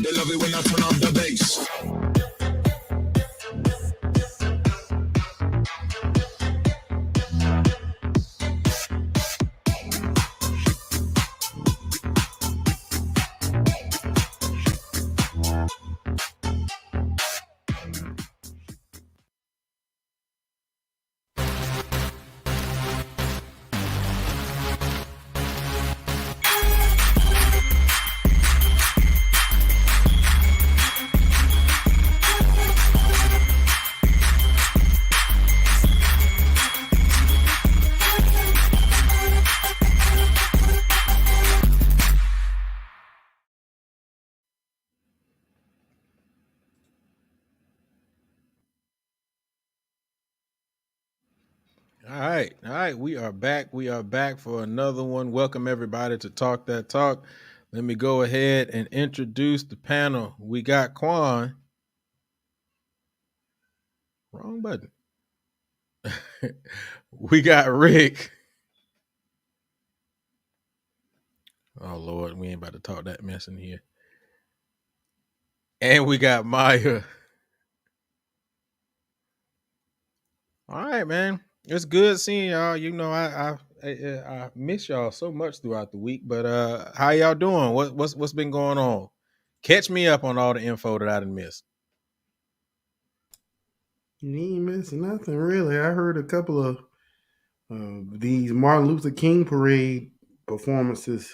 They love it when I turn off the bass. All right. We are back. We are back for another one. Welcome everybody to Talk That Talk. Let me go ahead and introduce the panel. We got Quan. Wrong button. We got Rick. Oh Lord, we ain't about to talk that mess in here. And we got Maya. All right, man. It's good seeing y'all. You know, I miss y'all so much throughout the week. But how y'all doing? What's been going on? Catch me up on all the info that I done missed. You ain't missing nothing, really. I heard a couple of these Martin Luther King parade performances.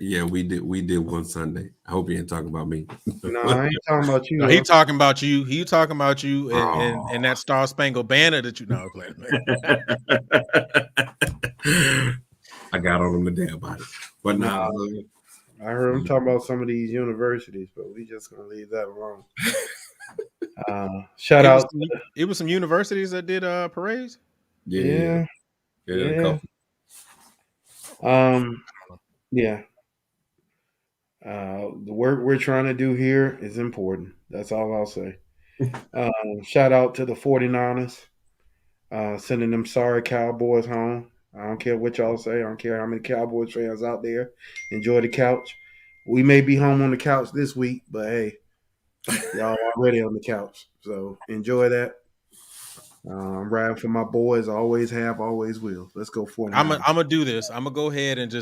Yeah, we did one Sunday. I hope you ain't talking about me. No, I ain't talking about you. No, he talking about you. He talking about you and that Star Spangled Banner that you know playing. I got on him today about it, but now I heard him talking about some of these universities, but we just gonna leave that alone. Shout out! It was some universities that did parades. Yeah. Yeah. The work we're trying to do here is important. That's all I'll say. Shout out to the 49ers, sending them sorry Cowboys home. I don't care what y'all say. I don't care how many Cowboys fans out there. Enjoy the couch. We may be home on the couch this week, but hey, y'all already on the couch. So enjoy that. I'm riding for my boys. Always have, always will. Let's go 49ers. I'm gonna do this. I'm gonna go ahead and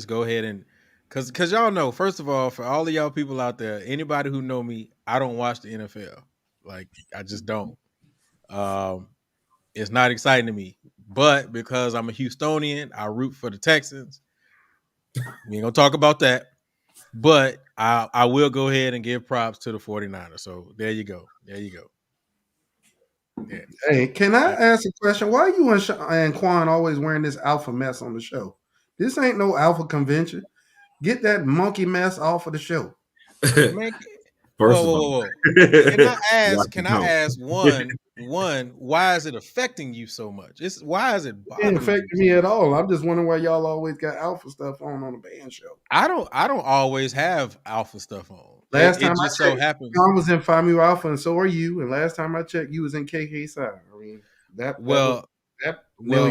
because y'all know, first of all, for all of y'all people out there, anybody who know me, I don't watch the NFL. Like, I just don't. It's not exciting to me. But because I'm a Houstonian, I root for the Texans. We ain't gonna talk about that. But I will go ahead and give props to the 49ers. So there you go. There you go. Yeah. Hey, can I ask a question? Why are you and Quan always wearing this alpha mess on the show? This ain't no alpha convention. Get that monkey mess off of the show. Man, whoa. Can I ask one, why is it affecting you so much? Why is it bothering It ain't affecting me at all. I'm just wondering why y'all always got alpha stuff on the band show. I don't always have alpha stuff on. Last time I so happens I was in Phi Mu Alpha, and so are you. And last time I checked, you was in KK Psi. I mean,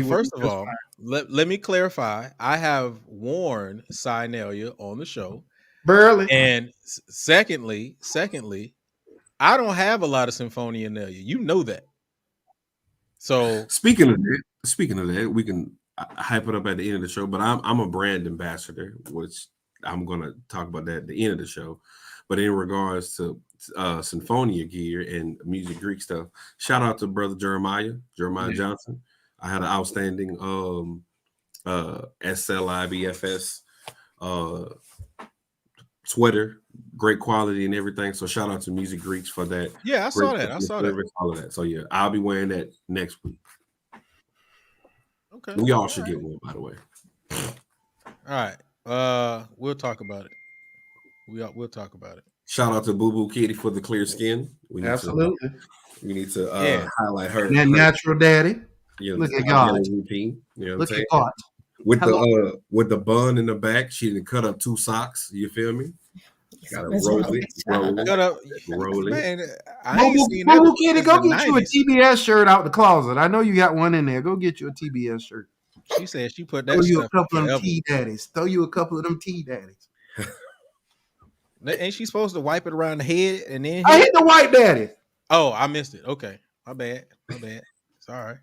first of all, let me clarify. I have worn Signalia on the show. Barely. And secondly, I don't have a lot of Symphonia Nelia. You know that. So speaking of that, we can hype it up at the end of the show. But I'm a brand ambassador, which I'm gonna talk about that at the end of the show. But in regards to Symphonia gear and Music Greek stuff, shout out to brother Jeremiah Johnson. I had an outstanding SLIBFS sweater, great quality and everything. So shout out to Music Greeks for that. Yeah, I saw that. All of that. So yeah, I'll be wearing that next week. Okay. We all should get one, by the way. All right. We'll talk about it. We'll talk about it. Shout out to Boo Boo Kitty for the clear skin. Absolutely. We need to highlight her. And that natural daddy. Yeah, look at God. Routine. You know look at God. With the bun in the back, she didn't cut up 2 socks. You feel me? Got a Something's wrong Rolly, with y'all. Shut up, Rolly. man. I ain't seen that Mobile Kitty, since go the get you a 90s. TBS shirt out the closet. I know you got one in there. Go get you a TBS shirt. She said she put Throw that you a stuff couple of them forever. T daddies. Throw you a couple of them T daddies. Ain't she supposed to wipe it around the head and then I hit hit it? the white daddy. Oh, I missed it. Okay, my bad. My bad. Sorry.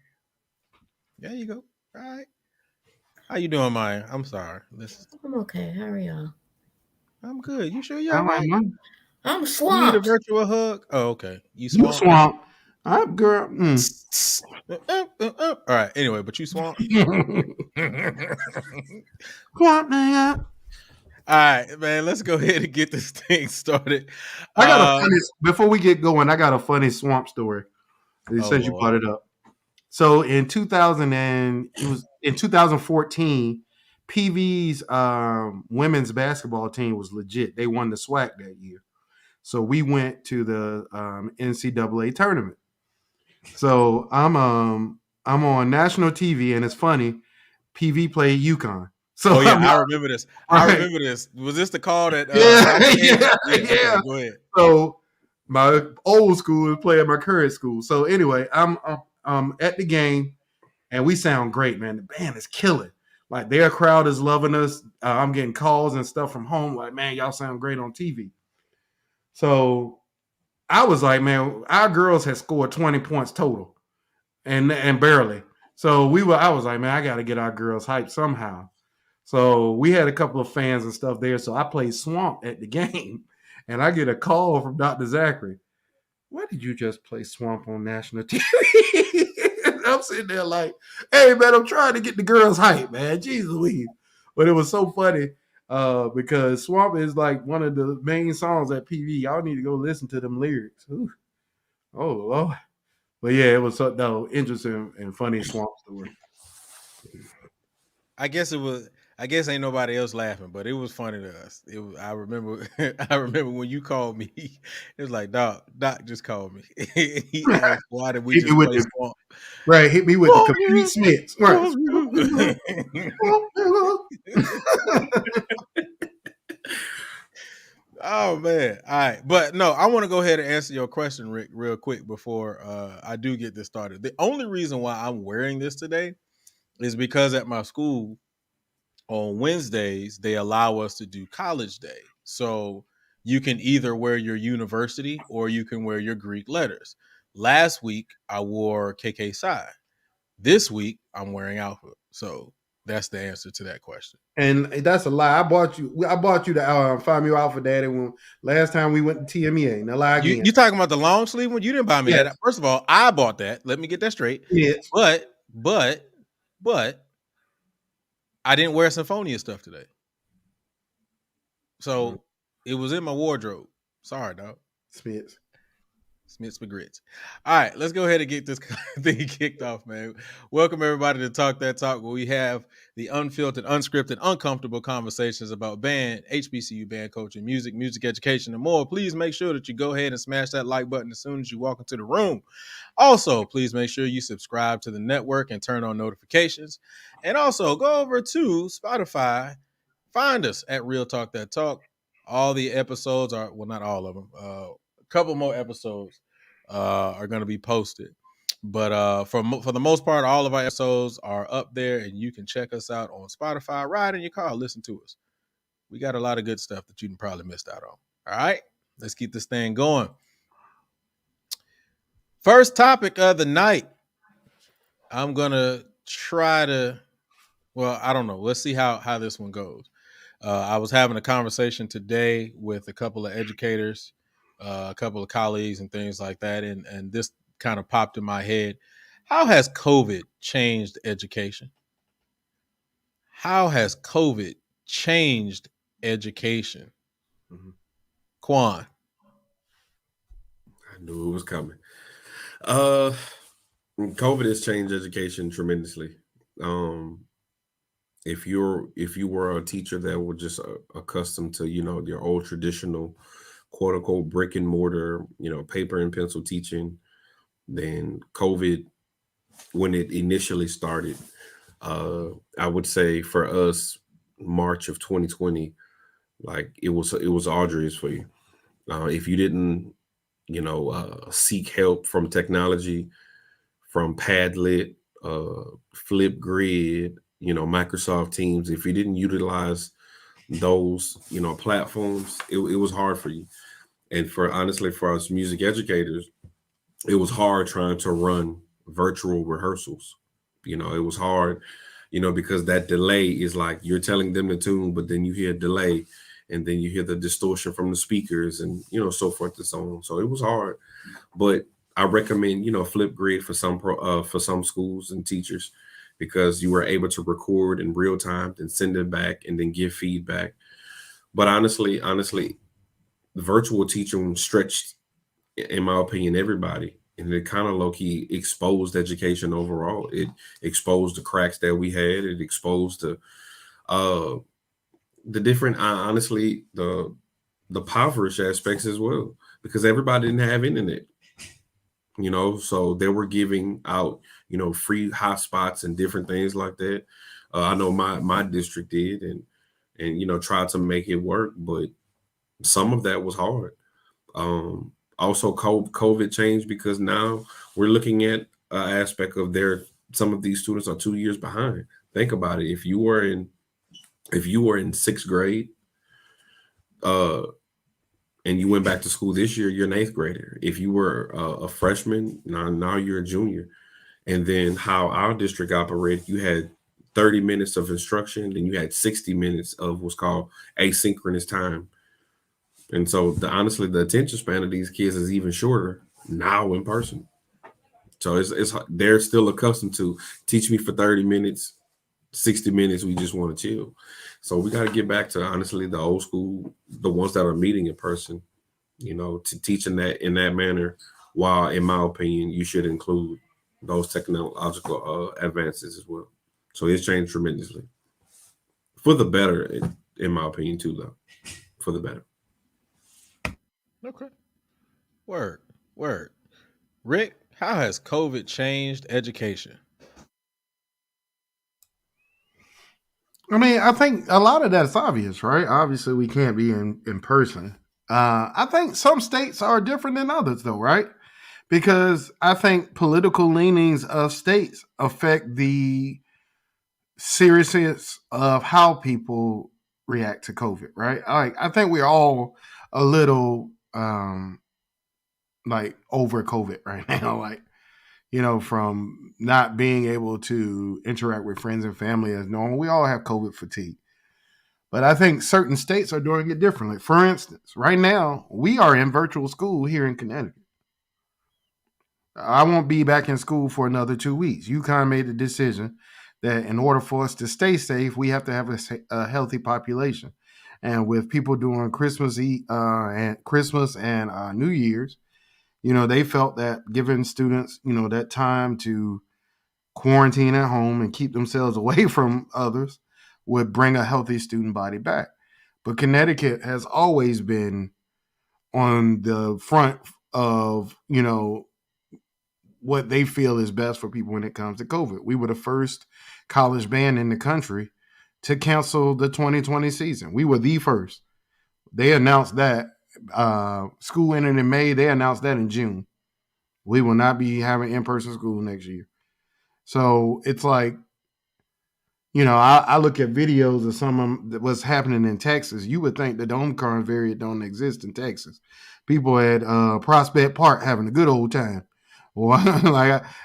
There you go. All right. How you doing, Maya? I'm sorry. Listen, I'm okay. How are y'all? I'm good. You sure you're I all like right? mine. I'm You need a swamped. virtual hug? Oh, okay. You You swamp? swamp. I'm girl. All right. Anyway, but you swamp. Swamp nigga. All right, man. Let's go ahead and get this thing started. I got a funny. Before we get going, I got a funny swamp story. Since you Lord. brought it up. So in 2014, PV's women's basketball team was legit. They won the SWAC that year. So we went to the NCAA tournament. So I'm on national TV, and it's funny. PV played UConn. So Oh yeah, I'm I like, remember this. right. I remember this. Was this the call that? Yeah. Okay, go ahead. So my old school is playing my current school. So anyway, I'm at the game, and we sound great, man. The band is killing. Like their crowd is loving us. I'm getting calls and stuff from home. Like, man, y'all sound great on TV. So I was like, man, our girls had scored 20 points total, and barely. So I was like, man, I got to get our girls hyped somehow. So we had a couple of fans and stuff there. So I played Swamp at the game, and I get a call from Dr. Zachary. Why did you just play Swamp on national TV? I'm sitting there like, hey, man, I'm trying to get the girls hype, man. Jeez Louise. But it was so funny because Swamp is like one of the main songs at PV. Y'all need to go listen to them lyrics. Ooh. Oh, Lord. But yeah, it was so interesting and funny Swamp story. I guess ain't nobody else laughing, but it was funny to us. I remember I remember when you called me, it was like, Doc just called me. He asked, why did we just play Swamp? Right, hit me with the complete Smiths. Right. Oh man. All right. But no, I want to go ahead and answer your question, Rick, real quick before I do get this started. The only reason why I'm wearing this today is because at my school on Wednesdays, they allow us to do college day. So you can either wear your university or you can wear your Greek letters. Last week, I wore KK Psi. This week, I'm wearing Alpha. So that's the answer to that question. And that's a lie. I bought you the Find Me Alpha Daddy when last time we went to TMEA. Now lie again. You talking about the long sleeve one? You didn't buy me that. First of all, I bought that. Let me get that straight. Yes. But I didn't wear Symphonia stuff today. So it was in my wardrobe. Sorry, dog. Smiths McGrits. All right, let's go ahead and get this thing kicked off, man. Welcome everybody to Talk That Talk, where we have the unfiltered, unscripted, uncomfortable conversations about band, HBCU band coaching, music education, and more. Please make sure that you go ahead and smash that like button as soon as you walk into the room. Also, please make sure you subscribe to the network and turn on notifications. And also, go over to Spotify. Find us at Real Talk That Talk. All the episodes are, well, not all of them. A couple more episodes are going to be posted. But for the most part, all of our episodes are up there, and you can check us out on Spotify. Ride in your car, listen to us. We got a lot of good stuff that you probably missed out on. All right, let's keep this thing going. First topic of the night. I'm going to try to, well, I don't know. Let's see how this one goes. I was having a conversation today with a couple of educators, a couple of colleagues and things like that. And this kind of popped in my head. How has COVID changed education? How has COVID changed education? Quan. I knew it was coming. COVID has changed education tremendously. If you were a teacher that was just accustomed to, your old traditional quote unquote brick and mortar, paper and pencil teaching, then COVID, when it initially started, I would say for us, March of 2020 Like it was arduous for you. If you didn't, seek help from technology, from Padlet, Flipgrid, Microsoft Teams, if you didn't utilize those, platforms, it was hard for you. And honestly, for us music educators, it was hard trying to run virtual rehearsals. It was hard, because that delay is like you're telling them the tune, but then you hear delay, and then you hear the distortion from the speakers, and so forth and so on. So it was hard, but I recommend Flipgrid for some schools and teachers, because you were able to record in real time, then send it back, and then give feedback. But honestly, virtual teaching stretched, in my opinion, everybody. And it kind of low key exposed education overall. It exposed the cracks that we had. It exposed uh, the different, honestly, the impoverished aspects as well, because everybody didn't have internet. So they were giving out, free hotspots and different things like that. I know my district did, and tried to make it work, but some of that was hard. Also, COVID changed, because now we're looking at an aspect of some of these students are 2 years behind. Think about it. If you were in sixth grade, uh, and you went back to school this year, you're an eighth grader. If you were a freshman, now you're a junior. And then how our district operated, you had 30 minutes of instruction, then you had 60 minutes of what's called asynchronous time. And so honestly, the attention span of these kids is even shorter now in person. So it's they're still accustomed to teach me for 30 minutes, 60 minutes, we just want to chill. So we got to get back to, honestly, the old school, the ones that are meeting in person, to teaching that in that manner. While, in my opinion, you should include those technological advances as well. So it's changed tremendously for the better, in my opinion, too, though, for the better. Okay. Word. Word. Rick, how has COVID changed education? I mean, I think a lot of that's obvious, right? Obviously, we can't be in person. I think some states are different than others, though, right? Because I think political leanings of states affect the seriousness of how people react to COVID, right? I think we're all a little like over COVID right now, like, from not being able to interact with friends and family as normal. We all have COVID fatigue. But I think certain states are doing it differently. For instance, right now, we are in virtual school here in Connecticut. I won't be back in school for another 2 weeks. You kind of made the decision that in order for us to stay safe, we have to have a healthy population. And with people doing Christmas and New Year's, they felt that giving students, that time to quarantine at home and keep themselves away from others would bring a healthy student body back. But Connecticut has always been on the front of, what they feel is best for people when it comes to COVID. We were the first college band in the country to cancel the 2020 season. We were the first. They announced that school ended in May. They announced that in June. We will not be having in-person school next year. So it's like, I look at videos of some of what's happening in Texas. You would think that the Omicron variant don't exist in Texas. People at Prospect Park having a good old time. Well,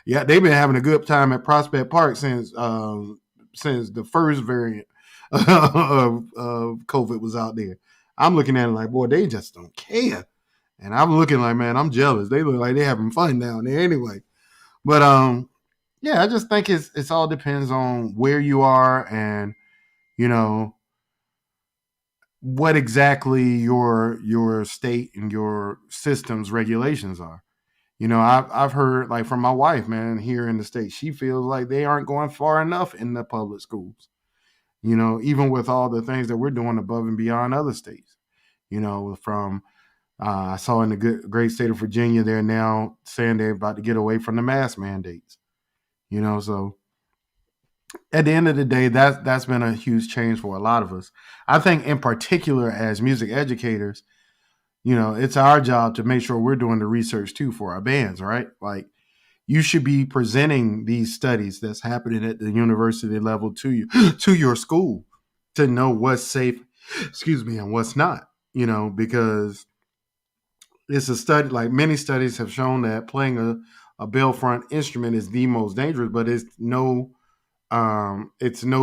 they've been having a good time at Prospect Park since the first variant of COVID was out there. I'm looking at it like, boy, they just don't care. And I'm looking like, man, I'm jealous. They look like they're having fun down there anyway. But yeah, I just think it's all depends on where you are and what exactly your state and your system's regulations are. I've heard, like, from my wife, man, here in the States, she feels like they aren't going far enough in the public schools. Even with all the things that we're doing above and beyond other states. From I saw in the great state of Virginia, they're now saying they're about to get away from the mask mandates. So at the end of the day, that's been a huge change for a lot of us. I think, in particular, as music educators, it's our job to make sure we're doing the research too for our bands, right? Like, you should be presenting these studies that's happening at the university level to you, to your school, to know what's safe, excuse me, and what's not. Because it's a study. Like, many studies have shown that playing a bell front instrument is the most dangerous, but it's no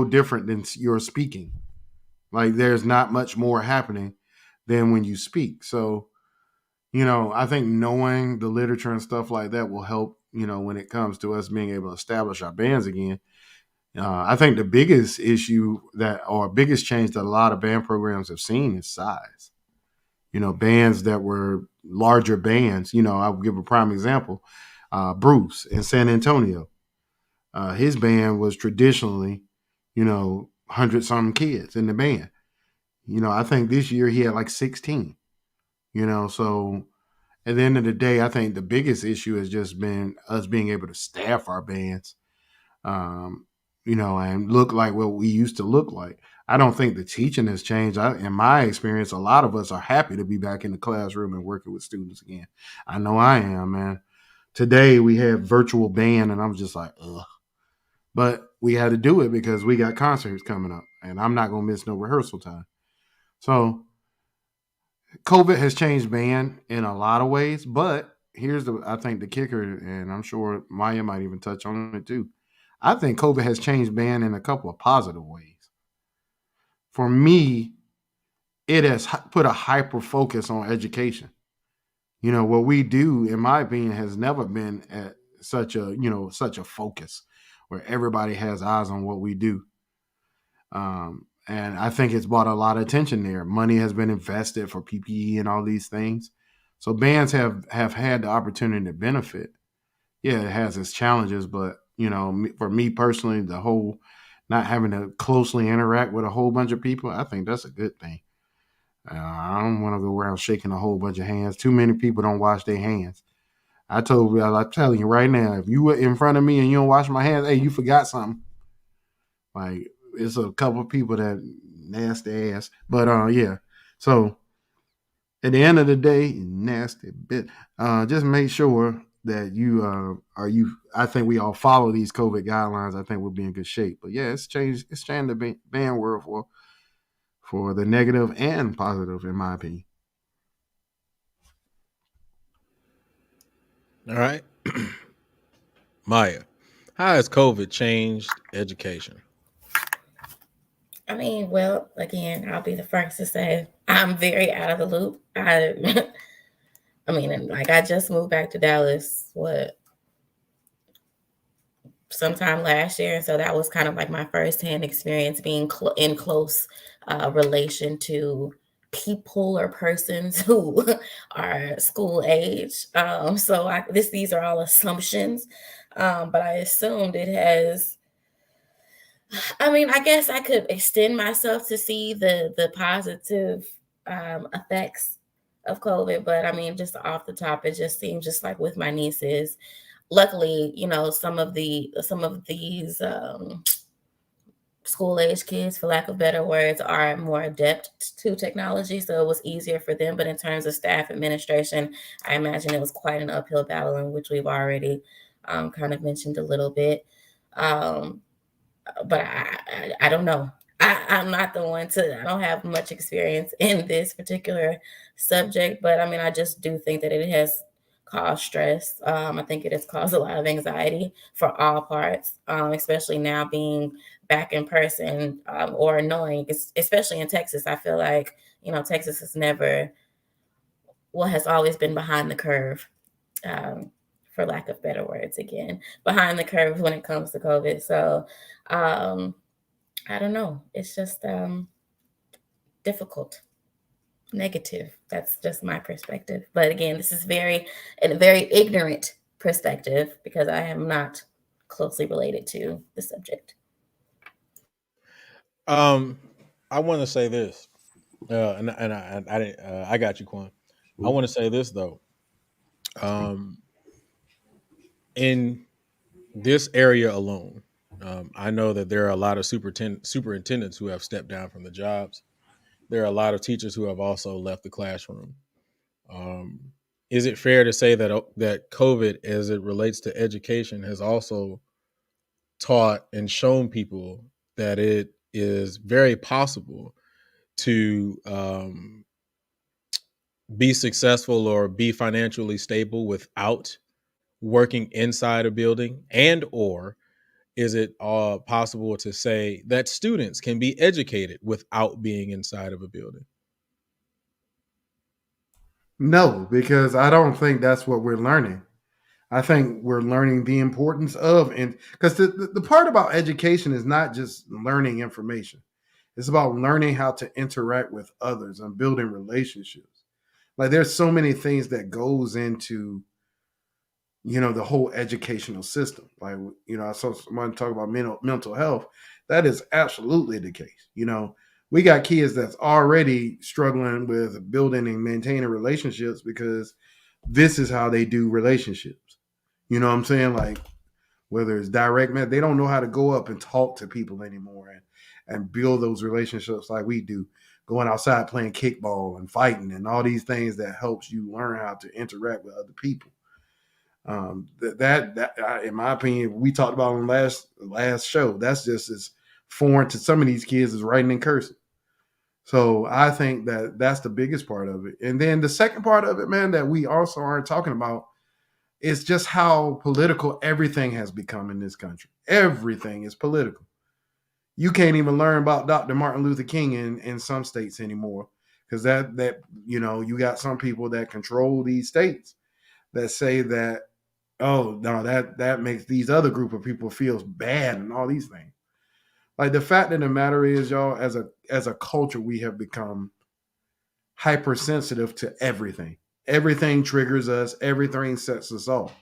different than your speaking. Like, there's not much more happening than when you speak. So, I think knowing the literature and stuff like that will help, when it comes to us being able to establish our bands again. I think the biggest issue or biggest change that a lot of band programs have seen is size. Bands that were larger bands, I'll give a prime example. Bruce in San Antonio. His band was traditionally, 100-something kids in the band. I think this year he had like 16. So at the end of the day, I think the biggest issue has just been us being able to staff our bands, um, and look like what we used to look like. I don't think the teaching has changed. In my experience, a lot of us are happy to be back in the classroom and working with students again. I know I am, man. Today we have virtual band, and I'm just like, ugh. But we had to do it because we got concerts coming up, and I'm not going to miss no rehearsal time. So COVID has changed band in a lot of ways, but here's I think the kicker, and I'm sure Maya might even touch on it too. I think COVID has changed band in a couple of positive ways. For me, it has put a hyper focus on education. What we do, in my opinion, has never been at such a focus where everybody has eyes on what we do. And I think it's brought a lot of attention there. Money has been invested for PPE and all these things. So bands have had the opportunity to benefit. Yeah, it has its challenges, but for me personally, the whole not having to closely interact with a whole bunch of people, I think that's a good thing. I don't want to go around shaking a whole bunch of hands. Too many people don't wash their hands. I'm telling you right now, if you were in front of me and you don't wash my hands, hey, you forgot something. Like, it's a couple of people that nasty ass. But yeah. So at the end of the day, nasty bit. Just make sure that I think we all follow these COVID guidelines. I think we'll be in good shape. But yeah, it's changed the band world for the negative and positive, in my opinion. All right. Maya, how has COVID changed education? I mean, well, again, I'll be the first to say I'm very out of the loop. I mean, like, I just moved back to Dallas, sometime last year, and so that was kind of like my firsthand experience being in close relation to people or persons who are school age. So these are all assumptions, but I assumed it has. I mean, I guess I could extend myself to see the positive effects of COVID, but I mean, just off the top, it just seems just like with my nieces. Luckily, some of these school age kids, for lack of better words, are more adept to technology, so it was easier for them. But in terms of staff administration, I imagine it was quite an uphill battle, in which we've already kind of mentioned a little bit. But I don't know. I'm not the one I don't have much experience in this particular subject, but I mean, I just do think that it has caused stress. I think it has caused a lot of anxiety for all parts, especially now being back in person, or knowing, especially in Texas. I feel like, Texas has always been behind the curve. For lack of better words, again, behind the curve when it comes to COVID. So I don't know. It's just difficult, negative. That's just my perspective. But again, this is a very ignorant perspective because I am not closely related to the subject. I want to say this, I got you, Quan. I want to say this though. In this area alone, I know that there are a lot of superintendents who have stepped down from the jobs. There are a lot of teachers who have also left the classroom. Um, is it fair to say that COVID, as it relates to education, has also taught and shown people that it is very possible to be successful or be financially stable without working inside a building, and or is it possible to say that students can be educated without being inside of a building? No, because I don't think that's what we're learning. I think we're learning the importance of, and because the part about education is not just learning information, it's about learning how to interact with others and building relationships. Like there's so many things that goes into the whole educational system. Like I saw someone talk about mental health. That is absolutely the case. We got kids that's already struggling with building and maintaining relationships because this is how they do relationships. You know what I'm saying? Like whether it's direct, they don't know how to go up and talk to people anymore and build those relationships like we do. Going outside playing kickball and fighting and all these things that helps you learn how to interact with other people. In my opinion, we talked about on last show. That's just as foreign to some of these kids as writing and cursing. So I think that that's the biggest part of it. And then the second part of it, man, that we also aren't talking about is just how political everything has become in this country. Everything is political. You can't even learn about Dr. Martin Luther King in some states anymore because that you got some people that control these states that say that, oh no, that makes these other group of people feel bad and all these things. Like the fact of the matter is, y'all, as a culture, we have become hypersensitive to everything. Everything triggers us. Everything sets us off.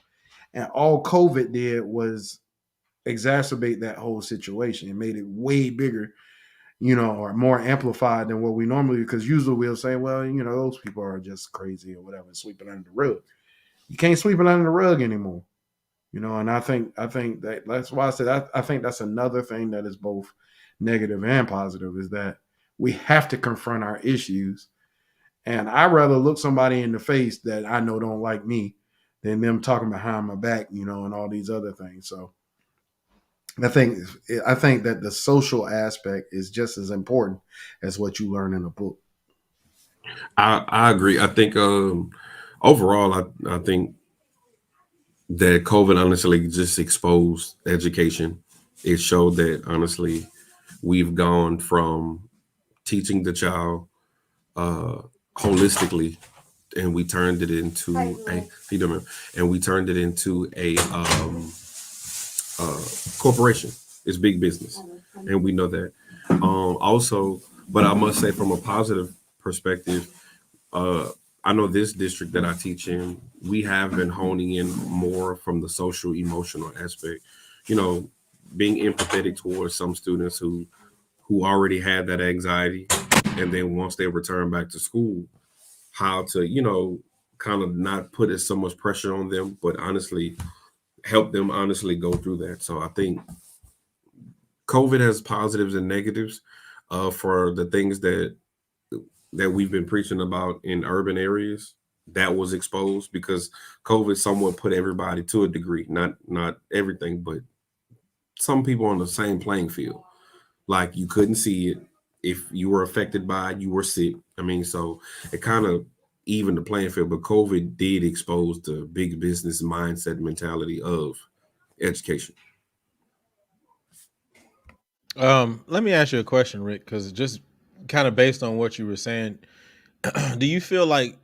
And all COVID did was exacerbate that whole situation. It made it way bigger, or more amplified than what we normally, because usually we'll say, well, those people are just crazy or whatever, sweeping under the rug. You can't sweep it under the rug anymore. And I think that's why I said I think that's another thing that is both negative and positive is that we have to confront our issues. And I'd rather look somebody in the face that I know don't like me than them talking behind my back, and all these other things. So I think that the social aspect is just as important as what you learn in a book. I agree. I think overall, I think that COVID honestly just exposed education. It showed that honestly, we've gone from teaching the child holistically, and we turned it into a corporation. It's big business, and we know that. Also, but I must say, from a positive perspective, I know this district that I teach in, we have been honing in more from the social emotional aspect. Being empathetic towards some students who already had that anxiety, and then once they return back to school, how to kind of not put it so much pressure on them, but honestly help them honestly go through that. So I think COVID has positives and negatives for the things that we've been preaching about in urban areas that was exposed, because COVID somewhat put everybody to a degree, not everything, but some people on the same playing field. Like you couldn't see it. If you were affected by it, you were sick. I mean, so it kind of evened the playing field, but COVID did expose the big business mindset mentality of education. Let me ask you a question, Rick, because just kind of based on what you were saying, do you feel like,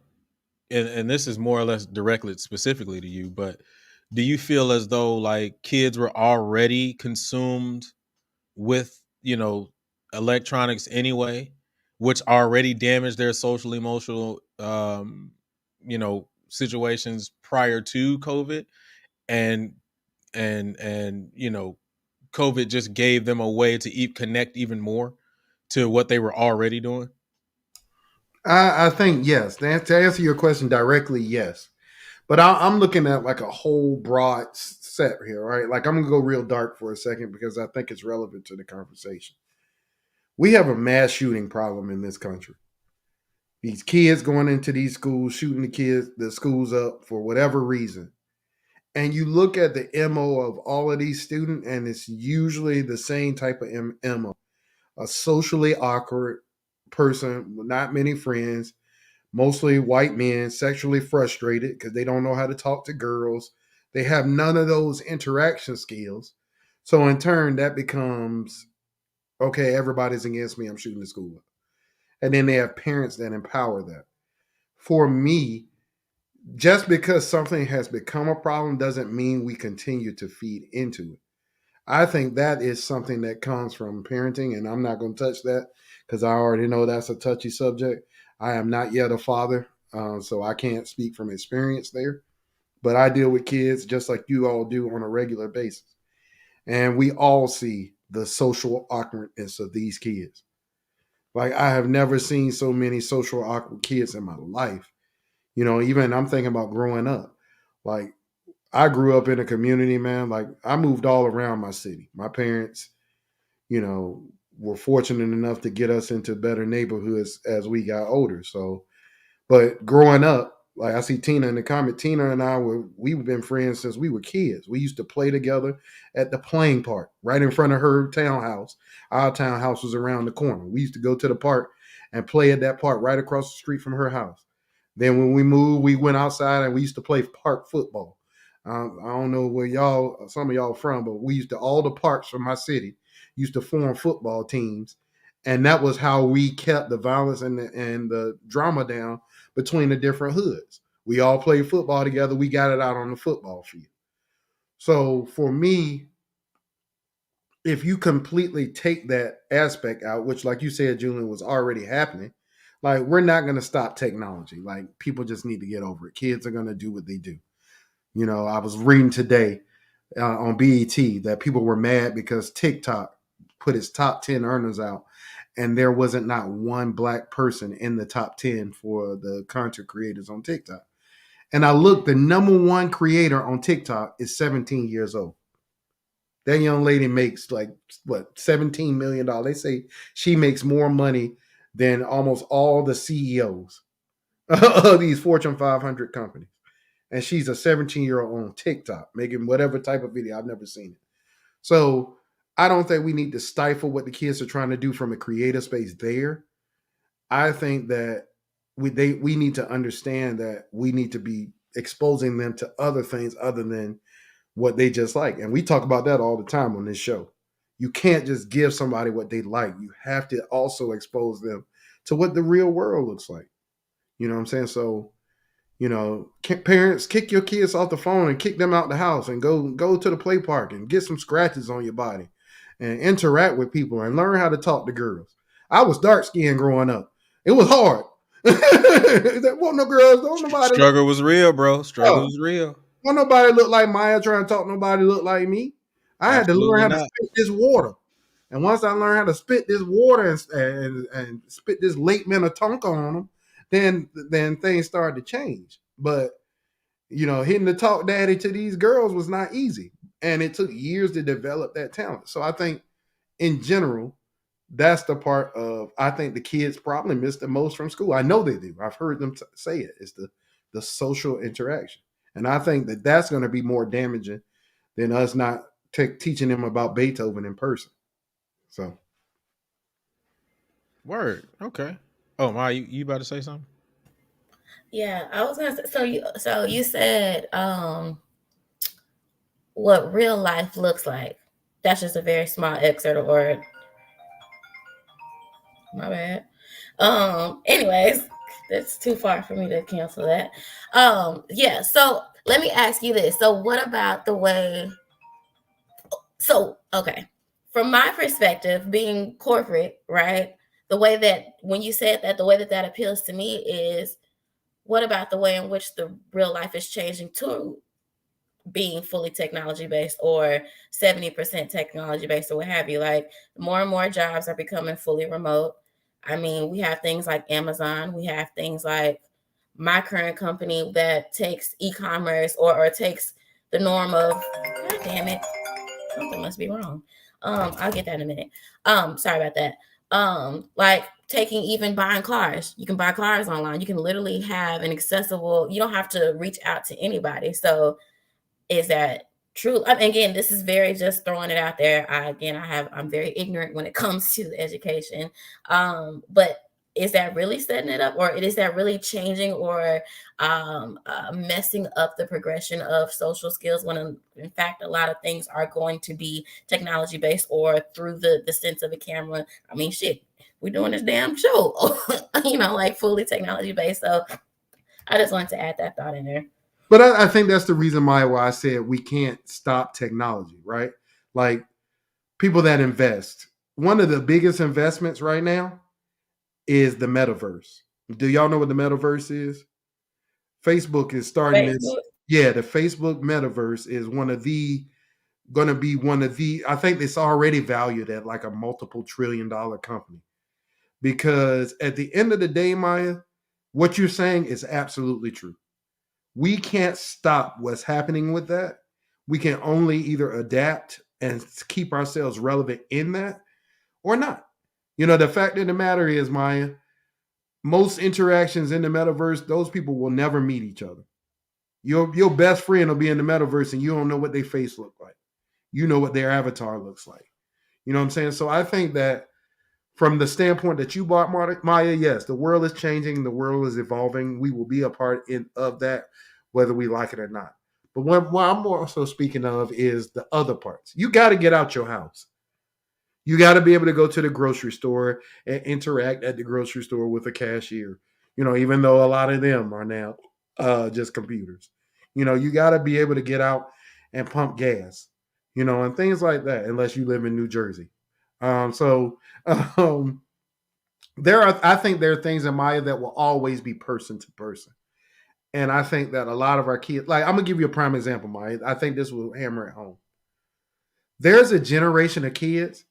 and this is more or less directed specifically to you, but do you feel as though like kids were already consumed with, electronics anyway, which already damaged their social emotional, situations prior to COVID, and COVID just gave them a way to connect even more to what they were already doing? I think yes. To answer your question directly, yes. But I'm looking at like a whole broad set here, right? Like I'm gonna go real dark for a second because I think it's relevant to the conversation. We have a mass shooting problem in this country. These kids going into these schools, shooting the schools up for whatever reason. And you look at the MO of all of these students, and it's usually the same type of MO. A socially awkward person with not many friends, mostly white men, sexually frustrated because they don't know how to talk to girls. They have none of those interaction skills. So in turn, that becomes, okay, everybody's against me. I'm shooting the school up. And then they have parents that empower that. For me, just because something has become a problem doesn't mean we continue to feed into it. I think that is something that comes from parenting, and I'm not going to touch that because I already know that's a touchy subject. I am not yet a father, so I can't speak from experience there. But I deal with kids just like you all do on a regular basis. And we all see the social awkwardness of these kids. Like, I have never seen so many social awkward kids in my life. You know, even I'm thinking about growing up. Like, I grew up in a community, man. Like, I moved all around my city. My parents, you know, were fortunate enough to get us into better neighborhoods as we got older. So, but growing up, like I see Tina in the comment, Tina and we've been friends since we were kids. We used to play together at the playing park right in front of her townhouse. Our townhouse was around the corner. We used to go to the park and play at that park right across the street from her house. Then when we moved, we went outside and we used to play park football. I don't know where some of y'all from, but we used to, all the parks from my city used to form football teams. And that was how we kept the violence and the drama down between the different hoods. We all played football together. We got it out on the football field. So for me, if you completely take that aspect out, which like you said, Julian, was already happening, like we're not going to stop technology. Like people just need to get over it. Kids are going to do what they do. You know, I was reading today on BET that people were mad because TikTok put its top 10 earners out and there wasn't not one black person in the top 10 for the content creators on TikTok. And I looked, the number one creator on TikTok is 17 years old. That young lady makes like, what, $17 million. They say she makes more money than almost all the CEOs of these Fortune 500 companies. And she's a 17-year-old on TikTok making whatever type of video. I've never seen it. So I don't think we need to stifle what the kids are trying to do from a creative space there. I think that we need to understand that we need to be exposing them to other things other than what they just like. And we talk about that all the time on this show. You can't just give somebody what they like. You have to also expose them to what the real world looks like. You know what I'm saying? So, you know, parents, kick your kids off the phone and kick them out the house and go to the play park and get some scratches on your body and interact with people and learn how to talk to girls. I was dark skinned growing up. It was hard. Won't no girls, don't nobody. Struggle was real, bro. Struggle was real. Won't nobody look like Maya trying to talk. Nobody look like me. I had to learn how to spit this water. And once I learned how to spit this water and spit this late Minnetonka on them, then things started to change. But, you know, hitting the talk daddy to these girls was not easy. And it took years to develop that talent. So I think in general, that's the part of, I think the kids probably miss the most from school. I know they do. I've heard them say it. It's the social interaction. And I think that that's going to be more damaging than us not teaching them about Beethoven in person. So. Word. Okay. Oh, Ma, you about to say something? Yeah, I was gonna say, so you said what real life looks like. That's just a very small excerpt or my bad. Anyways, that's too far for me to cancel that. Yeah, so let me ask you this. So what about the way, so okay, from my perspective, being corporate, right? The way that when you said that, the way that appeals to me is, what about the way in which the real life is changing to being fully technology based or 70% technology based or what have you? Like more and more jobs are becoming fully remote. I mean, we have things like Amazon. We have things like my current company that takes e-commerce or takes the norm of, God Damn it. Something must be wrong. I'll get that in a minute. Sorry about that. Like taking even buying cars. You can buy cars online. You can literally have an accessible, you don't have to reach out to anybody. So is that true? Again, this is very just throwing it out there. I'm very ignorant when it comes to education. But is that really setting it up, or is that really changing or messing up the progression of social skills when in fact a lot of things are going to be technology based or through the sense of a camera? I mean, shit, we're doing this damn show, like fully technology based. So I just wanted to add that thought in there. But I think that's the reason why I said we can't stop technology, right? Like people that invest. One of the biggest investments right now is the metaverse. Do y'all know what the metaverse is? Facebook is starting this. Yeah, the Facebook metaverse is going to be one of the, I think it's already valued at like a multiple $1 trillion company. Because at the end of the day, Maya, what you're saying is absolutely true. We can't stop what's happening with that. We can only either adapt and keep ourselves relevant in that or not. The fact of the matter is, Maya, most interactions in the metaverse, those people will never meet each other. Your best friend will be in the metaverse and you don't know what their face look like. You know what their avatar looks like. You know what I'm saying? So I think that from the standpoint that you brought, Maya, yes, the world is changing. The world is evolving. We will be a part of that, whether we like it or not. But what I'm also speaking of is the other parts. You got to get out your house. You got to be able to go to the grocery store and interact at the grocery store with a cashier. Even though a lot of them are now just computers. You got to be able to get out and pump gas, and things like that, unless you live in New Jersey. I think there are things in Maya that will always be person to person. And I think that a lot of our kids, like I'm going to give you a prime example, Maya. I think this will hammer it home. There's a generation of kids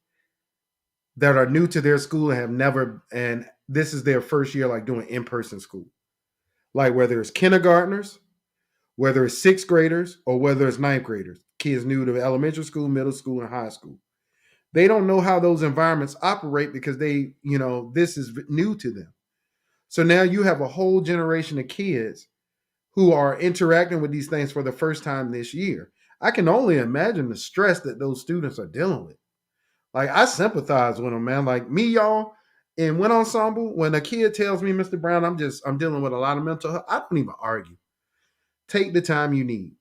that are new to their school and have never, and this is their first year like doing in-person school. Like whether it's kindergartners, whether it's sixth graders, or whether it's ninth graders, kids new to elementary school, middle school, and high school. They don't know how those environments operate because this is new to them. So now you have a whole generation of kids who are interacting with these things for the first time this year. I can only imagine the stress that those students are dealing with. Like I sympathize with them, man. Like me, y'all, in Win Ensemble, when a kid tells me, Mr. Brown, I'm dealing with a lot of mental health, I don't even argue. Take the time you need.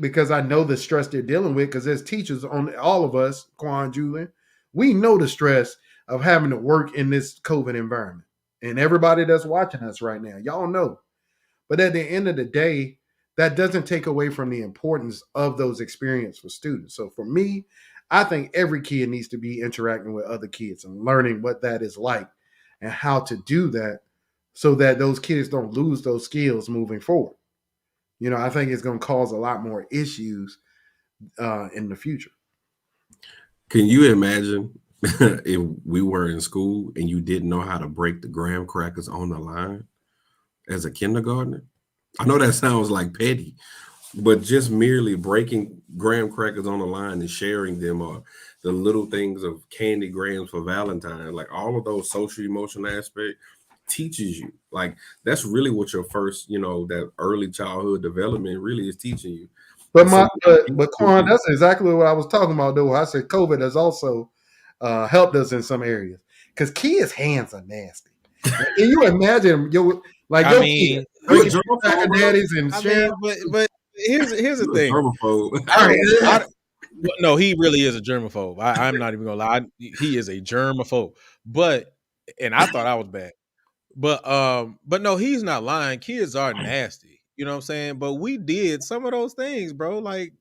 Because I know the stress they're dealing with, because as teachers, on all of us, Quan, Julian, we know the stress of having to work in this COVID environment. And everybody that's watching us right now, y'all know. But at the end of the day, that doesn't take away from the importance of those experiences for students. So for me, I think every kid needs to be interacting with other kids and learning what that is like and how to do that so that those kids don't lose those skills moving forward. I think it's going to cause a lot more issues in the future. Can you imagine if we were in school and you didn't know how to break the graham crackers on the line as a kindergartner? I know that sounds like petty, but just merely breaking graham crackers on the line and sharing them, or the little things of candy grams for Valentine, like all of those social emotional aspects teaches you. Like that's really what your first, that early childhood development really is teaching you. But Quan, that's exactly what I was talking about, though. I said COVID has also helped us in some areas because kids' hands are nasty. Can you imagine daddies and sharing? But here's the thing. All right, no, he really is a germaphobe. I'm not even gonna lie. He is a germaphobe. And I thought I was bad. But no, he's not lying. Kids are nasty. You know what I'm saying? But we did some of those things, bro. Like,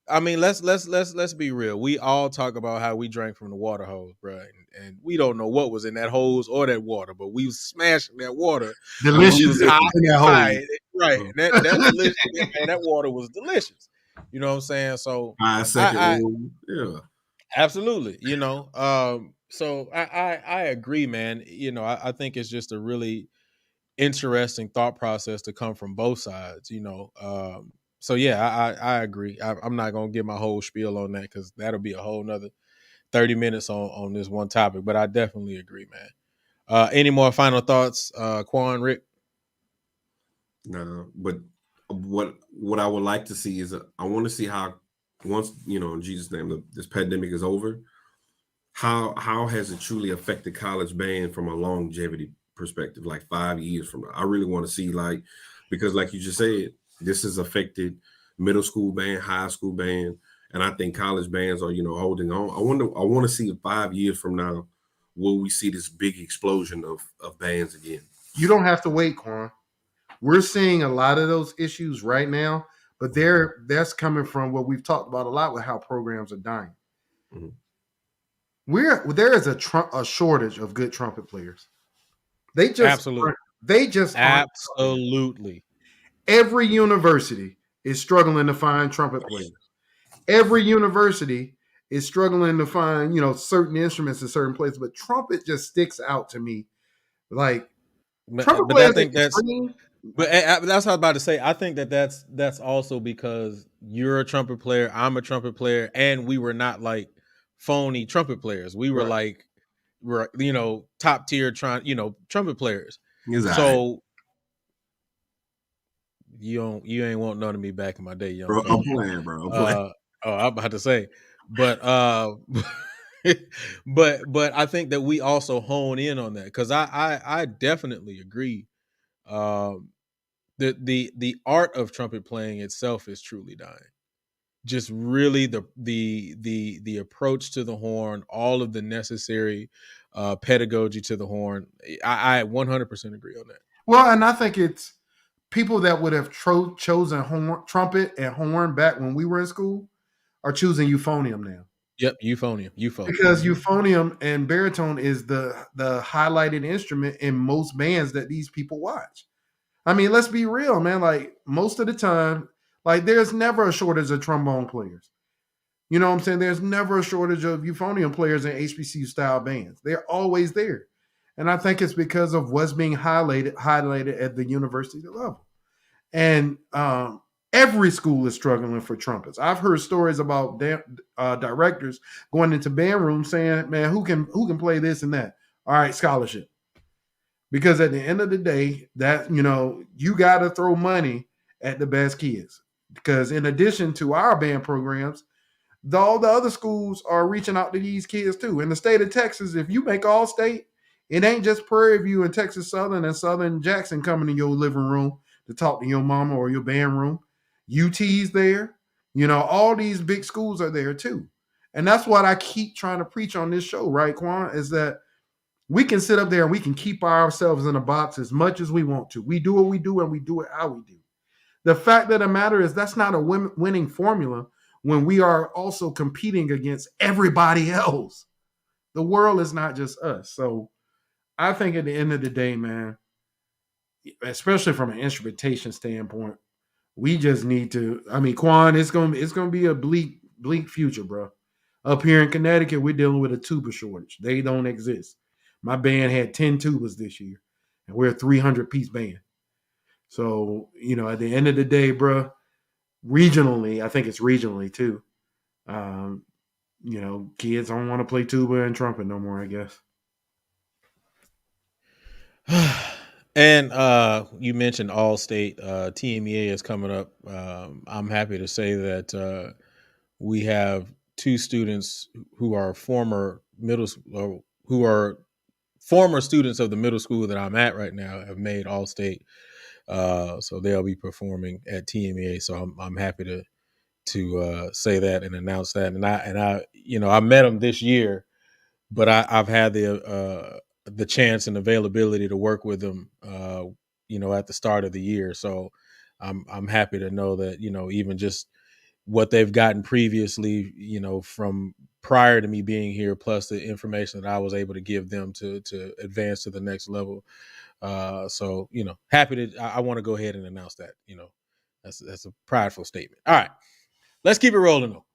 I mean, let's be real. We all talk about how we drank from the water hose, bro, and we don't know what was in that hose or that water, but we was smashing that water. Delicious, right? And that delicious, man, that water was delicious. You know what I'm saying? So yeah, absolutely. So I agree, man. I think it's just a really interesting thought process to come from both sides. yeah, I agree. I'm not gonna get my whole spiel on that because that'll be a whole nother 30 minutes on this one topic. But I definitely agree, man. Any more final thoughts, Quan, Rick? No, but what I would like to see is I want to see how once in Jesus' name this pandemic is over, how has it truly affected college band from a longevity perspective, like 5 years from now? I really want to see because like you just said, this has affected middle school band, high school band, and I think college bands are holding on. I want to see 5 years from now, will we see this big explosion of bands again? You don't have to wait, Quan. We're seeing a lot of those issues right now, but that's coming from what we've talked about a lot with how programs are dying. Mhm. There is a shortage of good trumpet players. They just Absolutely. aren't. Absolutely. Every university is struggling to find trumpet players. Every university is struggling to find certain instruments in certain places, but trumpet just sticks out to me. Like trumpet But I players think that's extreme. But that's what I was about to say. I think that's also because you're a trumpet player, I'm a trumpet player, and we were not like phony trumpet players. We were Right. we're top tier trumpet players. Exactly. So you ain't want none of me back in my day, young Bro, fella. I'm playing, bro. I'm playing. I'm about to say, but but I think that we also hone in on that because I definitely agree. The art of trumpet playing itself is truly dying. Just really the approach to the horn, all of the necessary pedagogy to the horn. I 100% agree on that. Well, and I think it's people that would have chosen trumpet and horn back when we were in school are choosing euphonium now. Yep, euphonium. Because euphonium and baritone is the highlighted instrument in most bands that these people watch. I mean, let's be real, man. Like most of the time, like there's never a shortage of trombone players. You know what I'm saying? There's never a shortage of euphonium players in HBCU style bands. They're always there. And I think it's because of what's being highlighted at the university level. And every school is struggling for trumpets. I've heard stories about directors going into band rooms saying, "Man, who can play this and that?" All right, scholarship. Because at the end of the day, that you got to throw money at the best kids. Because in addition to our band programs, all the other schools are reaching out to these kids too. In the state of Texas, if you make all state, it ain't just Prairie View and Texas Southern and Southern Jackson coming in your living room to talk to your mama or your band room. UT's there. All these big schools are there too. And that's what I keep trying to preach on this show, right, Quan? Is that we can sit up there and we can keep ourselves in a box as much as we want to. We do what we do and we do it how we do. The fact of the matter is that's not a winning formula when we are also competing against everybody else. The world is not just us. So I think at the end of the day, man, especially from an instrumentation standpoint, we just need to. I mean, Quan, it's gonna be a bleak future, bro. Up here in Connecticut, we're dealing with a tuba shortage. They don't exist. My band had 10 tubas this year, and we're a 300-piece band. So, at the end of the day, bro, regionally, I think it's regionally too. Kids don't want to play tuba and trumpet no more, I guess. And you mentioned All-State. TMEA is coming up. I'm happy to say that we have two students who are former students of the middle school that I'm at right now have made All-State. So they'll be performing at TMEA. So I'm happy to say that and announce that. And I met them this year, but I've had the chance and availability to work with them, at the start of the year. So I'm happy to know that, even just what they've gotten previously, from prior to me being here, plus the information that I was able to give them to advance to the next level. So, happy to, I want to go ahead and announce that, that's a prideful statement. All right, let's keep it rolling though.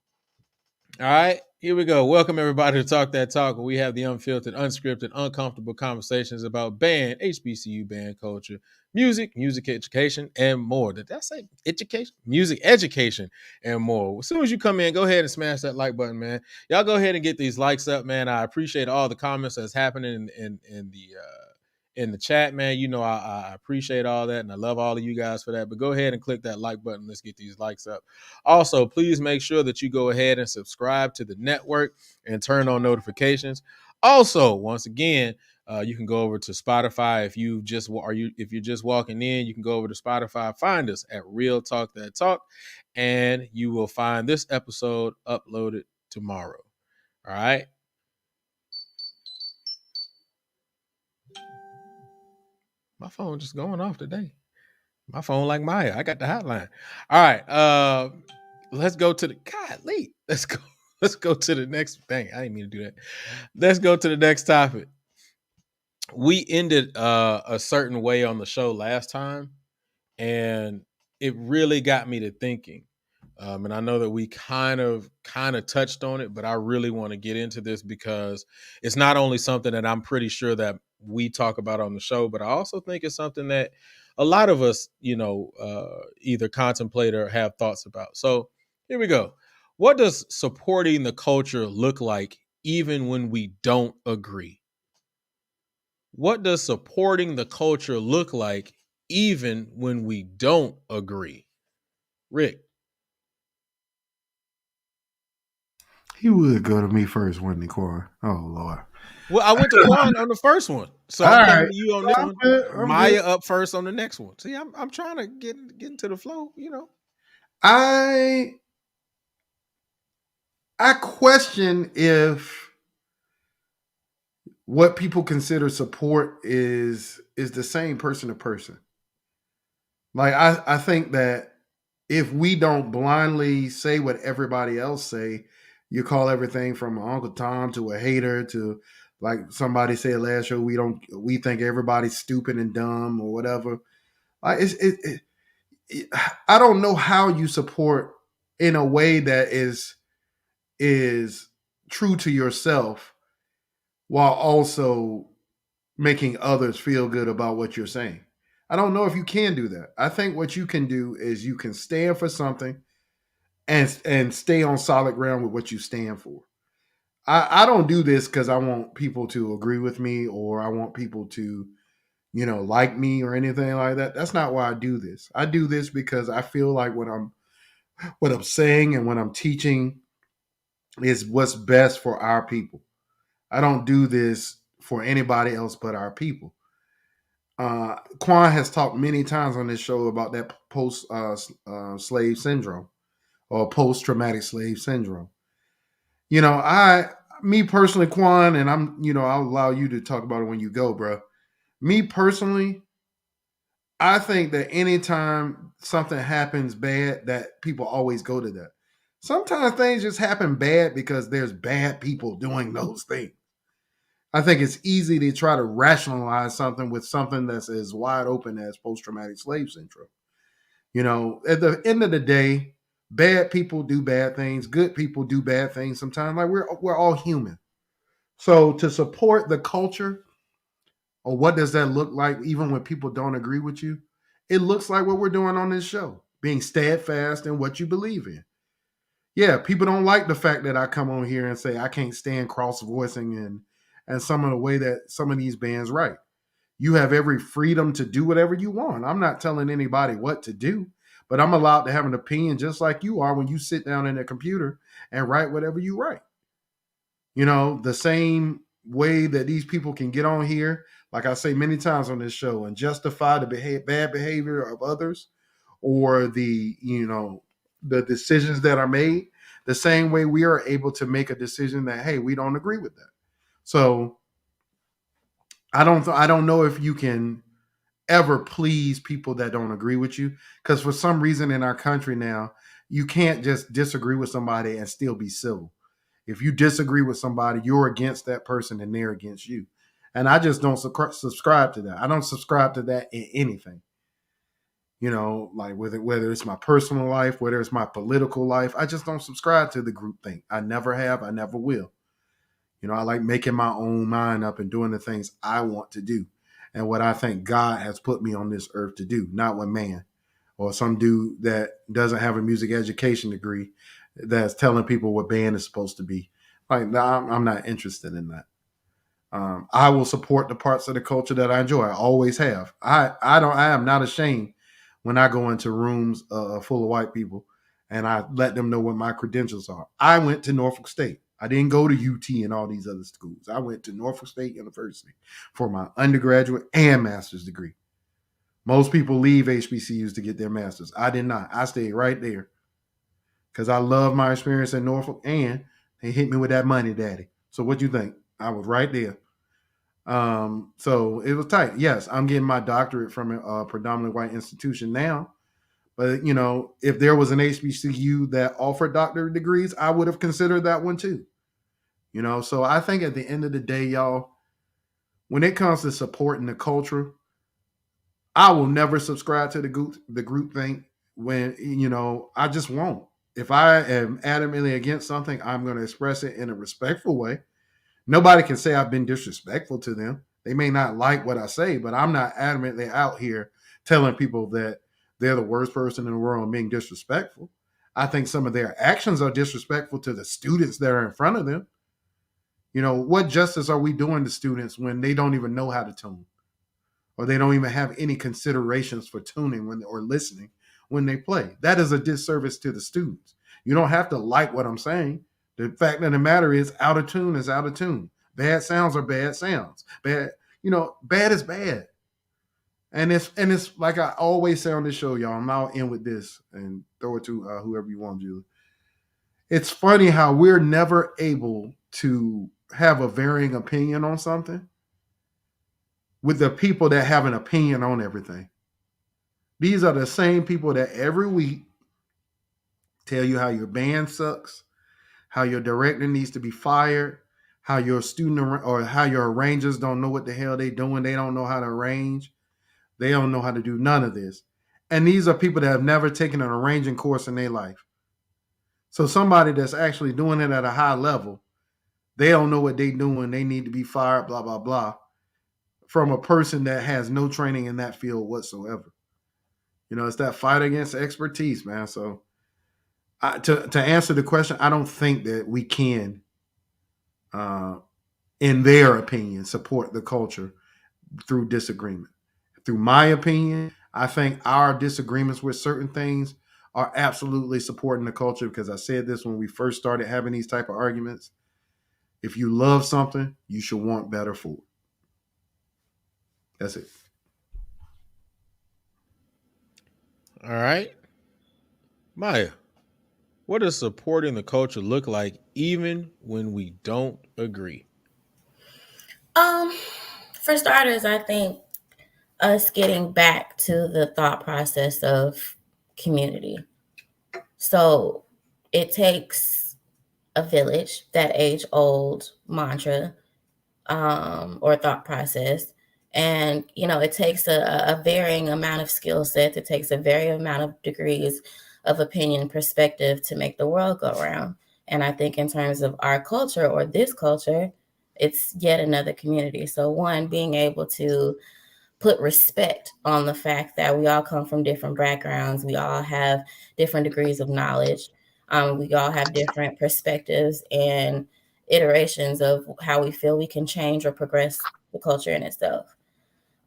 All right. Here we go. Welcome everybody to Talk That Talk, where we have the unfiltered, unscripted, uncomfortable conversations about band, HBCU band culture, music, music education, and more. Did I say education? Music education and more. As soon as you come in, go ahead and smash that like button, man. Y'all go ahead and get these likes up, man. I appreciate all the comments that's happening in the chat, man. You know, I appreciate all that, and I love all of you guys for that. But go ahead and click that like button. Let's get these likes up. Also, please make sure that you go ahead and subscribe to the network and turn on notifications. Also, once again, you can go over to Spotify if you're just walking in. You can go over to Spotify, find us at Real Talk That Talk, and you will find this episode uploaded tomorrow. All right. My phone just going off today. My phone like Maya. I got the hotline. All right. Let's go to the golly. Let's go to the next thing. I didn't mean to do that. Let's go to the next topic. We ended a certain way on the show last time, and it really got me to thinking. And I know that we kind of touched on it, but I really want to get into this because it's not only something that I'm pretty sure that we talk about on the show, but I also think it's something that a lot of us, either contemplate or have thoughts about. So here we go. What does supporting the culture look like even when we don't agree? What does supporting the culture look like even when we don't agree? Rick. He would go to me first, wouldn't he, Corey? Oh, Lord. Well, I went to Quan on the first one, so I'm coming to you on this one. I'm Maya good. up first on the next one. See, I'm trying to get into the flow. I question if what people consider support is the same person to person. Like I think that if we don't blindly say what everybody else say, you call everything from Uncle Tom to a hater to, like somebody said last show, we think everybody's stupid and dumb or whatever. Like I don't know how you support in a way that is true to yourself while also making others feel good about what you're saying. I don't know if you can do that. I think what you can do is you can stand for something and stay on solid ground with what you stand for. I don't do this because I want people to agree with me or I want people to, like me or anything like that. That's not why I do this. I do this because I feel like what I'm saying and what I'm teaching is what's best for our people. I don't do this for anybody else but our people. Quan has talked many times on this show about that post slave syndrome or post traumatic slave syndrome. Me personally, Quan, and I'll allow you to talk about it when you go, bro. Me personally, I think that anytime something happens bad, that people always go to that. Sometimes things just happen bad because there's bad people doing those things. I think it's easy to try to rationalize something with something that's as wide open as post-traumatic slave syndrome. At the end of the day, bad people do bad things. Good people do bad things sometimes. Like we're all human. So to support the culture, or what does that look like even when people don't agree with you? It looks like what we're doing on this show, being steadfast in what you believe in. Yeah, people don't like the fact that I come on here and say I can't stand cross voicing and some of the way that some of these bands write. You have every freedom to do whatever you want. I'm not telling anybody what to do, but I'm allowed to have an opinion just like you are when you sit down in a computer and write whatever you write. The same way that these people can get on here, like I say many times on this show, and justify the bad behavior of others or the decisions that are made, the same way we are able to make a decision that, hey, we don't agree with that. So I don't know if you can ever please people that don't agree with you, because for some reason in our country now, you can't just disagree with somebody and still be civil. If you disagree with somebody, you're against that person and they're against you. And I just don't subscribe to that. I don't subscribe to that in anything. You know, like whether it's my personal life, whether it's my political life, I just don't subscribe to the group thing. I never have, I never will. You know, I like making my own mind up and doing the things I want to do and what I think God has put me on this earth to do, not what man or some dude that doesn't have a music education degree that's telling people what band is supposed to be. Like, no, I'm not interested in that. I will support the parts of the culture that I enjoy. I always have. I am not ashamed when I go into rooms full of white people and I let them know what my credentials are. I went to Norfolk State. I didn't go to UT and all these other schools. I went to Norfolk State University for my undergraduate and master's degree. Most people leave HBCUs to get their master's. I did not. I stayed right there because I love my experience in Norfolk, and they hit me with that money, daddy. So what you think? I was right there. So it was tight. Yes, I'm getting my doctorate from a predominantly white institution now. But, you know, if there was an HBCU that offered doctorate degrees, I would have considered that one too. You know, so I think at the end of the day, y'all, when it comes to supporting the culture, I will never subscribe to the group thing when, you know, I just won't. If I am adamantly against something, I'm going to express it in a respectful way. Nobody can say I've been disrespectful to them. They may not like what I say, but I'm not adamantly out here telling people that they're the worst person in the world and being disrespectful. I think some of their actions are disrespectful to the students that are in front of them. You know, what justice are we doing to students when they don't even know how to tune? Or they don't even have any considerations for tuning or listening when they play? That is a disservice to the students. You don't have to like what I'm saying. The fact of the matter is, out of tune is out of tune. Bad sounds are bad sounds. Bad is bad. And it's like I always say on this show, y'all. I'm now in with this and throw it to whoever you want, Julie. It's funny how we're never able to have a varying opinion on something with the people that have an opinion on everything. These are the same people that every week tell you how your band sucks, how your director needs to be fired, how your student or how your arrangers don't know what the hell they're doing. They don't know how to arrange. They don't know how to do none of this. And these are people that have never taken an arranging course in their life. So somebody that's actually doing it at a high level, they don't know what they're doing. They need to be fired, blah, blah, blah, from a person that has no training in that field whatsoever. You know, it's that fight against expertise, man. So to answer the question, I don't think that we can, in their opinion, support the culture through disagreement. Through my opinion, I think our disagreements with certain things are absolutely supporting the culture, because I said this when we first started having these type of arguments. If you love something, you should want better for it. That's it. All right. Maya, what does supporting the culture look like even when we don't agree? For starters, I think us getting back to the thought process of community. So it takes a village, that age-old mantra or thought process. And, you know, it takes a varying amount of skill sets. It takes a varying amount of degrees of opinion and perspective to make the world go round. And I think in terms of our culture or this culture, it's yet another community. So one, being able to put respect on the fact that we all come from different backgrounds. We all have different degrees of knowledge. We all have different perspectives and iterations of how we feel we can change or progress the culture in itself.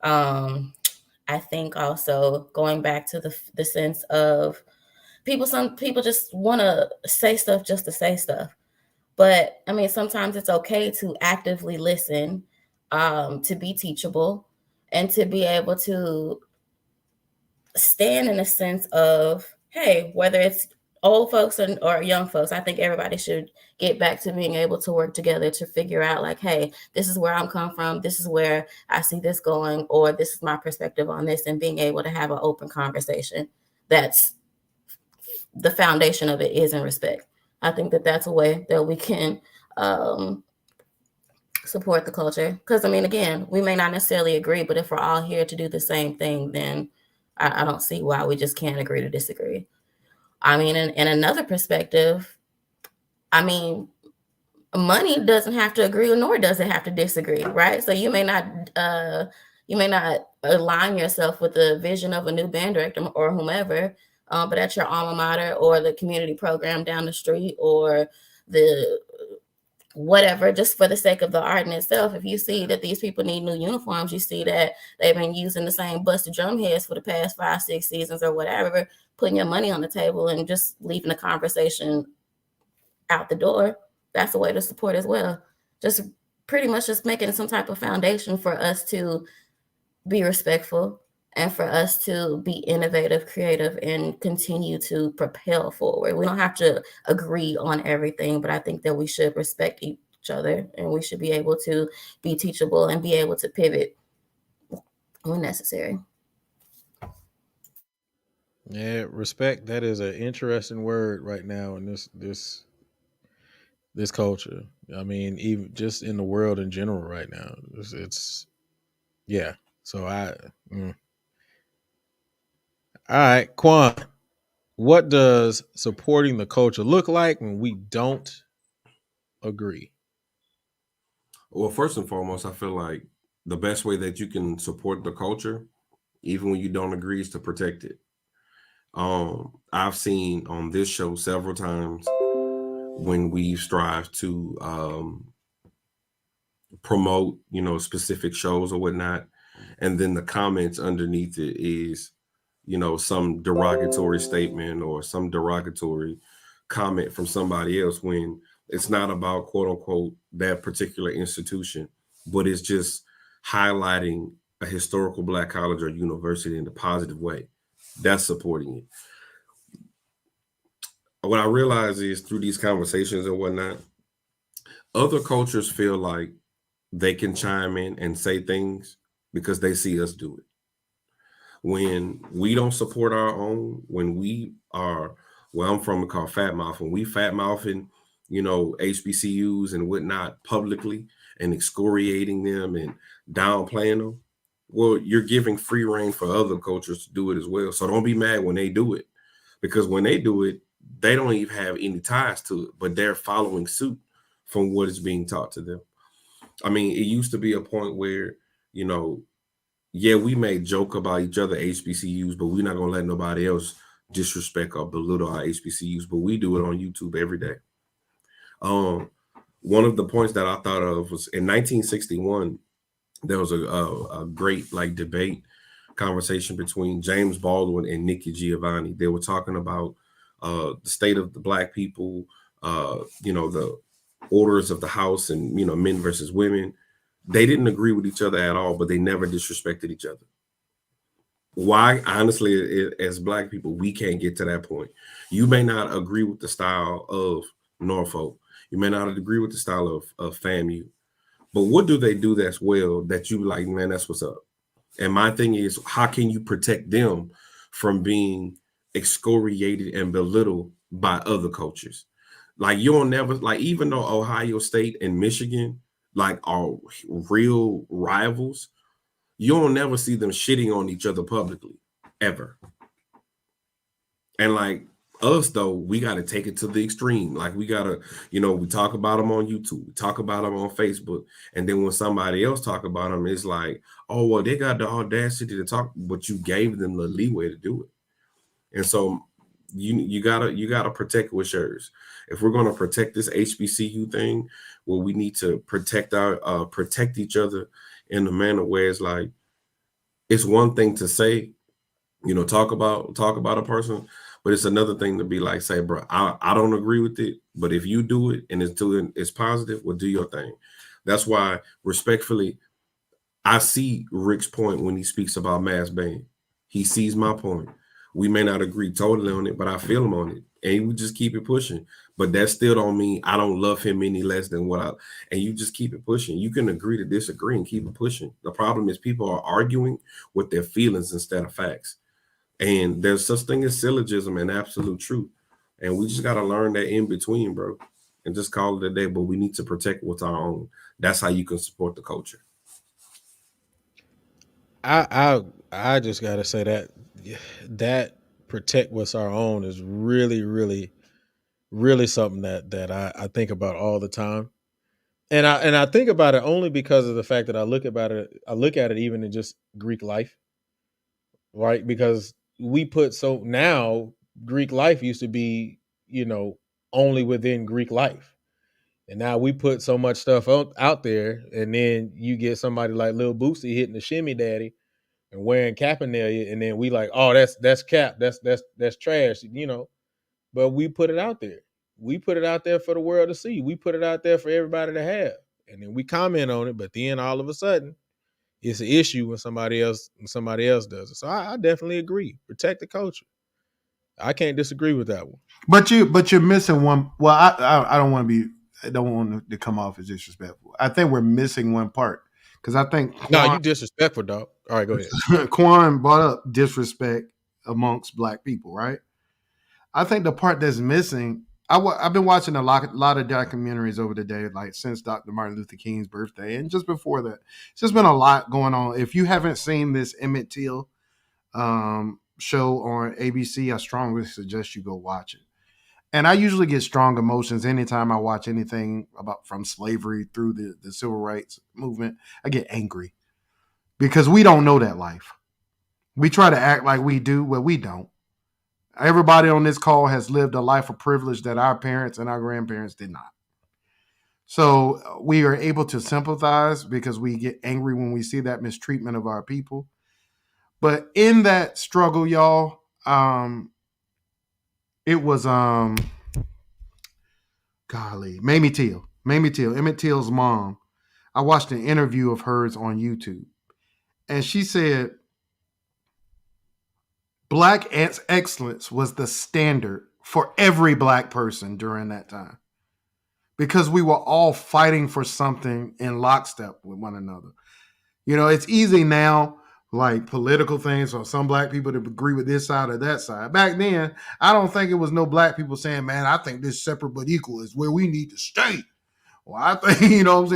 I think also going back to the sense of some people just want to say stuff just to say stuff. But I mean, sometimes it's okay to actively listen, to be teachable, and to be able to stand in a sense of, hey, whether it's old folks or young folks, I think everybody should get back to being able to work together to figure out like, hey, this is where I'm come from. This is where I see this going, or this is my perspective on this, and being able to have an open conversation. That's the foundation of it, is in respect. I think that that's a way that we can support the culture. Because, I mean, again, we may not necessarily agree, but if we're all here to do the same thing, then I don't see why we just can't agree to disagree. I mean, in another perspective, I mean, money doesn't have to agree nor does it have to disagree, right? So you may not align yourself with the vision of a new band director or whomever, but at your alma mater or the community program down the street or the whatever, just for the sake of the art in itself, if you see that these people need new uniforms, you see that they've been using the same busted drum heads for the past 5-6 seasons or whatever, putting your money on the table and just leaving the conversation out the door, that's a way to support as well. Just pretty much just making some type of foundation for us to be respectful and for us to be innovative, creative, and continue to propel forward. We don't have to agree on everything, but I think that we should respect each other and we should be able to be teachable and be able to pivot when necessary. Yeah, respect. That is an interesting word right now in this culture. I mean, even just in the world in general right now. It's yeah. So all right, Quan, what does supporting the culture look like when we don't agree? Well, first and foremost, I feel like the best way that you can support the culture, even when you don't agree, is to protect it. I've seen on this show several times when we strive to promote, specific shows or whatnot, and then the comments underneath it is, some derogatory statement or some derogatory comment from somebody else, when it's not about quote unquote that particular institution, but it's just highlighting a historical Black college or university in a positive way. That's supporting it. What I realize is through these conversations and whatnot, other cultures feel like they can chime in and say things because they see us do it. When we don't support our own, when we are, where I'm from, we call fat mouth, when we fat mouthing, HBCUs and whatnot publicly and excoriating them and downplaying them, well, you're giving free reign for other cultures to do it as well. So don't be mad when they do it, because when they do it, they don't even have any ties to it, but they're following suit from what is being taught to them. I mean, it used to be a point where, yeah, we may joke about each other HBCUs, but we're not going to let nobody else disrespect or belittle our HBCUs, but we do it on YouTube every day. One of the points that I thought of was in 1961, there was a great debate conversation between James Baldwin and Nikki Giovanni. They were talking about the state of the Black people, the orders of the house and, men versus women. They didn't agree with each other at all, but they never disrespected each other. Why? Honestly, as Black people, we can't get to that point. You may not agree with the style of Norfolk. You may not agree with the style of FAMU. But what do they do that's well that you like, man, that's what's up? And my thing is, how can you protect them from being excoriated and belittled by other cultures? Like, you'll never, even though Ohio State and Michigan are real rivals, you'll never see them shitting on each other publicly, ever. And us, though, we got to take it to the extreme. We got to, we talk about them on YouTube, we talk about them on Facebook. And then when somebody else talk about them, it's like, oh, well, they got the audacity to talk, but you gave them the leeway to do it. And so you gotta protect what's yours. If we're going to protect this HBCU thing, well, we need to protect each other in a manner where it's it's one thing to say, talk about a person, but it's another thing to be say, bro, I don't agree with it, but if you do it and it's positive, well, do your thing. That's why, respectfully, I see Rick's point when he speaks about mass ban. He sees my point. We may not agree totally on it, but I feel him on it, and we just keep it pushing. But that still don't mean I don't love him any less than and you just keep it pushing. You can agree to disagree and keep it pushing. The problem is people are arguing with their feelings instead of facts. And there's such thing as syllogism and absolute truth. And we just got to learn that in between, bro, and just call it a day. But we need to protect what's our own. That's how you can support the culture. I just got to say that that protect what's our own is really, really, really something that I think about all the time. And I think about it only because of the fact that I look at it even in just Greek life, right? Because we put so now Greek life used to be, only within Greek life. And now we put so much stuff out there, and then you get somebody like Lil Boosie hitting the shimmy daddy and wearing Capanelia, and then we like, oh, that's cap, that's trash, But we put it out there. We put it out there for the world to see. We put it out there for everybody to have, and then we comment on it. But then all of a sudden, it's an issue when somebody else does it. So I definitely agree. Protect the culture. I can't disagree with that one. But you're missing one. Well, I don't want to be. I don't want to come off as disrespectful. I think we're missing one part because I think You disrespectful, dog. All right, go ahead. Quan brought up disrespect amongst black people, right? I think the part that's missing. I've been watching a lot of documentaries over the day, like since Dr. Martin Luther King's birthday, and just before that, it's just been a lot going on. If you haven't seen this Emmett Till show on ABC, I strongly suggest you go watch it. And I usually get strong emotions anytime I watch anything about from slavery through the civil rights movement. I get angry because we don't know that life. We try to act like we do, but we don't. Everybody on this call has lived a life of privilege that our parents and our grandparents did not. So we are able to sympathize because we get angry when we see that mistreatment of our people. But in that struggle, y'all, it was golly, Mamie Till, Emmett Till's mom. I watched an interview of hers on YouTube, and she said Black excellence was the standard for every Black person during that time because we were all fighting for something in lockstep with one another. It's easy now, like political things, or some Black people to agree with this side or that side. Back then, I don't think it was no Black people saying, man, I think this separate but equal is where we need to stay. Well, I think,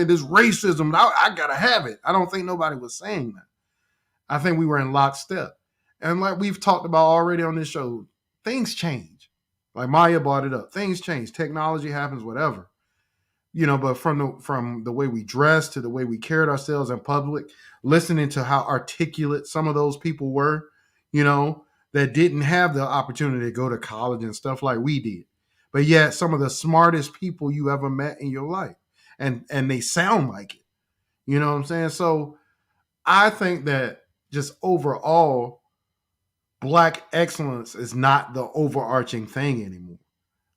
this racism, I got to have it. I don't think nobody was saying that. I think we were in lockstep. And like we've talked about already on this show, things change. Like Maya brought it up. Things change. Technology happens, whatever. But from the way we dressed to the way we carried ourselves in public, listening to how articulate some of those people were, that didn't have the opportunity to go to college and stuff like we did. But yet some of the smartest people you ever met in your life. And they sound like it. You know what I'm saying? So I think that just overall, Black excellence is not the overarching thing anymore.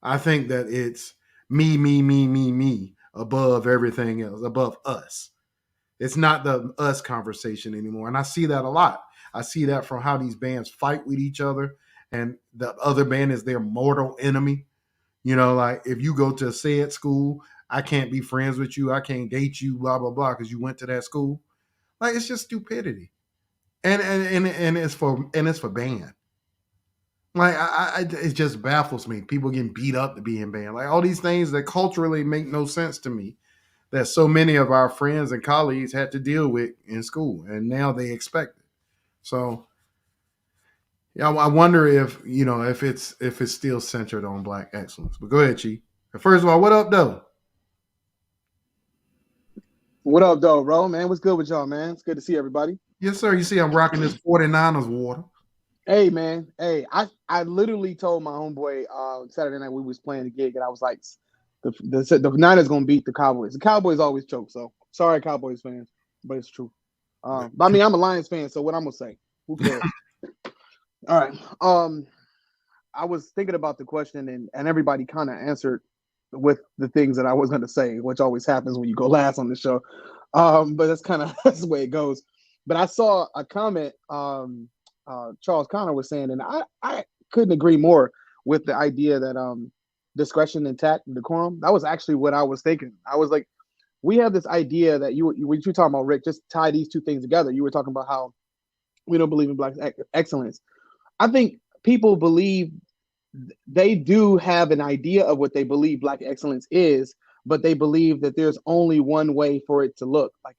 I think that it's me above everything else, above us. It's not the us conversation anymore. And I see that a lot. I see that from how these bands fight with each other and the other band is their mortal enemy. Like if you go to a said school, I can't be friends with you. I can't date you, blah, blah, blah, because you went to that school. Like it's just stupidity. And it's for band. Like it just baffles me. People getting beat up to be in band. Like all these things that culturally make no sense to me that so many of our friends and colleagues had to deal with in school, and now they expect it. So yeah, I wonder if it's still centered on Black excellence. But go ahead, Chief. First of all, what up, though? What up, though, bro? Man, what's good with y'all, man? It's good to see everybody. Yes, sir. You see, I'm rocking this 49ers water. Hey, man. Hey, I literally told my homeboy Saturday night we was playing the gig, and I was like, the Niners gonna beat the Cowboys. The Cowboys always choke, so sorry, Cowboys fans, but it's true. But I mean, I'm a Lions fan, so what I'm gonna say? Who cares? All right. I was thinking about the question, and everybody kind of answered with the things that I was gonna say, which always happens when you go last on the show. But that's the way it goes. But I saw a comment Charles Connor was saying, and I couldn't agree more with the idea that discretion and tact and decorum. That was actually what I was thinking. I was like, we have this idea that when you were talking about, Rick, just tie these two things together. You were talking about how we don't believe in Black excellence. I think people believe they do have an idea of what they believe Black excellence is, but they believe that there's only one way for it to look like,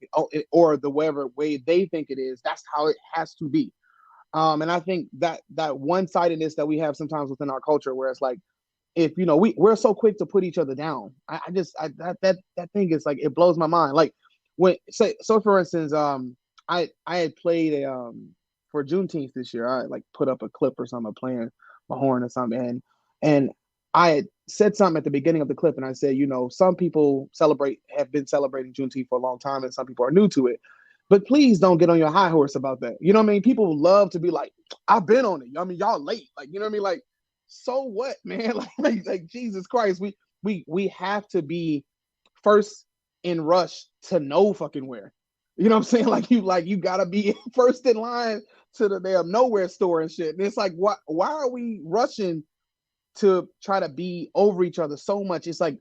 or the whatever way they think it is. That's how it has to be. And I think that one-sidedness that we have sometimes within our culture, where it's like, if we're so quick to put each other down. That thing is like, it blows my mind. Like when so for instance, I had played for Juneteenth this year. I like put up a clip or something playing my horn or something, and I had said something at the beginning of the clip, and I said, some people have been celebrating Juneteenth for a long time, and some people are new to it. But please don't get on your high horse about that. You know what I mean? People love to be like, I've been on it. I mean, y'all late. Like, you know what I mean? Like, so what, man? Like Jesus Christ, we have to be first in rush to no fucking where. You know what I'm saying? Like you gotta be first in line to the damn nowhere store and shit. And it's like, why are we rushing to try to be over each other so much? It's like,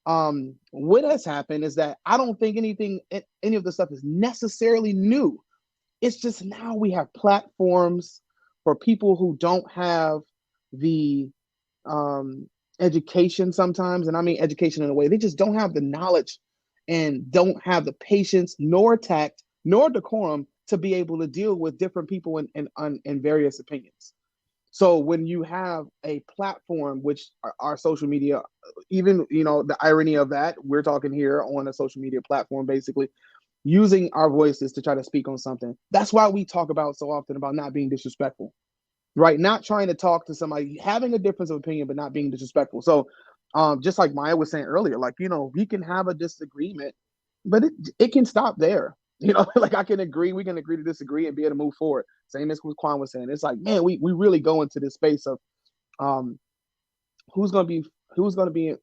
what has happened is that I don't think any of the stuff is necessarily new. It's just now we have platforms for people who don't have the education sometimes, and I mean education in a way, they just don't have the knowledge and don't have the patience nor tact nor decorum to be able to deal with different people in various opinions. So when you have a platform, which are social media, even the irony of that, we're talking here on a social media platform, basically using our voices to try to speak on something. That's why we talk about so often about not being disrespectful, right? Not trying to talk to somebody, having a difference of opinion, but not being disrespectful. So just like Maya was saying earlier, like, we can have a disagreement, but it can stop there. Like we can agree to disagree and be able to move forward. Same as what Quan was saying. It's like, man, we really go into this space of who's gonna be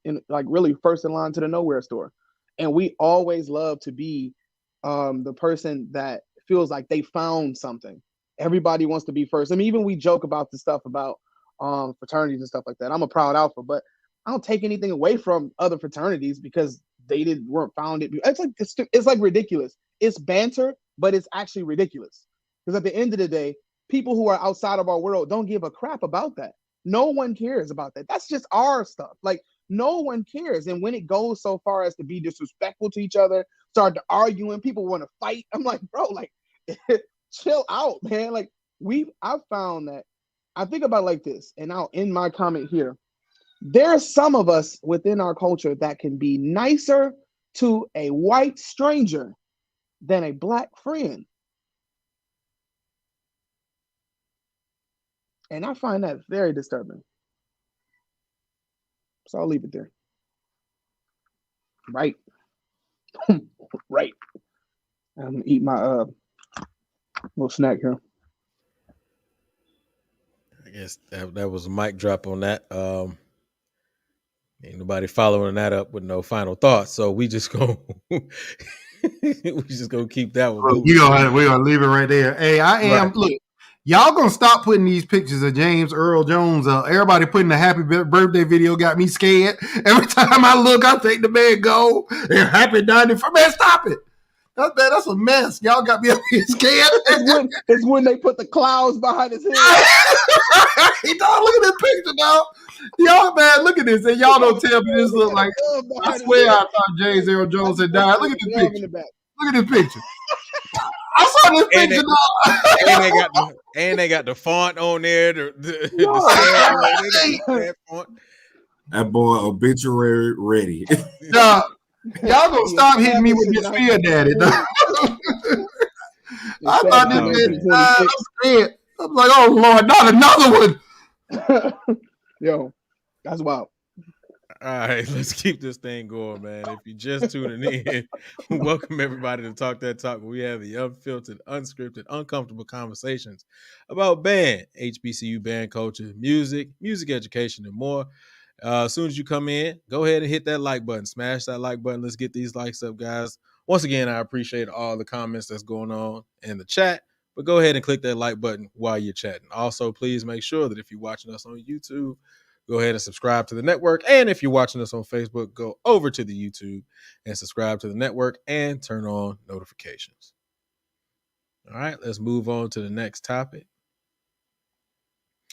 in like really first in line to the nowhere store. And we always love to be the person that feels like they found something. Everybody wants to be first. I mean, even we joke about the stuff about fraternities and stuff like that. I'm a proud alpha, but I don't take anything away from other fraternities because they weren't founded. It's like ridiculous. It's banter, but it's actually ridiculous. Because at the end of the day, people who are outside of our world don't give a crap about that. No one cares about that. That's just our stuff. Like, no one cares. And when it goes so far as to be disrespectful to each other, start to argue, and people want to fight, I'm like, bro, like, chill out, man. Like, I've found that, I think about it like this, and I'll end my comment here. There's some of us within our culture that can be nicer to a white stranger than a black friend. And I find that very disturbing. So I'll leave it there. Right. Right. I'm gonna eat my little snack here. I guess that was a mic drop on that. Ain't nobody following that up with no final thoughts, so we just gonna keep that one moving. We're gonna leave it right there. Hey, look, y'all gonna stop putting these pictures of James Earl Jones. Everybody putting the happy birthday video got me scared. Every time I look, I think the man go and happy 94. Man, stop it. That's a mess. Y'all got me up here scared. It's when they put the clouds behind his head. Dog, look at this picture, dog. Y'all, man, look at this. And y'all don't tell me this look like. I swear I thought James Earl Jones had died. Look at this picture. Look at this picture. I saw this picture, dog. And they got the font on there. That boy obituary ready. Dog. Y'all gonna stop hitting me with this fear, daddy. I thought this man died. I'm scared. I'm like, oh Lord, not another one. Yo, that's wild. All right, let's keep this thing going, man. If you're just tuning in, welcome everybody to Talk That Talk. We have the unfiltered, unscripted, uncomfortable conversations about band, HBCU band culture, music education, and more. As soon as you come in, go ahead and hit that like button. Smash that like button. Let's get these likes up, guys. Once again, I appreciate all the comments that's going on in the chat, but go ahead and click that like button while you're chatting. Also, please make sure that if you're watching us on YouTube, go ahead and subscribe to the network. And if you're watching us on Facebook, go over to the YouTube and subscribe to the network and turn on notifications. All right, let's move on to the next topic.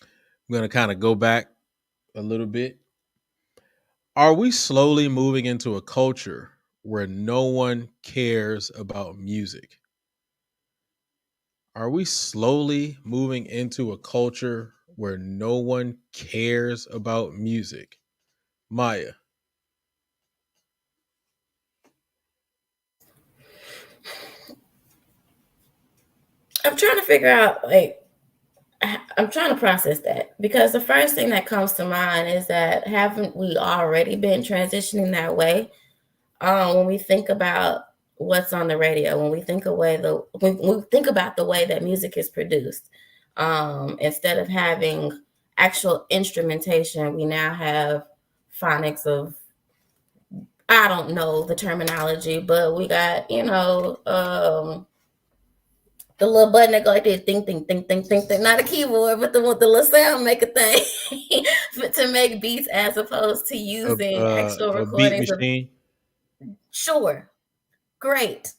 I'm going to kind of go back a little bit. Are we slowly moving into a culture where no one cares about music? Are we slowly moving into a culture where no one cares about music? Maya. I'm trying to figure out, like, I'm trying to process that because the first thing that comes to mind is that haven't we already been transitioning that way? When we think about what's on the radio, when we think when we think about the way that music is produced, instead of having actual instrumentation, we now have phonics of, I don't know the terminology, but we got, the little button that go like this, ding, ding, ding, ding, ding, ding, not a keyboard, but the little sound maker thing to make beats as opposed to using actual A beat recordings of, machine. sure, great,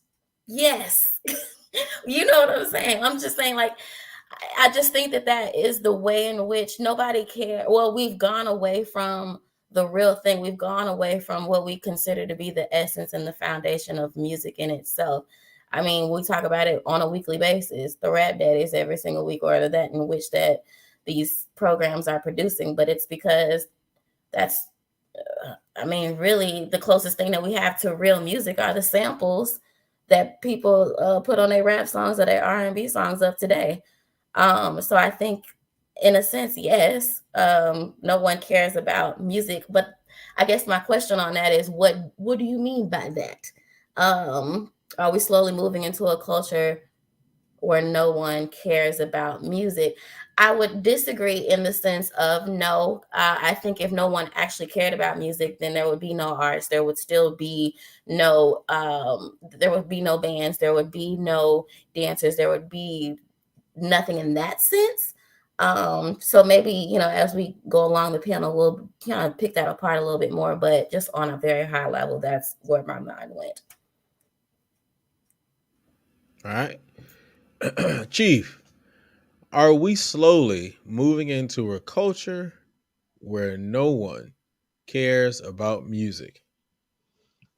yes. You know what I'm saying? I'm just saying, like, I just think that is the way in which nobody cares. Well, we've gone away from the real thing. We've gone away from what we consider to be the essence and the foundation of music in itself. I mean, we talk about it on a weekly basis, the rap daddies every single week, or that in which that these programs are producing, but it's because that's, I mean, really the closest thing that we have to real music are the samples that people put on their rap songs or their R&B songs of today. So I think, in a sense, yes, no one cares about music. But I guess my question on that is, what do you mean by that? Are we slowly moving into a culture where no one cares about music? I would disagree in the sense of no. I think if no one actually cared about music, then there would be no arts. There would still be no. There would be no bands. There would be no dancers. There would be nothing in that sense. So maybe, as we go along the panel, we'll kind of pick that apart a little bit more, but just on a very high level, that's where my mind went. All right. Chief, are we slowly moving into a culture where no one cares about music?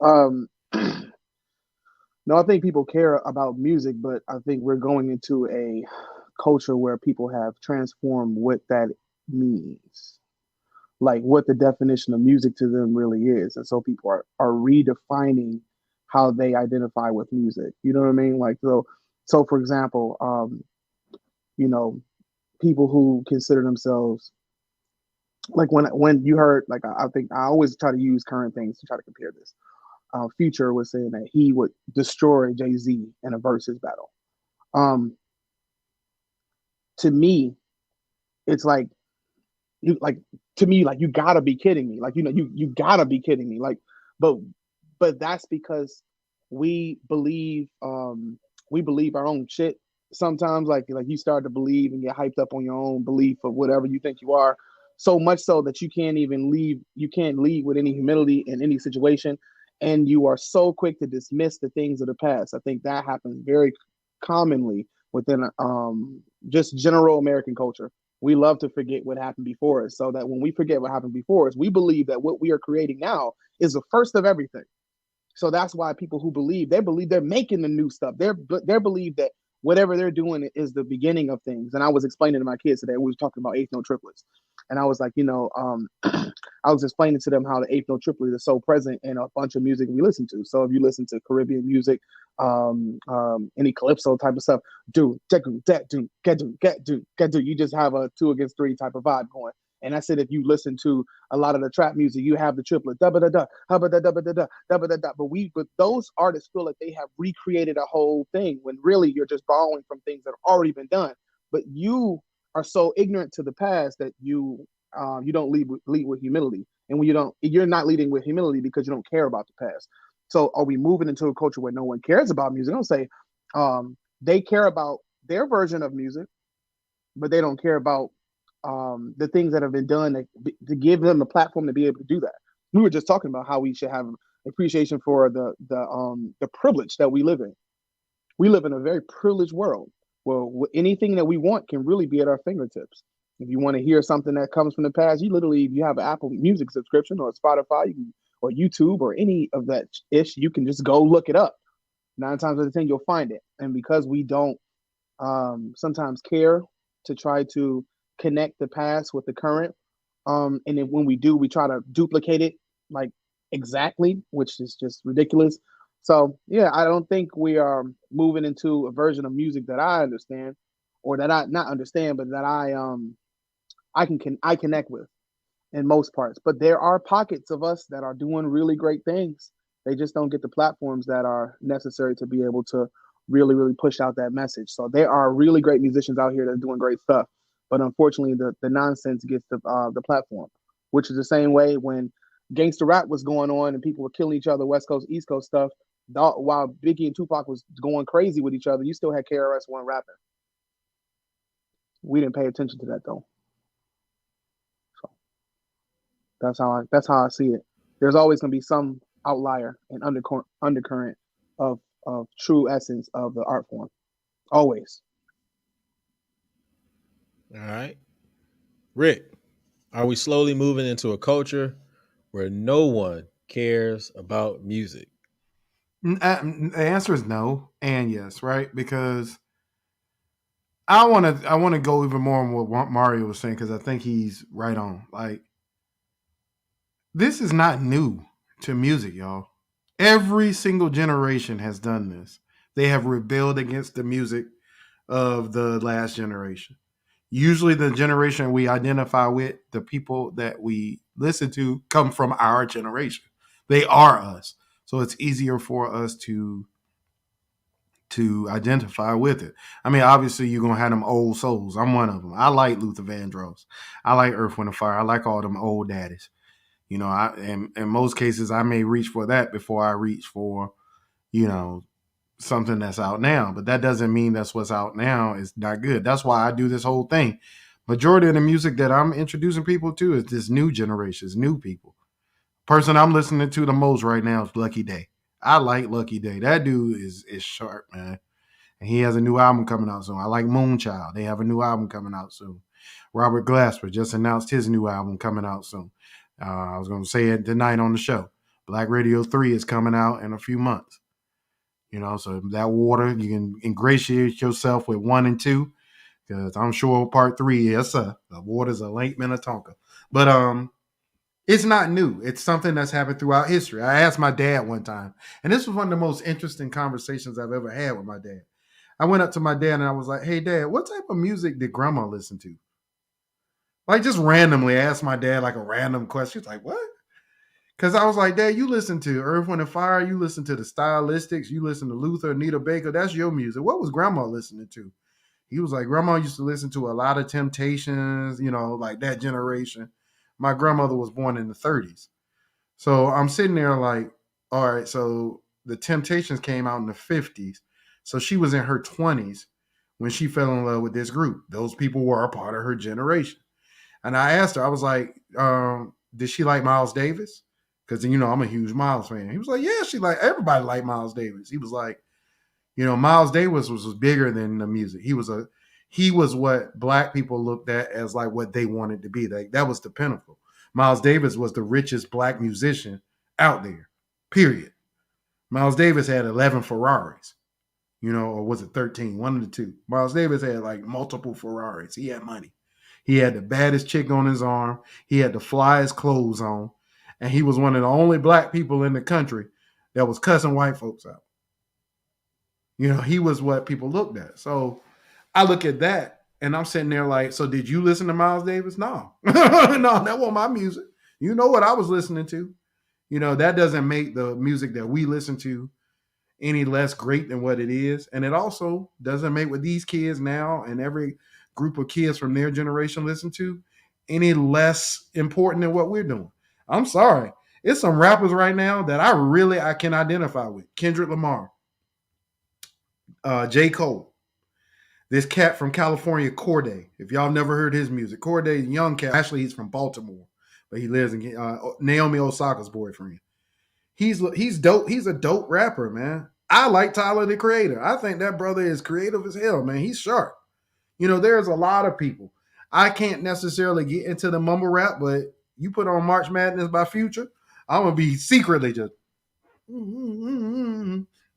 Um, no, I think people care about music, but I think we're going into a culture where people have transformed what that means, like what the definition of music to them really is. And so people are redefining how they identify with music. You know what I mean? Like, so for example, you know, people who consider themselves, like when you heard, like, I think I always try to use current things to try to compare this. Future was saying that he would destroy Jay-Z in a versus battle. Um, to me, it's like you like to me like you gotta be kidding me. Like, you gotta be kidding me. Like, but that's because we believe we believe our own shit sometimes. Like you start to believe and get hyped up on your own belief of whatever you think you are, so much so that you can't leave with any humility in any situation, and you are so quick to dismiss the things of the past. I think that happens very commonly within just general American culture. We love to forget what happened before us, so that when we forget what happened before us, we believe that what we are creating now is the first of everything. So that's why people who believe they're making the new stuff. They believe that whatever they're doing is the beginning of things. And I was explaining to my kids today, we was talking about eighth note triplets, and I was like, I was explaining to them how the eighth note triplet is so present in a bunch of music we listen to. So if you listen to Caribbean music, any calypso type of stuff, you just have a 2 against 3 type of vibe going. And I said, if you listen to a lot of the trap music, you have the triplet, da da da da, da da da da da da da da. But those artists feel like they have recreated a whole thing when really you're just borrowing from things that have already been done. But you are so ignorant to the past that you don't lead with humility. And when you're not leading with humility because you don't care about the past. So are we moving into a culture where no one cares about music? I don't say they care about their version of music, but they don't care about the things that have been done to give them the platform to be able to do that. We were just talking about how we should have appreciation for the privilege that we live in. We live in a very privileged world where anything that we want can really be at our fingertips. If you want to hear something that comes from the past, if you have an Apple Music subscription or Spotify, or YouTube or any of that ish, you can just go look it up. 9 times out of 10, you'll find it. And because we don't sometimes care to try to connect the past with the current. And then when we do, we try to duplicate it like exactly, which is just ridiculous. So yeah, I don't think we are moving into a version of music that I understand, or that I not understand, but that I connect with in most parts. But there are pockets of us that are doing really great things. They just don't get the platforms that are necessary to be able to really push out that message. So there are really great musicians out here that are doing great stuff. But unfortunately, the nonsense gets the platform, which is the same way when gangster rap was going on and people were killing each other, West Coast, East Coast stuff. While Biggie and Tupac was going crazy with each other, you still had KRS-One rapping. We didn't pay attention to that though. So that's how I see it. There's always going to be some outlier and undercurrent of true essence of the art form. Always. All right. Rick, are we slowly moving into a culture where no one cares about music? The answer is no and yes, right? Because I want to go even more on what Mario was saying because I think he's right on. Like, this is not new to music, y'all. Every single generation has done this. They have rebelled against the music of the last generation. Usually, the generation we identify with, the people that we listen to, come from our generation. They are us, so it's easier for us to identify with it. I mean, obviously, you're gonna have them old souls. I'm one of them. I like Luther Vandross. I like Earth, Wind, and Fire. I like all them old daddies. You know, in most cases, I may reach for that before I reach for, you know, something that's out now. But that doesn't mean that's what's out now is not good. That's why I do this whole thing. Majority of the music that I'm introducing people to is this new generation, is new people. Person I'm listening to the most right now is Lucky Day. I like Lucky Day. That dude is sharp, man. And he has a new album coming out soon. I like Moonchild. They have a new album coming out soon. Robert Glasper just announced his new album coming out soon. I was going to say it tonight on the show. Black Radio 3 is coming out in a few months. You know, so that water, you can ingratiate yourself with 1 and 2, because I'm sure part 3, yes, sir. The water's a Lake Minnetonka. But it's not new. It's something that's happened throughout history. I asked my dad one time, and this was one of the most interesting conversations I've ever had with my dad. I went up to my dad and I was like, "Hey, Dad, what type of music did Grandma listen to?" Like, just randomly asked my dad like a random question. He's like, "What?" Because I was like, "Dad, you listen to Earth, Wind, and Fire. You listen to the Stylistics. You listen to Luther, Anita Baker. That's your music. What was Grandma listening to?" He was like, "Grandma used to listen to a lot of Temptations, you know, like that generation." My grandmother was born in the 30s. So I'm sitting there like, all right, so the Temptations came out in the 50s. So she was in her 20s when she fell in love with this group. Those people were a part of her generation. And I asked her, I was like, did she like Miles Davis? Because, you know, I'm a huge Miles fan. He was like, yeah, everybody liked Miles Davis. He was like, you know, Miles Davis was bigger than the music. He was what black people looked at as like what they wanted to be. Like, that was the pinnacle. Miles Davis was the richest black musician out there, period. Miles Davis had 11 Ferraris, you know, or was it 13? One of the two. Miles Davis had like multiple Ferraris. He had money. He had the baddest chick on his arm. He had the flyest clothes on. And he was one of the only black people in the country that was cussing white folks out. You know, he was what people looked at. So I look at that and I'm sitting there like, so did you listen to Miles Davis? No. No, that wasn't my music. You know what I was listening to. You know, that doesn't make the music that we listen to any less great than what it is. And it also doesn't make what these kids now and every group of kids from their generation listen to any less important than what we're doing. I'm sorry. It's some rappers right now that I can identify with. Kendrick Lamar, J. Cole, this cat from California, Corday. If y'all never heard his music, Corday, young cat. Actually, he's from Baltimore, but he lives in Naomi Osaka's boyfriend. He's dope. He's a dope rapper, man. I like Tyler, the Creator. I think that brother is creative as hell, man. He's sharp. You know, there's a lot of people. I can't necessarily get into the mumble rap, but you put on March Madness by Future, I'm gonna be secretly just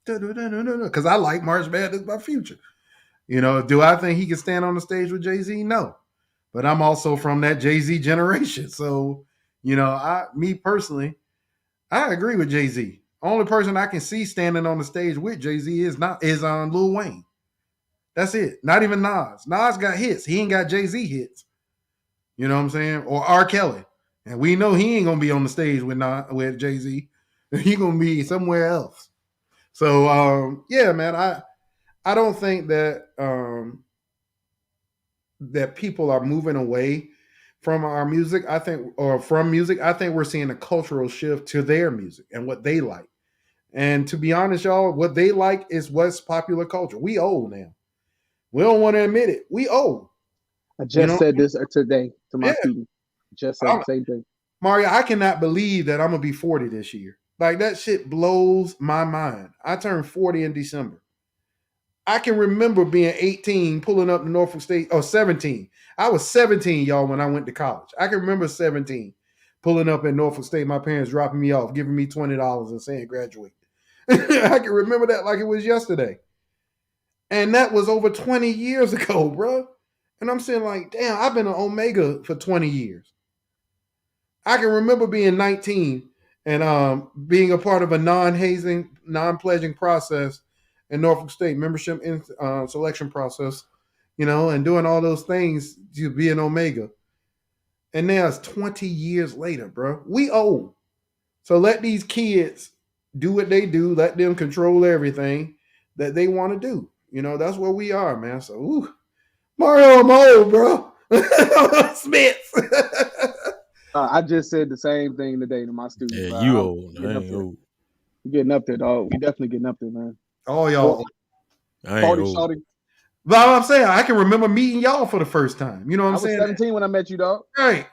because I like March Madness by Future. You know, do I think he can stand on the stage with Jay-Z? No. But I'm also from that Jay-Z generation. So, you know, me personally, I agree with Jay-Z. Only person I can see standing on the stage with Jay-Z is Lil Wayne. That's it. Not even Nas. Nas got hits. He ain't got Jay-Z hits. You know what I'm saying? Or R. Kelly. And we know he ain't gonna be on the stage with Jay-Z. He gonna be somewhere else. So yeah, man, I don't think that that people are moving away from our music. I think we're seeing a cultural shift to their music and what they like. And to be honest, y'all, what they like is what's popular culture. We old now. We don't want to admit it. We old. I just said this today to my student. Just said the same thing. Mario, I cannot believe that I'm gonna be 40 this year. Like, that shit blows my mind. I turned 40 in December. I can remember being 18, pulling up to Norfolk State, 17. I was 17, y'all, when I went to college. I can remember 17, pulling up at Norfolk State, my parents dropping me off, giving me $20 and saying graduate. I can remember that like it was yesterday. And that was over 20 years ago, bro. And I'm saying, like, damn, I've been an Omega for 20 years. I can remember being 19 and being a part of a non-hazing, non-pledging process in Norfolk State, membership in selection process, you know, and doing all those things to be an Omega. And now it's 20 years later, bro. We old. So let these kids do what they do. Let them control everything that they want to do. You know, that's where we are, man. So, Mario, I'm old, bro. Smiths. I just said the same thing today to my students. Yeah, bro. you old. I ain't old. You're getting up there, dog. We definitely getting up there, man. Oh, y'all. I ain't old. Shorty. But I'm saying, I can remember meeting y'all for the first time. You know what I'm saying? I was 17 when I met you, dog. Right.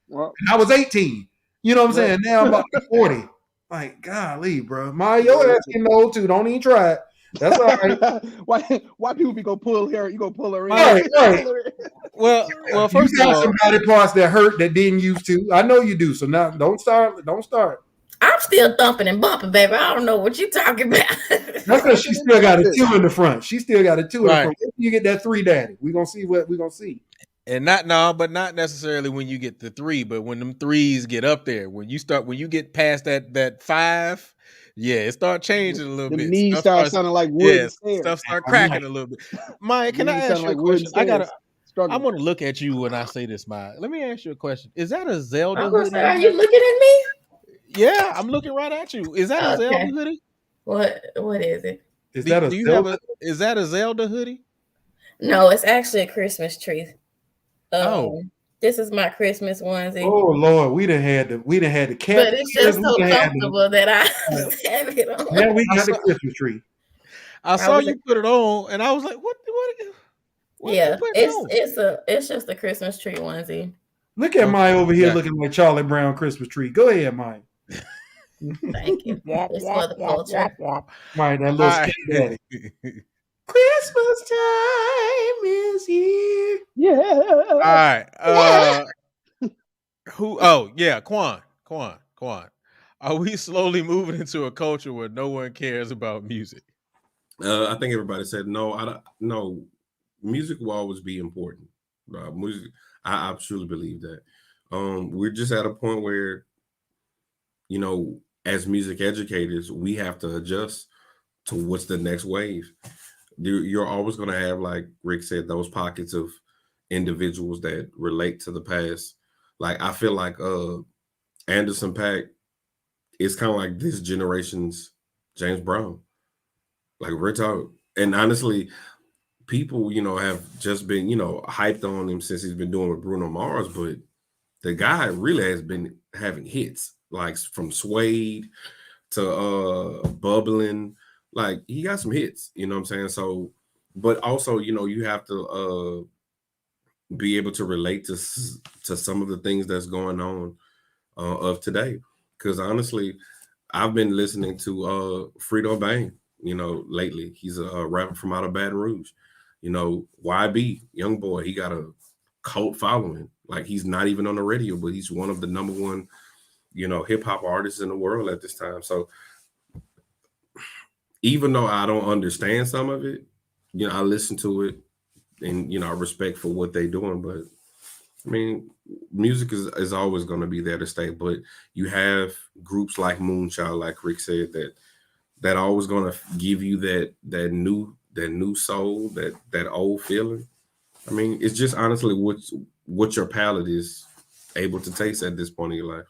Well, And I was 18. You know what I'm saying? Now I'm about 40. Like, golly, bro. Mario, that's getting old too. Don't even try it. That's all right. why people be gonna pull her? You gonna pull her in? Right. Well, first you got some body parts that hurt that didn't used to. I know you do. So now don't start. I'm still thumping and bumping, baby. I don't know what you're talking about. That's because she still got a 2 in the front. She still got a 2 in the front. When you get that 3, daddy, we're gonna see what we're gonna see. And not necessarily when you get the 3, but when them 3s get up there, when you get past that 5, yeah, it start changing a little the bit. knees start sounding like wood. Yeah, stuff start cracking a little bit. Maya, can I ask you a question? I want to look at you when I say this, Maya. Let me ask you a question. Is that a Zelda hoodie? Are you looking at me? Yeah, I'm looking right at you. Is that a Zelda hoodie? What is it? Is that a Zelda hoodie? No, it's actually a Christmas tree. Oh. This is my Christmas onesie. Oh Lord, we done had the cat. But it's just so comfortable that I have it on. Now we got the Christmas tree. I saw you put it on, and I was like, "What yeah, it's just a Christmas tree onesie. Look at Maya over here looking like Charlie Brown Christmas tree. Go ahead, Maya. Thank you. It's for the culture. Maya, that little skinny daddy. Christmas time is here. Yeah. All right. Who? Oh, yeah. Quan. Are we slowly moving into a culture where no one cares about music? I think everybody said no. No, music will always be important. Music, I truly believe that. We're just at a point where, you know, as music educators, we have to adjust to what's the next wave. You're always going to have, like Rick said, those pockets of individuals that relate to the past. Like, I feel like Anderson .Paak is kind of like this generation's James Brown. Like, we're talking. And honestly, people, you know, have just been, you know, hyped on him since he's been doing with Bruno Mars, but the guy really has been having hits, like from Suede to Bubbling. Like, he got some hits, you know what I'm saying? So, but also, you know, you have to be able to relate to some of the things that's going on of today. Because honestly, I've been listening to Frito Bang, you know, lately. He's a rapper from out of Baton Rouge. You know, YB, young boy, he got a cult following. Like, he's not even on the radio, but he's one of the number one, you know, hip hop artists in the world at this time. So even though I don't understand some of it, I listen to it, and I respect for what they're doing. But I mean, music is always going to be there to stay. But you have groups like Moonchild, like Rick said, that always going to give you that new soul, that old feeling. I mean, it's just honestly what your palate is able to taste at this point in your life.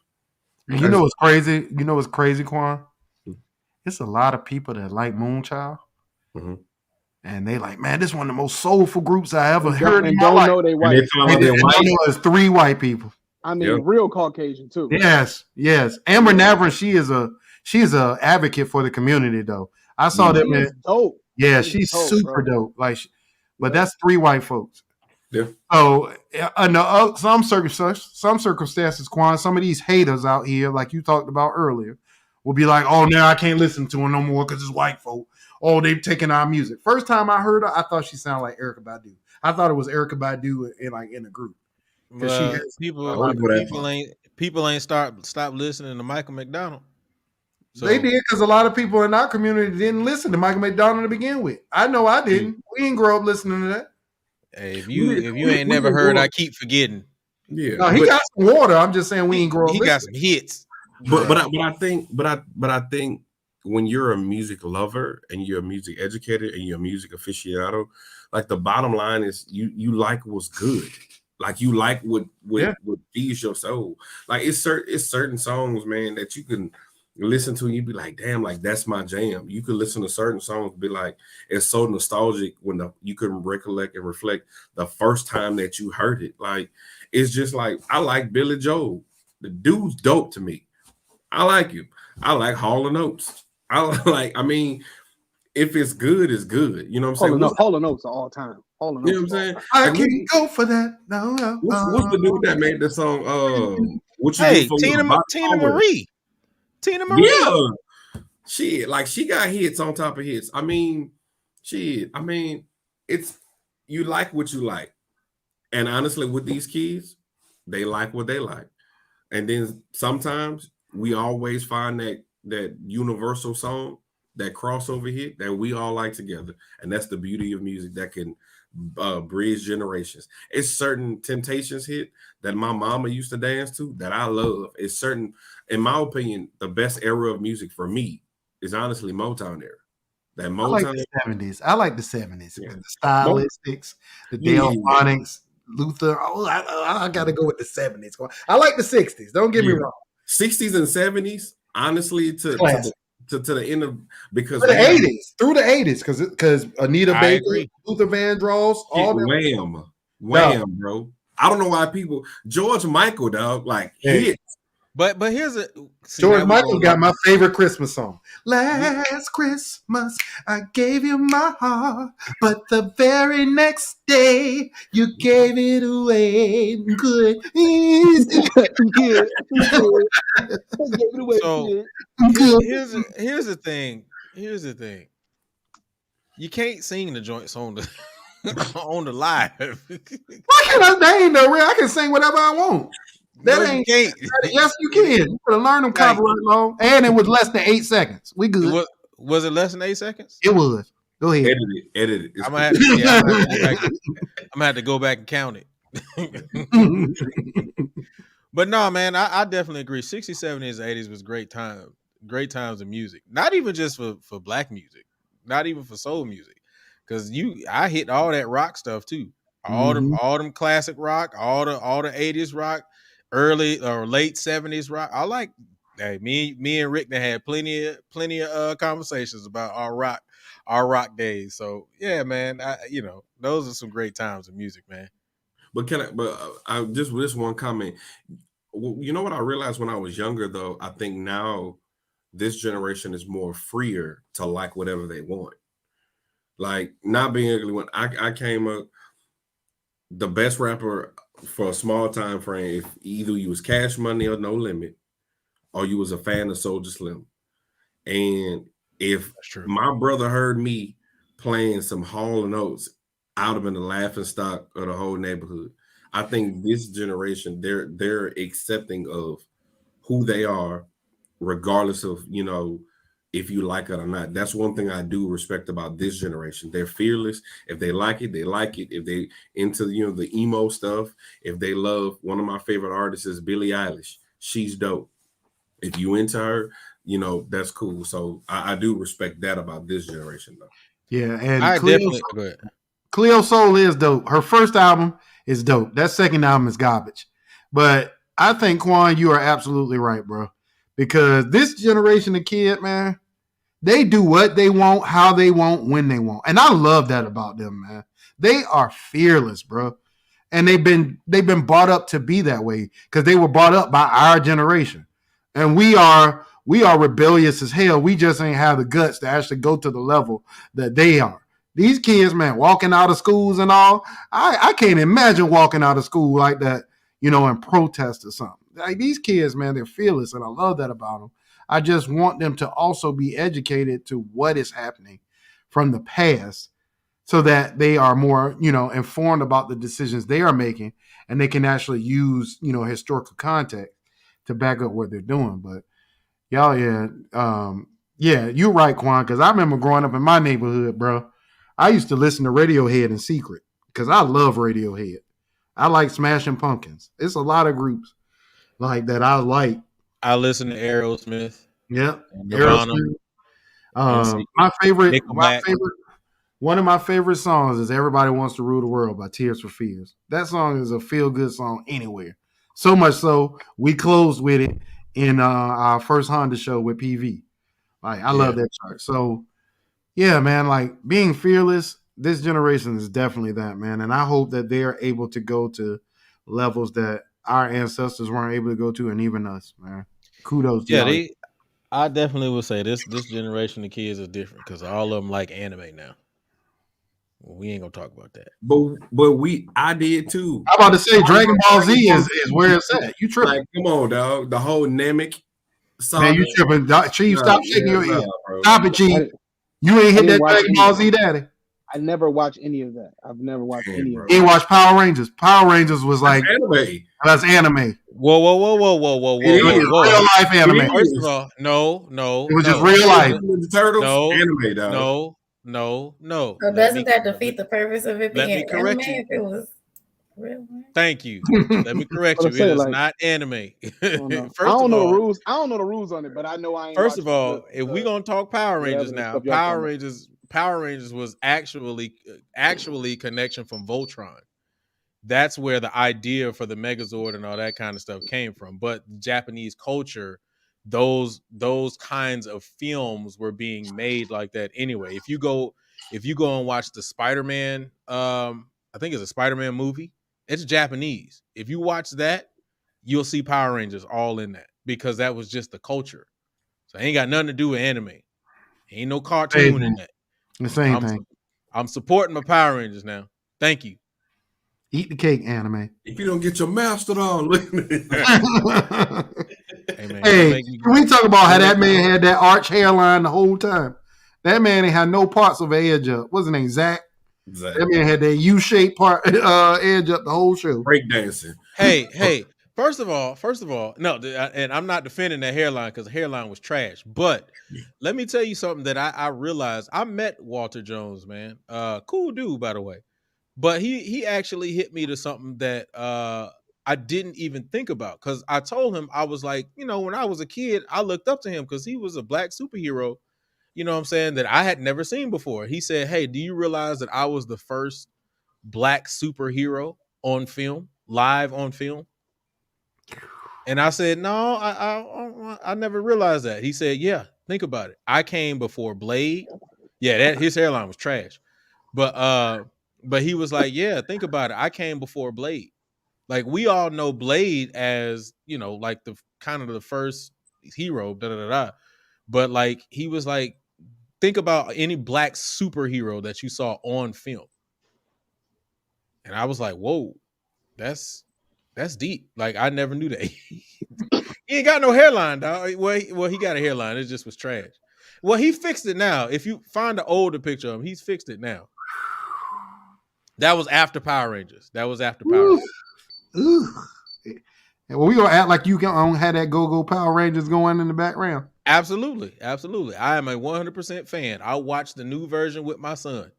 And you know what's crazy? You know what's crazy, Quan? It's a lot of people that like Moonchild. Mm-hmm. And they like, man, this is one of the most soulful groups I ever heard in my don't life. know they And white. they talking about their white. It's 3 white people. I mean, real Caucasian too. Yes. Amber Navran, she's a advocate for the community though. I saw them. She is dope. Yeah, she's dope, super dope. Like, but that's 3 white folks. Yeah. So under some circumstances, Quan, some of these haters out here, like you talked about earlier, will be like, "Oh, now I can't listen to her no more because it's white folk. Oh, they've taken our music." First time I heard her, I thought she sounded like Erykah Badu. I thought it was Erykah Badu in a group. People ain't stop listening to Michael McDonald. So, they did, because a lot of people in our community didn't listen to Michael McDonald to begin with. I know I didn't. We didn't grow up listening to that. Hey, if you ain't never heard, I keep forgetting. Yeah, no, he got some water. I'm just saying we ain't grow up. He got some hits. But I think when you're a music lover and you're a music educator and you're a music aficionado, like the bottom line is you like what's good. Like you like what feeds your soul. Like it's certain songs, man, that you can listen to and you be like, damn, like that's my jam. You could listen to certain songs and be like, it's so nostalgic when you can recollect and reflect the first time that you heard it. Like it's just like, I like Billy Joel. The dude's dope to me. I like him. I like Hall & Oates. I mean, if it's good, it's good. You know what I'm saying? Hall & Oates are all time. You know what I'm saying? I can't go for that. No. What's the dude that made the song? Tina Marie. Tina Marie. Yeah. Shit, like she got hits on top of hits. I mean, it's you like what you like. And honestly, with these kids, they like what they like. And then sometimes we always find that universal song, that crossover hit that we all like together. And that's the beauty of music that can bridge generations. It's certain Temptations hit that my mama used to dance to that I love. It's certain, in my opinion, the best era of music for me is honestly Motown era. That Motown. I like the 70s. I like the 70s. Yeah. The Stylistics, the Delphonics, Luther. Oh, I got to go with the 70s. I like the 60s. Don't get me wrong. 60s and 70s, honestly, to the end of, because through the 80s, because Anita Baker, Luther Vandross, all them. Wham, bro. I don't know why people George Michael, dog, like hits. But here's George Michael got my favorite Christmas song. Last Christmas I gave you my heart, but the very next day you gave it away. Good. So here's the thing. You can't sing the joints on the on the live. Why can't I? That ain't no real. I can sing whatever I want. Yes, you can. You gotta learn them copyright law. And it was less than 8 seconds. We good. Was it less than 8 seconds? It was. Go ahead. Edit it. I'm gonna have to go back and count it. But no, man, I definitely agree. 60s, 70s, 80s was great times of music. Not even just for black music, not even for soul music. Because I hit all that rock stuff too. All them classic rock, all the 80s rock, early or late 70s rock. I like me and Rick had plenty of conversations about our rock days. So yeah, man, those are some great times of music, man. But I just with this one comment, you know what I realized when I was younger though, I think now this generation is more freer to like whatever they want. Like not being ugly. When I came up, the best rapper for a small time frame, if either you was Cash Money or No Limit, or you was a fan of Soulja Slim. And if my brother heard me playing some Hall & Oates, I'd have been the laughing stock of the whole neighborhood. I think this generation, they're accepting of who they are, regardless of, if you like it or not. That's one thing I do respect about this generation. They're fearless. If they like it, they like it. If they into the emo stuff, if they love, one of my favorite artists is Billie Eilish. She's dope. If you into her, that's cool. So I do respect that about this generation, though. Yeah, and I definitely go ahead. Cleo Soul is dope. Her first album is dope. That second album is garbage. But I think, Quan, you are absolutely right, bro. Because this generation of kid, man, they do what they want, how they want, when they want. And I love that about them, man. They are fearless, bro. And they've been brought up to be that way because they were brought up by our generation. And we are rebellious as hell. We just ain't have the guts to actually go to the level that they are. These kids, man, walking out of schools and all, I can't imagine walking out of school like that, in protest or something. Like these kids, man, they're fearless, and I love that about them. I just want them to also be educated to what is happening from the past so that they are more, informed about the decisions they are making, and they can actually use, historical context to back up what they're doing. But y'all, yeah, you're right, Quan, because I remember growing up in my neighborhood, bro. I used to listen to Radiohead in secret because I love Radiohead. I like Smashing Pumpkins. It's a lot of groups like that I like. I listen to Aerosmith. Yep. Nirvana. One of my favorite songs is Everybody Wants to Rule the World by Tears for Fears. That song is a feel-good song anywhere. So much so, we closed with it in our first Honda show with PV. Like, I love that chart. So, yeah, man, like being fearless, this generation is definitely that, man. And I hope that they are able to go to levels that our ancestors weren't able to go to, and even us, man. Kudos to y'all. I definitely would say this generation of kids is different because all of them like anime now. Well, we ain't gonna talk about that. But I did too. I'm about to say Dragon Ball Z is where it's at. You tripping? Like, come on, dog. The whole Namek song. Man, you tripping? Chief, stop shaking your head. Stop it, Chief. You ain't hit that Dragon Ball Z, daddy. I never watched any of that. I've never watched any of it. You ain't watched Power Rangers. Power Rangers was like anime. That's anime. Whoa. It is real life anime. First of all, no. It was just real life. The Turtles, anime, dog. No. So doesn't that defeat the purpose of it being anime if it was real life? Thank you. Let me correct you. It is not anime. I don't know the rules. I don't know the rues on it, but I know I ain't. First of all, if we're gonna talk Power Rangers now, Power Rangers was actually connection from Voltron. That's where the idea for the Megazord and all that kind of stuff came from. But Japanese culture, those kinds of films were being made like that anyway. If you go and watch the Spider-Man, I think it's a Spider-Man movie, it's Japanese. If you watch that, you'll see Power Rangers all in that because that was just the culture. So it ain't got nothing to do with anime. Ain't no cartoon in that. The same thing. I'm supporting my Power Rangers now. Thank you. Eat the cake, anime. If you don't get your master on, look at it. Hey, can we talk about how that man had that arch hairline the whole time? That man ain't had no parts of an edge up. What's his name? Zach? That man had that U-shaped part edge up the whole show. Breakdancing. Hey. First of all, no, and I'm not defending that hairline because the hairline was trash. But let me tell you something that I realized. I met Walter Jones, man. Cool dude, by the way. But he actually hit me to something that I didn't even think about because I told him, I was like, when I was a kid, I looked up to him because he was a black superhero, you know what I'm saying, that I had never seen before. He said, hey, do you realize that I was the first black superhero on film, live on film? And I said, no, I never realized that. He said, yeah, think about it. I came before Blade. Yeah, his hairline was trash. But he was like, yeah, think about it. I came before Blade. Like, we all know Blade as, like the kind of the first hero, But like, he was like, think about any black superhero that you saw on film. And I was like, whoa, that's deep. Like, I never knew that. He ain't got no hairline, dog. Well, he got a hairline. It just was trash. Well, he fixed it now. If you find an older picture of him, he's fixed it now. That was after Power Rangers. Ooh. Well, we gonna act like you don't have that Go-Go Power Rangers going in the background. Absolutely. I am a 100% fan. I watched the new version with my son.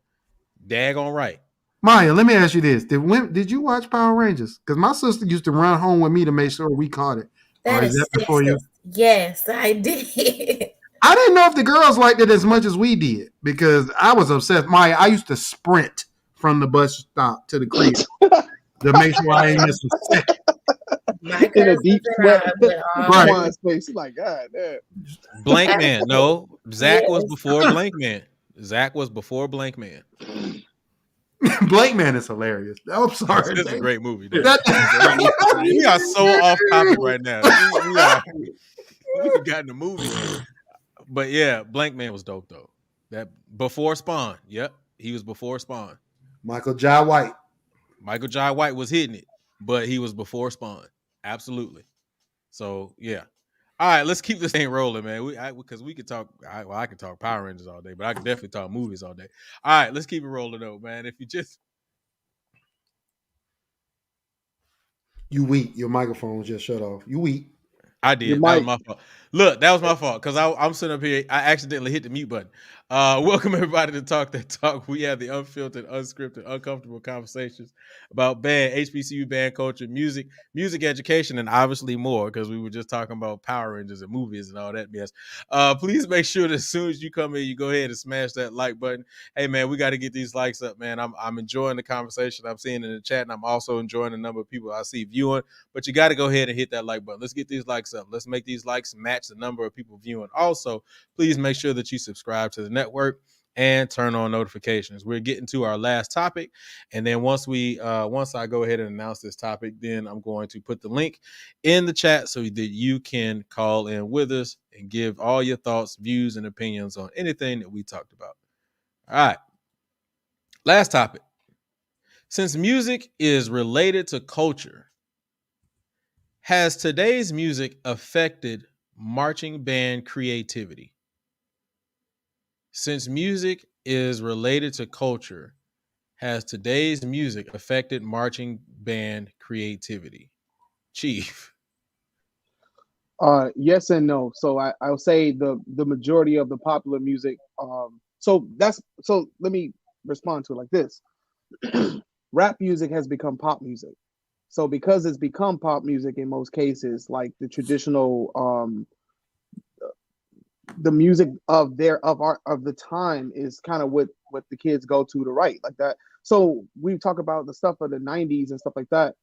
Daggone right. Maya, let me ask you this: did you watch Power Rangers? Because my sister used to run home with me to make sure we caught it. Or That is that is before you? sexist. Yes, I did. I didn't know if the girls liked it as much as we did because I was obsessed. Maya, I used to sprint from the bus stop to the crib to make sure I ain't miss a second. My In a cousins deep and sweat. I would Right. Quan always. space. He's like, God damn. Blank Man. No, Zach was Yes. before Blank Man. Zach was before Blank Man. Blake Man is hilarious. I'm sorry. It's a great movie. Though. That- We are so off topic right now. We are. We got in the movie, but yeah, Blank Man was dope though. That before Spawn. Yep, he was before Spawn. Michael Jai White. Michael Jai White was hitting it, but he was before Spawn. Absolutely. So yeah. All right, let's keep this thing rolling, man. Because we could talk. I could talk Power Rangers all day, but I could definitely talk movies all day. All right, let's keep it rolling though, man. If You weak. Your microphone just shut off. You weak. I did. Your That was mic. my fault. Look, that was my fault because I'm sitting up here. I accidentally hit the mute button. Welcome everybody to Talk That Talk. We have the unfiltered, unscripted, uncomfortable conversations about band, HBCU band culture, music education, and obviously more because we were just talking about Power Rangers and movies and all that mess. Please make sure that as soon as you come in, you go ahead and smash that like button. Hey man, we got to get these likes up, man. I'm enjoying the conversation I'm seeing in the chat, and I'm also enjoying the number of people I see viewing. But you got to go ahead and hit that like button. Let's get these likes up. Let's make these likes match the number of people viewing. Also, please make sure that you subscribe to the network and turn on notifications. We're getting to our last topic, and then once I go ahead and announce this topic, then I'm going to put the link in the chat so that you can call in with us and give all your thoughts, views, and opinions on anything that we talked about. All right. Last topic. Since music is related to culture, has today's music affected marching band creativity? Since music is related to culture, has today's music affected marching band creativity? Chief. Yes and no. So I'll say the majority of the popular music. So let me respond to it like this. Rap music has become pop music. So because it's become pop music in most cases, like the traditional the music of the time is kind of what the kids go to write like that. So we talk about the stuff of the 90s and stuff like that.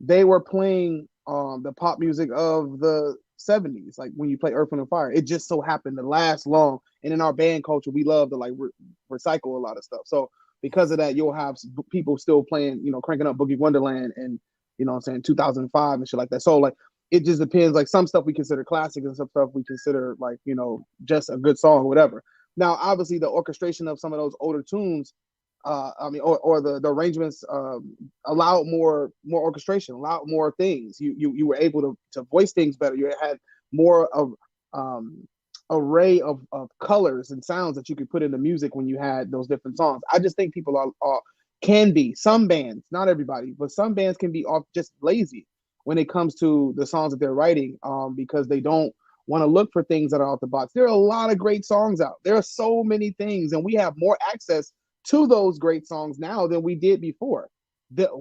They were playing the pop music of the 70s, like when you play Earth, Wind and Fire. It just so happened to last long. And in our band culture, we love to like recycle a lot of stuff. So because of that, you'll have people still playing, cranking up Boogie Wonderland and, I'm saying 2005 and shit like that. So like it just depends. Like some stuff we consider classic and some stuff we consider like, just a good song or whatever. Now, obviously the orchestration of some of those older tunes, or the arrangements allowed more orchestration, allowed more things. You were able to voice things better. You had more of array of colors and sounds that you could put into music when you had those different songs. I just think people can be, some bands, not everybody, but some bands can be off just lazy when it comes to the songs that they're writing, because they don't want to look for things that are out the box. There are a lot of great songs out. There are so many things, and we have more access to those great songs now than we did before.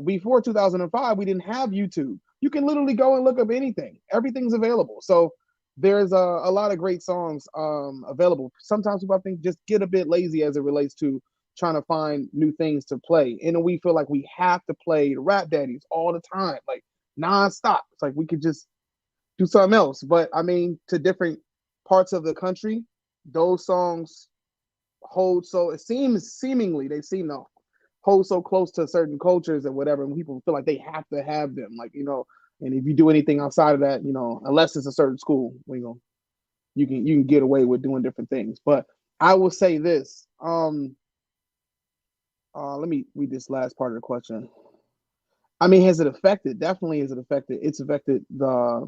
Before 2005, we didn't have YouTube. You can literally go and look up anything. Everything's available. So there's a lot of great songs available. Sometimes people, I think, just get a bit lazy as it relates to trying to find new things to play. And we feel like we have to play the rap daddies all the time, like nonstop. It's like we could just do something else. But I mean, to different parts of the country, those songs hold so seemingly they seem to hold so close to certain cultures and whatever, and people feel like they have to have them, like, and if you do anything outside of that, unless it's a certain school, you can get away with doing different things. But I will say this, let me read this last part of the question. I mean, has it affected? Definitely has it affected. It's affected the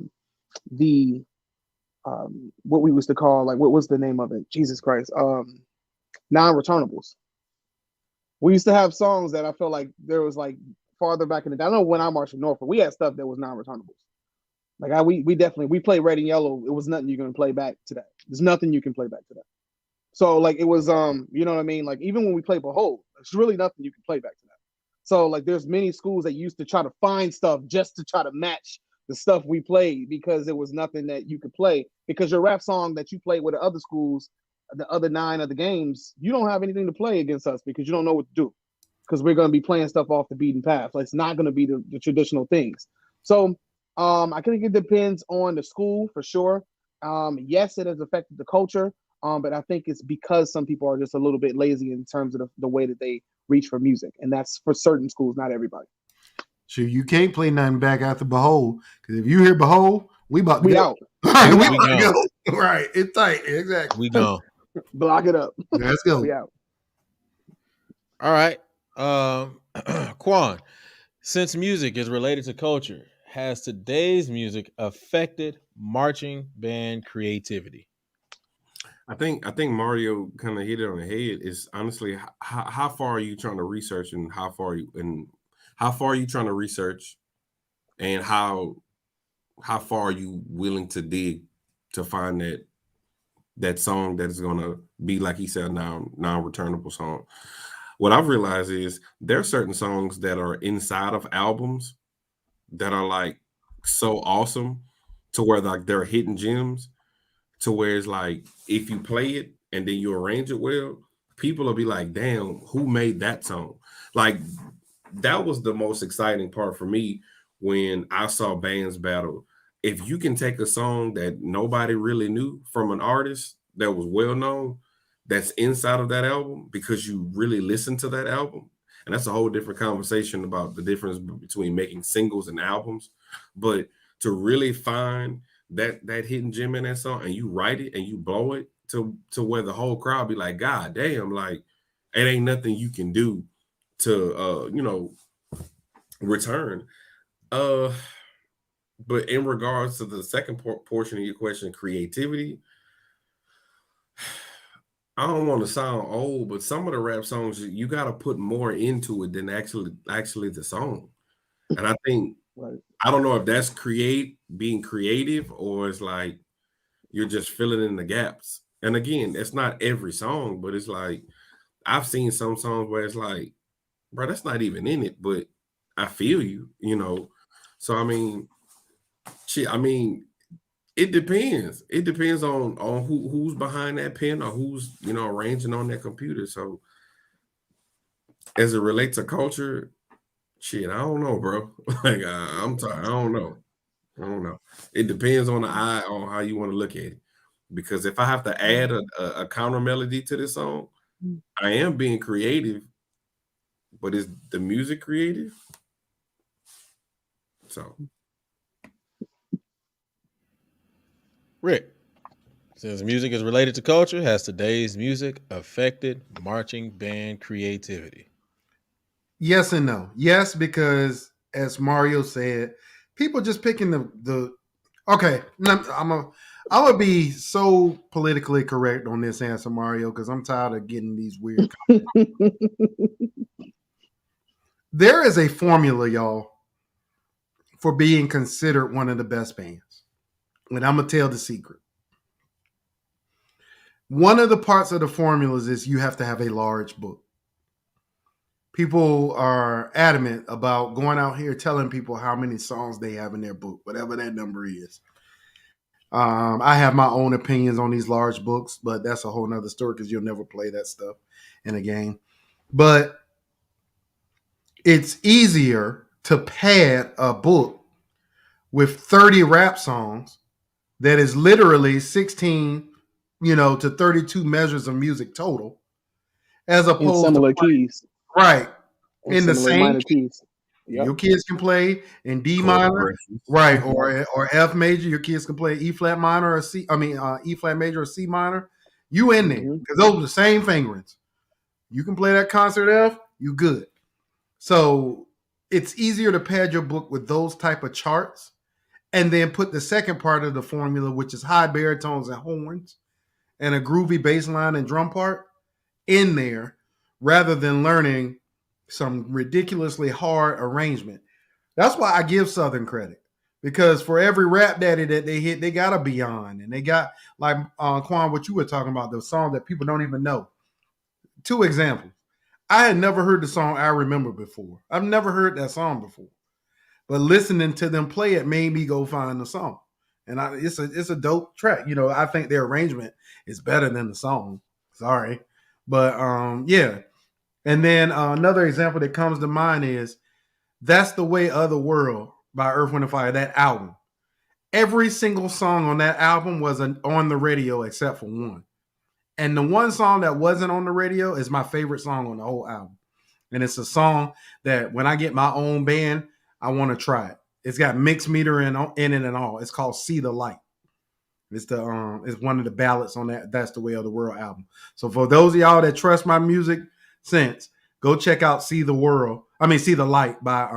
what we used to call, like, what was the name of it? Jesus Christ. Non-returnables. We used to have songs that I felt like there was like farther back in the day. I know when I marched in Norfolk, we had stuff that was non-returnables. Like we played Red and Yellow. It was nothing you can play back to that. There's nothing you can play back to that. So like it was you know what I mean? Like even when we play Behold, there's really nothing you can play back to that. So like there's many schools that used to try to find stuff just to try to match the stuff we played because there was nothing that you could play. Because your rap song that you played with the other schools, the other 9 of the games, you don't have anything to play against us because you don't know what to do. Because we're gonna be playing stuff off the beaten path. Like it's not gonna be the traditional things. So I think it depends on the school for sure. Yes, it has affected the culture. But I think it's because some people are just a little bit lazy in terms of the way that they reach for music. And that's for certain schools, not everybody. So you can't play nothing back after Behold. Because if you hear Behold, we about to We go. out. Right, We gone. Right. It's tight. Exactly. We gone. Block it up. Let's go. We out. All right. Quan, since music is related to culture, has today's music affected marching band creativity? I think Mario kind of hit it on the head. Is honestly how far are you trying to research and how far are you trying to research and how far are you willing to dig to find that song that is gonna be, like he said, non-returnable song. What I've realized is there are certain songs that are inside of albums that are like so awesome to where like they're hidden gems. To where it's like if you play it and then you arrange it well, people will be like, damn, who made that song? Like that was the most exciting part for me when I saw bands battle. If you can take a song that nobody really knew from an artist that was well known, that's inside of that album because you really listen to that album. And that's a whole different conversation about the difference between making singles and albums. But to really find that hidden gem in that song and you write it and you blow it to where the whole crowd be like, God damn, like it ain't nothing you can do to return. But in regards to the second portion of your question, creativity, I don't want to sound old, but some of the rap songs you got to put more into it than actually the song. And I think Right. I don't know if that's being creative or it's like you're just filling in the gaps. And again, it's not every song, but it's like I've seen some songs where it's like, bro, that's not even in it, but I feel you, you know. So I mean, shit, I mean, it depends. It depends on who's behind that pen or who's, arranging on that computer. So as it relates to culture, shit, I don't know, bro. Like I'm tired. I don't know. It depends on the eye on how you want to look at it. Because if I have to add a counter melody to this song, I am being creative, but is the music creative? So, Rick, since music is related to culture, has today's music affected marching band creativity? Yes and no. Yes, because as Mario said, people just picking the okay. I would be so politically correct on this answer, Mario, because I'm tired of getting these weird There is a formula, y'all, for being considered one of the best bands. And I'm going to tell the secret. One of the parts of the formulas is you have to have a large book. People are adamant about going out here telling people how many songs they have in their book, whatever that number is. I have my own opinions on these large books, but that's a whole nother story because you'll never play that stuff in a game. But it's easier to pad a book with 30 rap songs that is literally 16, to 32 measures of music total, as In opposed similar to keys. right in the similar same minor key. keys. Yep. Your kids can play in D chord minor, progressions. right, or F major. Your kids can play E flat minor or C. I mean E flat major or C minor. You in there because those are the same fingerings. You can play that concert F. You good. So it's easier to pad your book with those type of charts, and then put the second part of the formula, which is high baritones and horns, and a groovy bass line and drum part in there, rather than learning some ridiculously hard arrangement. That's why I give Southern credit, Because for every rap daddy that they hit, they got a Beyond, and they got like Quan, what you were talking about, the song that people don't even know. 2 examples. I had never heard the song I Remember before. I've never heard that song before, but listening to them play it made me go find the song, and it's a dope track. You know, I think their arrangement is better than the song. Sorry, but yeah. And then another example that comes to mind is That's the Way of the World by Earth, Wind, and Fire, that album. Every single song on that album was on the radio except for one. And the one song that wasn't on the radio is my favorite song on the whole album. And it's a song that when I get my own band, I want to try it. It's got mixed meter in it and all. It's called See the Light. It's one of the ballads on that That's the Way of the World album. So for those of y'all that trust my music sense, go check out See the Light by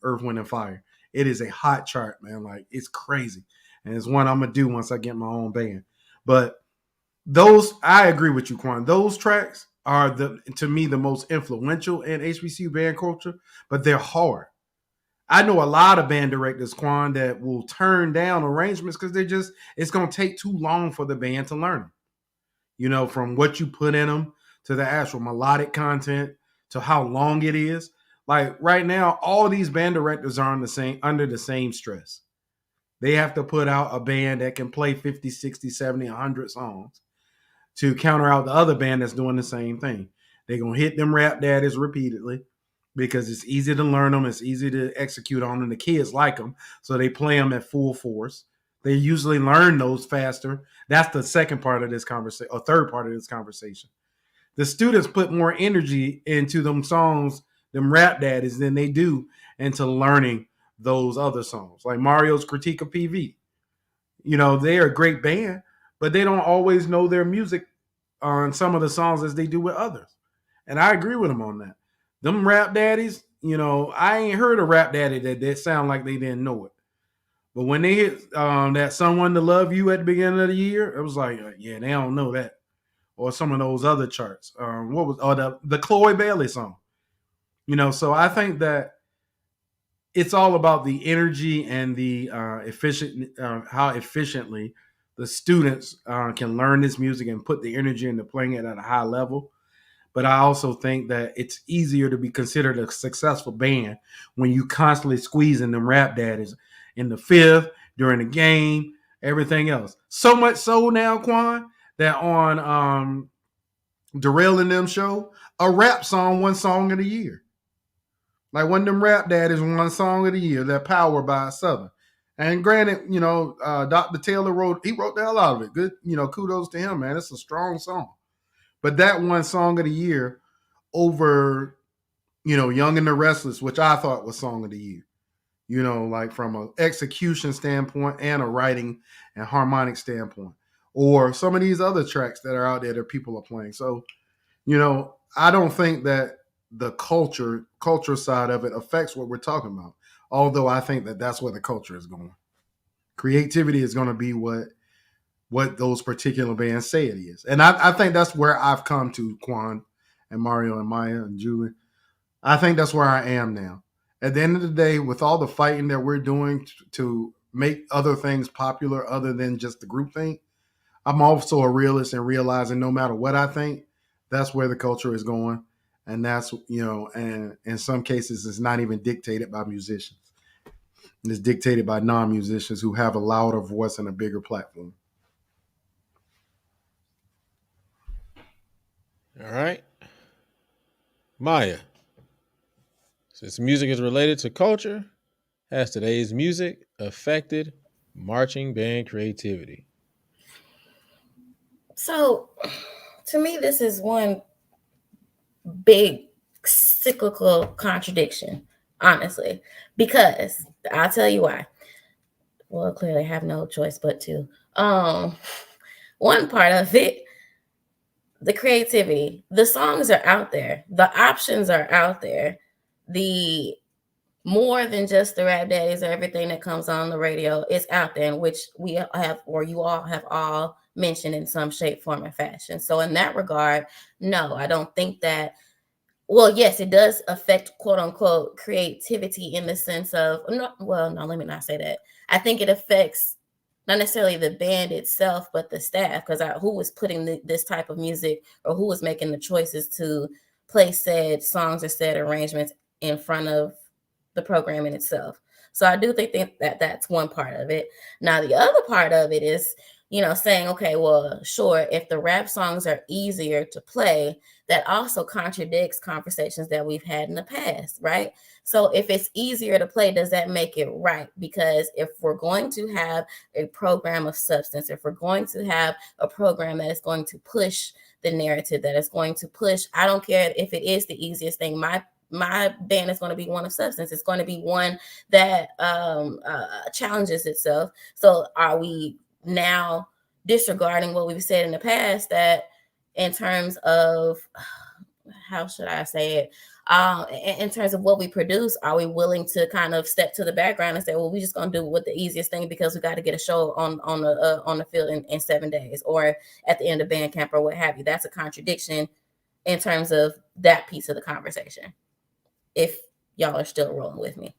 Earth, Wind, and Fire. It is a hot chart, man. Like, it's crazy. And it's one I'm gonna do once I get my own band. But I agree with you, Quan. Those tracks are to me the most influential in HBCU band culture, but they're hard. I know a lot of band directors, Quan, that will turn down arrangements because it's going to take too long for the band to learn them. You know, from what you put in them to the actual melodic content to how long it is. Like right now, all these band directors are under the same stress. They have to put out a band that can play 50, 60, 70, 100 songs to counter out the other band that's doing the same thing. They're going to hit them rap daddies repeatedly because it's easy to learn them. It's easy to execute on them. The kids like them, so they play them at full force. They usually learn those faster. That's the second part of this conversation, or third part of this conversation. The students put more energy into them songs, them rap daddies, than they do into learning those other songs. Like Mario's Critique of PV. You know, they're a great band, but they don't always know their music on some of the songs as they do with others. And I agree with them on that. Them rap daddies, you know, I ain't heard a rap daddy that sound like they didn't know it. But when they hit that Someone to Love You at the beginning of the year, it was like, yeah, they don't know that. Or some of those other charts. The Chloe Bailey song. You know, so I think that it's all about the energy and the how efficiently the students can learn this music and put the energy into playing it at a high level. But I also think that it's easier to be considered a successful band when you constantly squeezing them rap daddies in the fifth, during the game, everything else. So much so now, Quan, that on Darrell and them show, a rap song won Song of the Year. Like one of them rap daddies won Song of the Year, that Power by Southern. And granted, you know, Dr. Taylor wrote the hell out of it. Good, you know, kudos to him, man. It's a strong song. But that one Song of the Year over, you know, Young and the Restless, which I thought was Song of the Year. You know, like from an execution standpoint and a writing and harmonic standpoint. Or some of these other tracks that are out there that people are playing. So, you know, I don't think that the culture side of it affects what we're talking about. Although I think that that's where the culture is going. Creativity is going to be what those particular bands say it is. And I think that's where I've come to, Quan and Mario and Maya and Julie. I think that's where I am now. At the end of the day, with all the fighting that we're doing to make other things popular other than just the group thing, I'm also a realist and realizing no matter what I think, that's where the culture is going. And that's, you know, and in some cases, it's not even dictated by musicians. It's dictated by non-musicians who have a louder voice and a bigger platform. All right. Maya, since music is related to culture, has today's music affected marching band creativity? So, to me, this is one big cyclical contradiction, honestly, because I'll tell you why. Well, clearly I have no choice but to. One part of it, the creativity, the songs are out there, the options are out there, the more than just the rap daddies or everything that comes on the radio is out there, in which we have, or you all have all mentioned in some shape, form, or fashion. So in that regard, no, I don't think that Well, yes, it does affect quote unquote creativity in the sense of no, let me not say that. I think it affects not necessarily the band itself, but the staff, because who was putting this type of music, or who was making the choices to play said songs or said arrangements in front of the program in itself. So I do think that that's one part of it. Now, the other part of it is, saying, okay, well, sure, if the rap songs are easier to play, that also contradicts conversations that we've had in the past, right? So if it's easier to play, does that make it right? Because if we're going to have a program of substance, if we're going to have a program that is going to push the narrative, that is going to push, I don't care if it is the easiest thing. My band is going to be one of substance. It's going to be one that challenges itself. So are we now disregarding what we've said in the past, that in terms of, how should I say it? In terms of what we produce, are we willing to kind of step to the background and say, well, we're just going to do what the easiest thing because we got to get a show on the field in 7 days, or at the end of band camp, or what have you? That's a contradiction in terms of that piece of the conversation. If y'all are still rolling with me.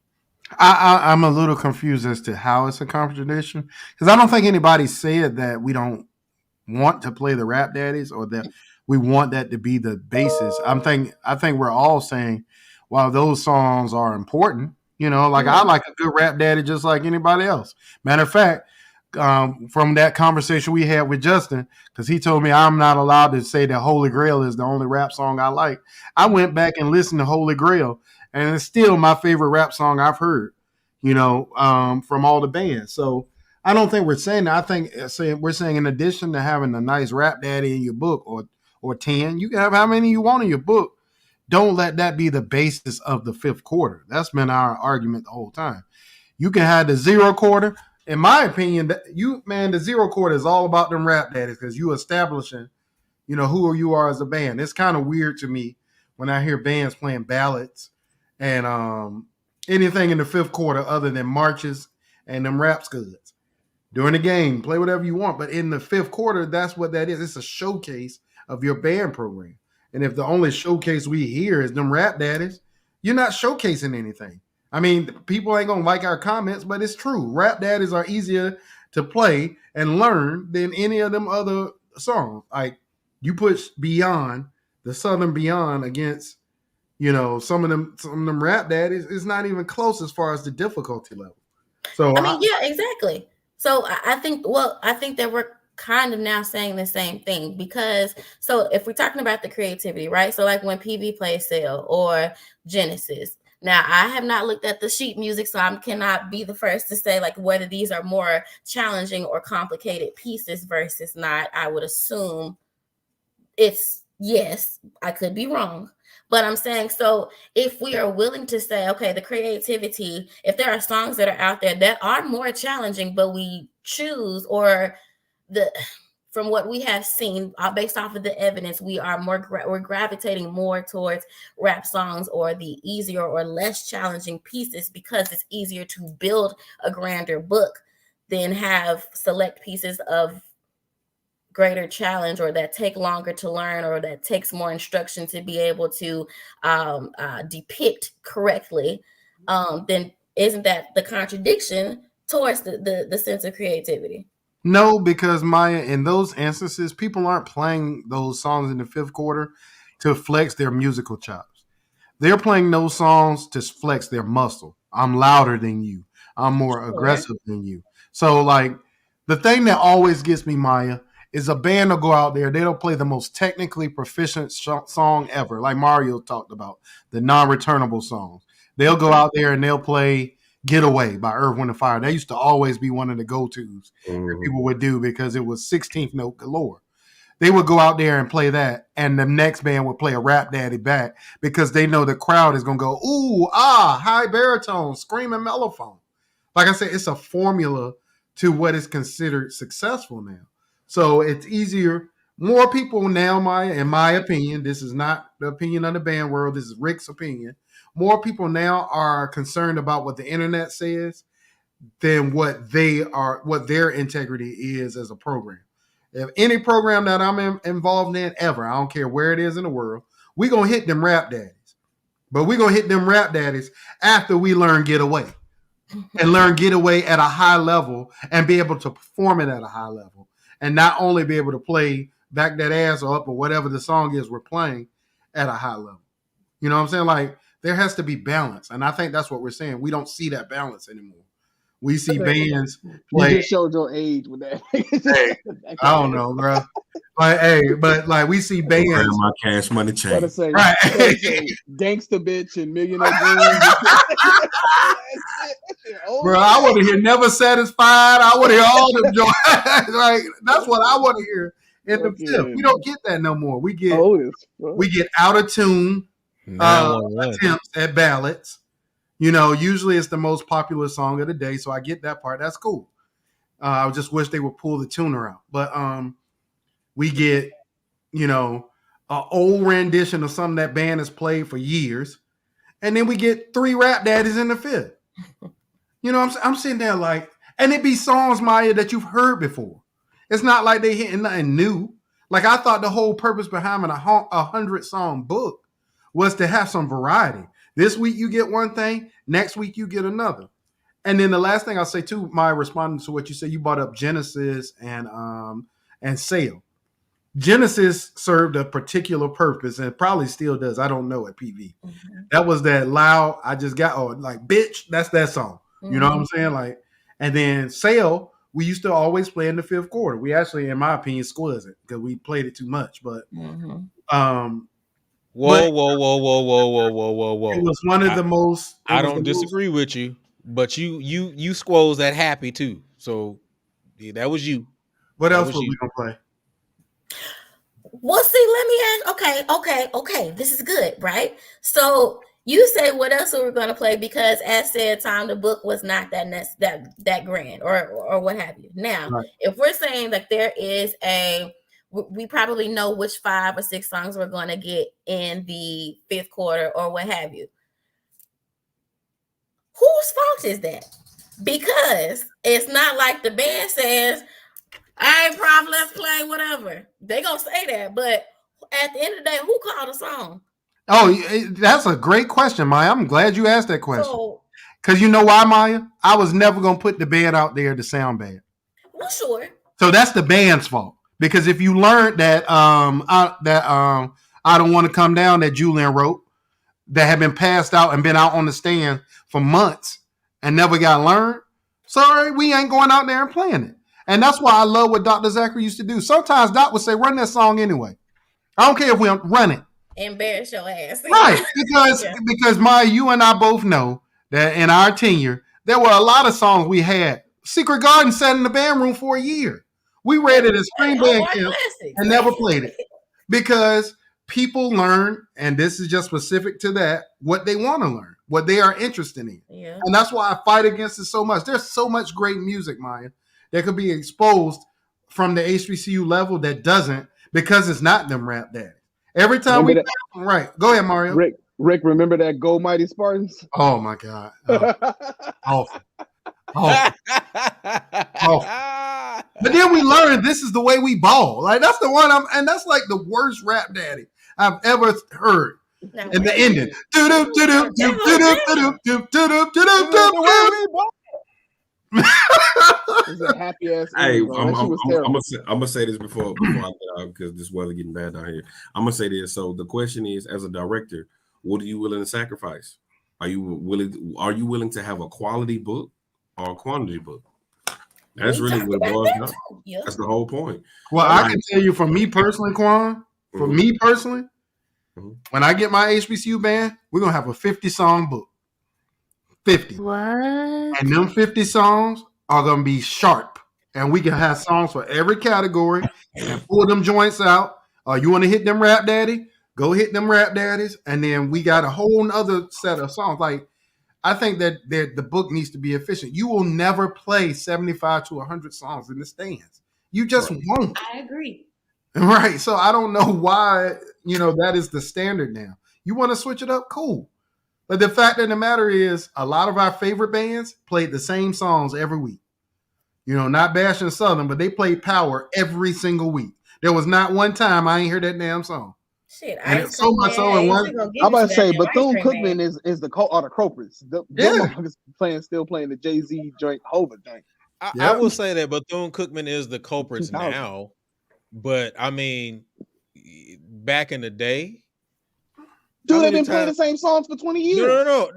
I'm a little confused as to how it's a contradiction, because I don't think anybody said that we don't want to play the Rap Daddies, or that we want that to be the basis. I think we're all saying, while those songs are important, like I like a good Rap Daddy just like anybody else. Matter of fact, from that conversation we had with Justin, because he told me I'm not allowed to say that Holy Grail is the only rap song I like. I went back and listened to Holy Grail, and it's still my favorite rap song I've heard, from all the bands. So I don't think we're saying that. I think we're saying, in addition to having a nice Rap Daddy in your book, or 10, you can have how many you want in your book. Don't let that be the basis of the fifth quarter. That's been our argument the whole time. You can have the zero quarter. In my opinion, the zero quarter is all about them Rap Daddies, because you establishing, who you are as a band. It's kind of weird to me when I hear bands playing ballads and anything in the fifth quarter other than marches and them rap scuds. During the game, play whatever you want, but in the fifth quarter, that's what that is. It's a showcase of your band program. And if the only showcase we hear is them Rap Daddies, you're not showcasing anything. I mean, people ain't gonna like our comments, but it's true. Rap Daddies are easier to play and learn than any of them other songs. Like, you put Beyond, the Southern Beyond, against some of them Rap Daddies, it's not even close as far as the difficulty level. So yeah, exactly. So I think that we're kind of now saying the same thing, because so if we're talking about the creativity, right? So like when PV plays Cell or Genesis. Now, I have not looked at the sheet music, so I cannot be the first to say like whether these are more challenging or complicated pieces versus not. I would assume it's yes. I could be wrong. But I'm saying, so if we are willing to say, okay, the creativity, if there are songs that are out there that are more challenging, but we choose, or from what we have seen, based off of the evidence, we're gravitating more towards rap songs or the easier or less challenging pieces, because it's easier to build a grander book than have select pieces of greater challenge, or that take longer to learn, or that takes more instruction to be able to depict correctly. Then isn't that the contradiction towards the sense of creativity? No, because Maya, in those instances, people aren't playing those songs in the fifth quarter to flex their musical chops. They're playing those songs to flex their muscle. I'm louder than you. I'm more aggressive than you. So, like, the thing that always gets me, Maya, is a band will go out there, they'll play the most technically proficient song ever, like Mario talked about, the non-returnable songs. They'll go out there and they'll play Get Away by Earth, Wind & Fire. That used to always be one of the go-tos that people would do, because it was 16th note galore. They would go out there and play that, and the next band would play a Rap Daddy back, because they know the crowd is going to go, ooh, high baritone, screaming mellophone. Like I said, it's a formula to what is considered successful now. So it's easier. More people now, in my opinion, this is not the opinion of the band world, this is Rick's opinion. More people now are concerned about what the internet says than what their integrity is as a program. If any program that I'm involved in ever, I don't care where it is in the world, we're going to hit them Rap Daddies. But we're going to hit them rap daddies after we learn Get Away. And learn Get Away at a high level and be able to perform it at a high level. And not only be able to play Back That Ass or Up or whatever the song is we're playing at a high level. You know what I'm saying? Like, there has to be balance. And I think that's what we're saying. We don't see that balance anymore. We see bands play. You just showed your age with that. Hey, I don't know, bro. But like we see bands. My Cash Money chain. Say, right. Gangsta Bitch and Millionaire Dreams. Bro, I want to hear Never Satisfied. I want to hear all them joints. Like, that's what I want to hear in the fifth. We don't get that no more. We get out of tune attempts at ballads. You know, usually it's the most popular song of the day, so I get that part. That's cool. I just wish they would pull the tuner out. But we get, you know, an old rendition of something that band has played for years, and then we get 3 rap daddies in the fifth. You know, I'm sitting there like, and it be songs, Maya, that you've heard before. It's not like they hitting nothing new. Like, I thought the whole purpose behind a 100-song book was to have some variety. This week you get one thing, next week you get another. And then the last thing I'll say too, Maya, responding to what you said, you brought up Genesis and Sale. Genesis served a particular purpose and probably still does. I don't know at PV. Mm-hmm. That was that loud, I just got, like, bitch, that's that song. Mm-hmm. You know what I'm saying? Like, and then Sale, we used to always play in the 5th quarter. We actually, in my opinion, squeezed it because we played it too much. But Whoa. It was one of the most. I don't disagree with you, but you squoze that happy too. So yeah, that was you. What else were we gonna play? Well, see, let me ask. Okay. This is good, right? So you say what else are we gonna play? Because as said, time the book was not that grand, or what have you. Now, right. If we're saying that there is we probably know which 5 or 6 songs we're going to get in the 5th quarter or what have you. Whose fault is that? Because it's not like the band says, all right, Prof, let's play whatever. They going to say that. But at the end of the day, who called a song? Oh, that's a great question, Maya. I'm glad you asked that question. Because you know why, Maya? I was never going to put the band out there to sound bad. Well, sure. So that's the band's fault. Because if you learned that I Don't Want to Come Down that Julian wrote, that had been passed out and been out on the stand for months and never got learned, sorry, we ain't going out there and playing it. And that's why I love what Dr. Zachary used to do. Sometimes Doc would say, run that song anyway. I don't care if we don't run it. Embarrass your ass. Right. Because Maya, you and I both know that in our tenure, there were a lot of songs we had. Secret Garden sat in the band room for a year. We read it as spring band camp and never played it because people learn, and this is just specific to that, what they want to learn, what they are interested in. Yeah. And that's why I fight against it so much. There's so much great music, Maya, that could be exposed from the HBCU level that doesn't because it's not them rap daddies. Every time right. Go ahead, Mario. Rick, remember that Go Mighty Spartans? Oh, my God. Awful. But then we learned this is the way we ball. Like, that's the one and that's like the worst rap daddy I've ever heard. And the ending. It's a happy ass. Hey, I'm gonna say this before I get out because this weather getting bad down here. I'm gonna say this. So the question is, as a director, what are you willing to sacrifice? Are you willing to have a quality book or a quantity book? That's really what it boils down. Yeah. That's the whole point. Well, I can tell you from me personally, Quan, when I get my HBCU band, we're going to have a 50-song book. 50. What? And them 50 songs are going to be sharp. And we can have songs for every category and pull them joints out. You want to hit them rap daddy? Go hit them rap daddies. And then we got a whole other set of songs. Like, I think that the book needs to be efficient. You will never play 75 to 100 songs in the stands. You just won't. I agree. Right. So I don't know why, that is the standard now. You want to switch it up? Cool. But the fact of the matter is a lot of our favorite bands played the same songs every week. Not bashing Southern, but they played Power every single week. There was not one time I ain't heard that damn song. Shit, And ice it's so cream much so man. in Ain't one. you gonna give I'm me about some to say goddamn ice Bethune cream man? Cookman is the are the culprits. Them Yeah. motherfuckers still playing the Jay-Z joint, Hova joint. I Yep. will say that Bethune Cookman is the culprits 2000. now, but I mean, back in the day, Dude, how they've many been playing the times? same songs for 20 years. No.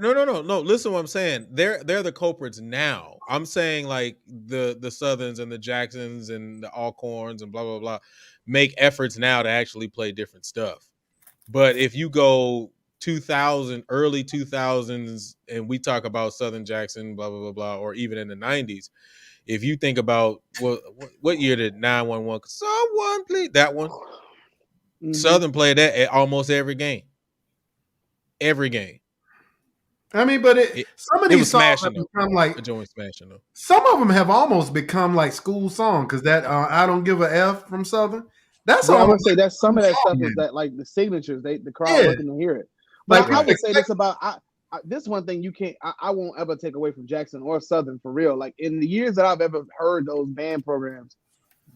Listen, to what I'm saying. They're the culprits now. I'm saying like the Southerns and the Jacksons and the Alcorns and blah blah blah make efforts now to actually play different stuff. But if you go 2000, early 2000s, and we talk about Southern Jackson, blah blah blah blah, or even in the 90s, if you think about what year did 911? Someone please that one. Mhm. Southern played that at almost every game. Every game. I mean, but some of It these was songs have smashing though. become like The joint smashing though. some of them have almost become like school songs because that I don't give a F from Southern. That's Yeah, I would almost say that some of that song stuff is now. that like the signatures, the crowd Yeah. looking to hear it. But Like I people would say this expect- about this one thing you can't I won't ever take away from Jackson or Southern for real. Like in the years that I've ever heard those band programs,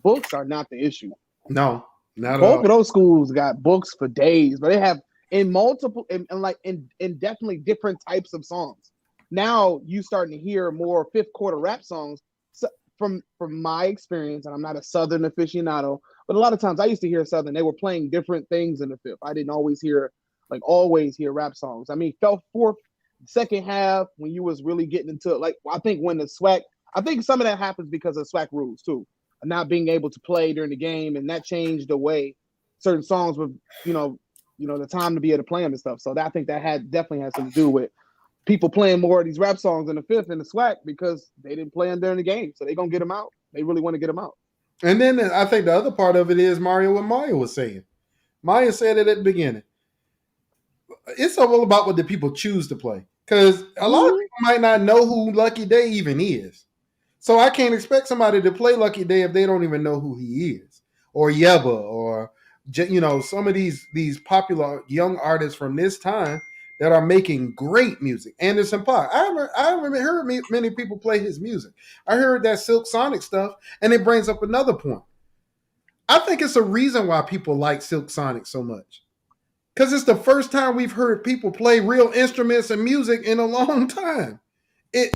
books are not the issue. no, not at Both all. of those schools got books for days, but they have in multiple and like in definitely different types of songs. Now you starting to hear more fifth quarter rap songs. So from my experience, and I'm not a Southern aficionado, but a lot of times I used to hear Southern. They were playing different things in the fifth. I didn't always hear rap songs. I mean, fell fourth, second half when you was really getting into it. Like I think when the SWAC, I think some of that happens because of SWAC rules too, not being able to play during the game, and that changed the way certain songs were, the time to be able to play them and stuff. So I think that definitely had something to do with people playing more of these rap songs in the fifth and the SWAC because they didn't play them during the game. So they're gonna get them out. They really want to get them out. And then I think the other part of it is what Mario was saying. Maya said it at the beginning. It's all about what the people choose to play. Because a lot of people might not know who Lucky Day even is. So I can't expect somebody to play Lucky Day if they don't even know who he is. Or Yeba or some of these popular young artists from this time that are making great music. Anderson .Paak. I haven't heard many people play his music. I heard that Silk Sonic stuff, and it brings up another point. I think it's a reason why people like Silk Sonic so much. Because it's the first time we've heard people play real instruments and music in a long time. I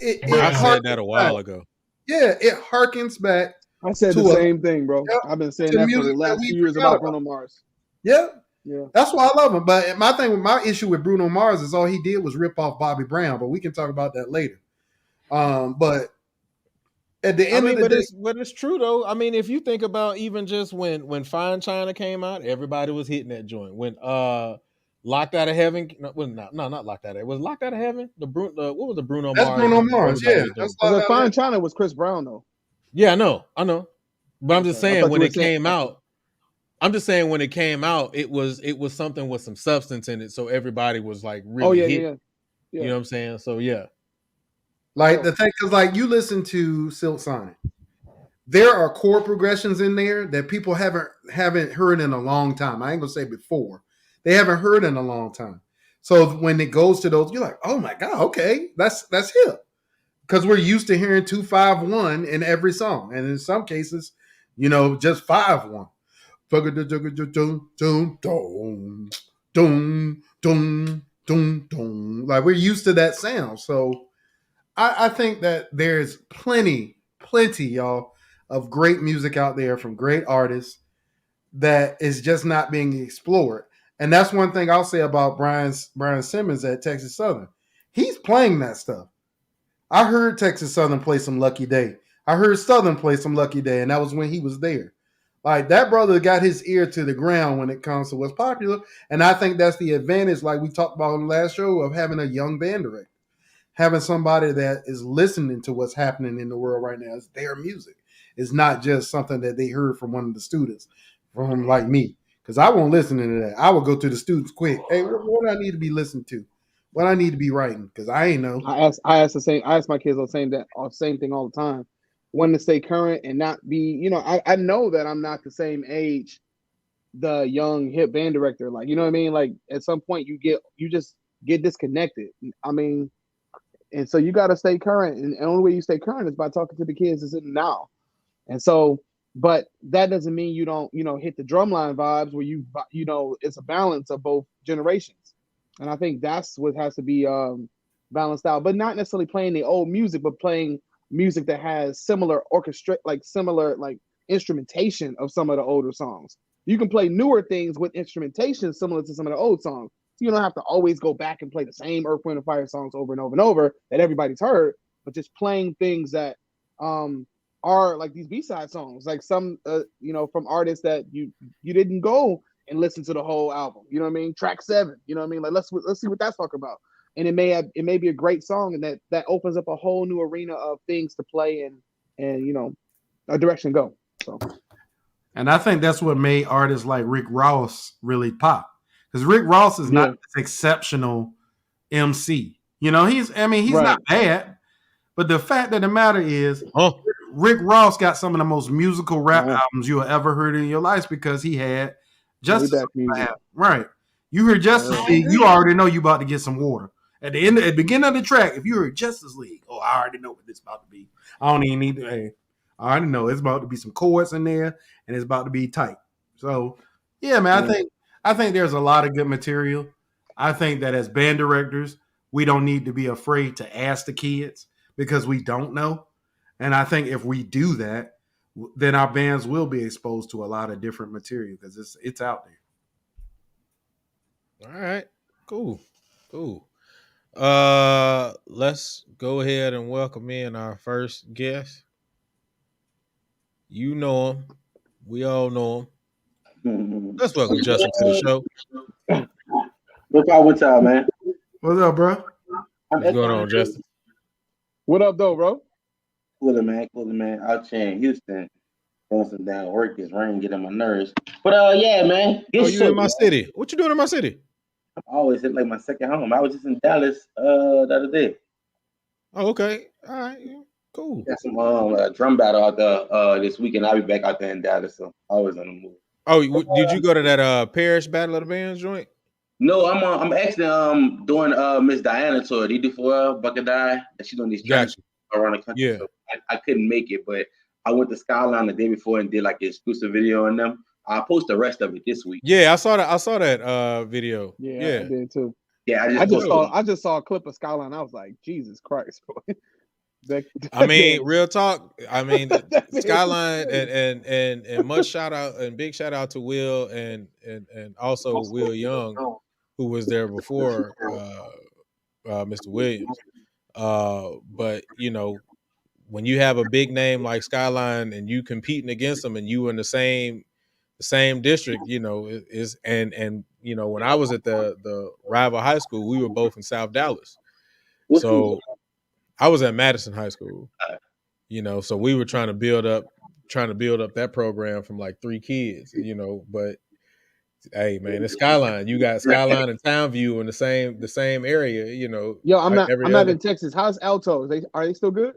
said that a while ago. Yeah, it harkens back. I said the same thing, bro. I've been saying that for the last few years about Bruno Mars. Yeah. Yeah. That's why I love him. But my issue with Bruno Mars is all he did was rip off Bobby Brown, but we can talk about that later. But at the end of the day, but it's true though. I mean, if you think about even just when Fine China came out, everybody was hitting that joint. When Locked Out of Heaven, not Locked Out of Heaven. Was Locked Out of Heaven? What was the Bruno Mars? That's Bruno Mars, yeah. That's Fine China was Chris Brown though. Yeah, I know. But I'm just saying when it came out, it was something with some substance in it, so everybody was like really hit. Yeah. You know what I'm saying? So yeah. Like the thing, because like you listen to Silk Sonic, there are chord progressions in there that people haven't heard in a long time. I ain't gonna say before. They haven't heard in a long time. So when it goes to those, you're like, oh my God, okay, that's hip. Because we're used to hearing 2-5-1 in every song. And in some cases, just 5-1. Like we're used to that sound. So I think that there's plenty, y'all, of great music out there from great artists that is just not being explored. And that's one thing I'll say about Brian Simmons at Texas Southern. He's playing that stuff. I heard Texas Southern play some Lucky Day. I heard Southern play some Lucky Day, and that was when he was there. Like, that brother got his ear to the ground when it comes to what's popular, and I think that's the advantage, like we talked about on the last show, of having a young band director. Having somebody that is listening to what's happening in the world right now. It's their music. It's not just something that they heard from one of the students, from like me, because I won't listen to that. I will go to the students quick. Hey, what do I need to be listening to? What I need to be writing? Because I ain't know. I ask my kids the same thing all the time. When to stay current and not be, I know that I'm not the same age the young hip band director. Like, you know what I mean? Like at some point you just get disconnected. I mean, and so you got to stay current, and the only way you stay current is by talking to the kids that's in now. And so but that doesn't mean you don't, hit the drumline vibes where it's a balance of both generations. And I think that's what has to be balanced out, but not necessarily playing the old music, but playing music that has similar similar instrumentation of some of the older songs. You can play newer things with instrumentation similar to some of the old songs. So you don't have to always go back and play the same Earth, Wind, and Fire songs over and over and over that everybody's heard, but just playing things that are like these B-side songs, like some from artists that you didn't go and listen to the whole album. You know what I mean? Track 7. You know what I mean? Like let's see what that's talking about. And it may be a great song, and that opens up a whole new arena of things to play and a direction to go. So, and I think that's what made artists like Rick Ross really pop, because Rick Ross is not this exceptional MC. He's not bad, but the fact of the matter is, Rick Ross got some of the most musical rap albums you have ever heard in your life because he had Justice League. Right. You heard Justice League, you already know you about to get some water. At the beginning of the track, if you heard Justice League, I already know what this is about to be. I don't even need to. I already know it's about to be some chords in there, and it's about to be tight. So, yeah, man, I think there's a lot of good material. I think that as band directors, we don't need to be afraid to ask the kids because we don't know. And I think if we do that, then our bands will be exposed to a lot of different material because it's out there. All right, cool. Let's go ahead and welcome in our first guest. You know him. We all know him. Let's welcome Justin to the show. What's up with y'all, man? What's up, bro? What's going on, Justin? What up, though, bro? Cooler, man. Out here in Houston, doing some down work. This rain getting on my nerves. But yeah, man. You in my city? What you doing in my city? I always hit like my second home. I was just in Dallas the other day. Oh, okay. All right. Cool. Got some drum battle out there this weekend. I'll be back out there in Dallas, so always on the move. Oh, did you go to that Parish Battle of the Bands joint? No, I'm actually doing Miss Diana tour. They do for Buckadie, and she's doing these tracks around the country. Yeah. So I couldn't make it, but I went to Skyline the day before and did like an exclusive video on them. I'll post the rest of it this week. Yeah, I saw that video. Yeah, I did too. Yeah, I just saw a clip of Skyline. I was like, Jesus Christ. I mean, real talk. I mean, Skyline and much shout out and big shout out to Will and also Will Young, who was there before Mr. Williams. But when you have a big name like Skyline and you competing against them and you in the same district, is and when I was at the rival high school, we were both in South Dallas. So I was at Madison High School, so we were trying to build up that program from like 3 kids, but hey man, it's Skyline. You got Skyline and Townview in the same area, Yo, I'm not in Texas. How's Alto? Are they still good?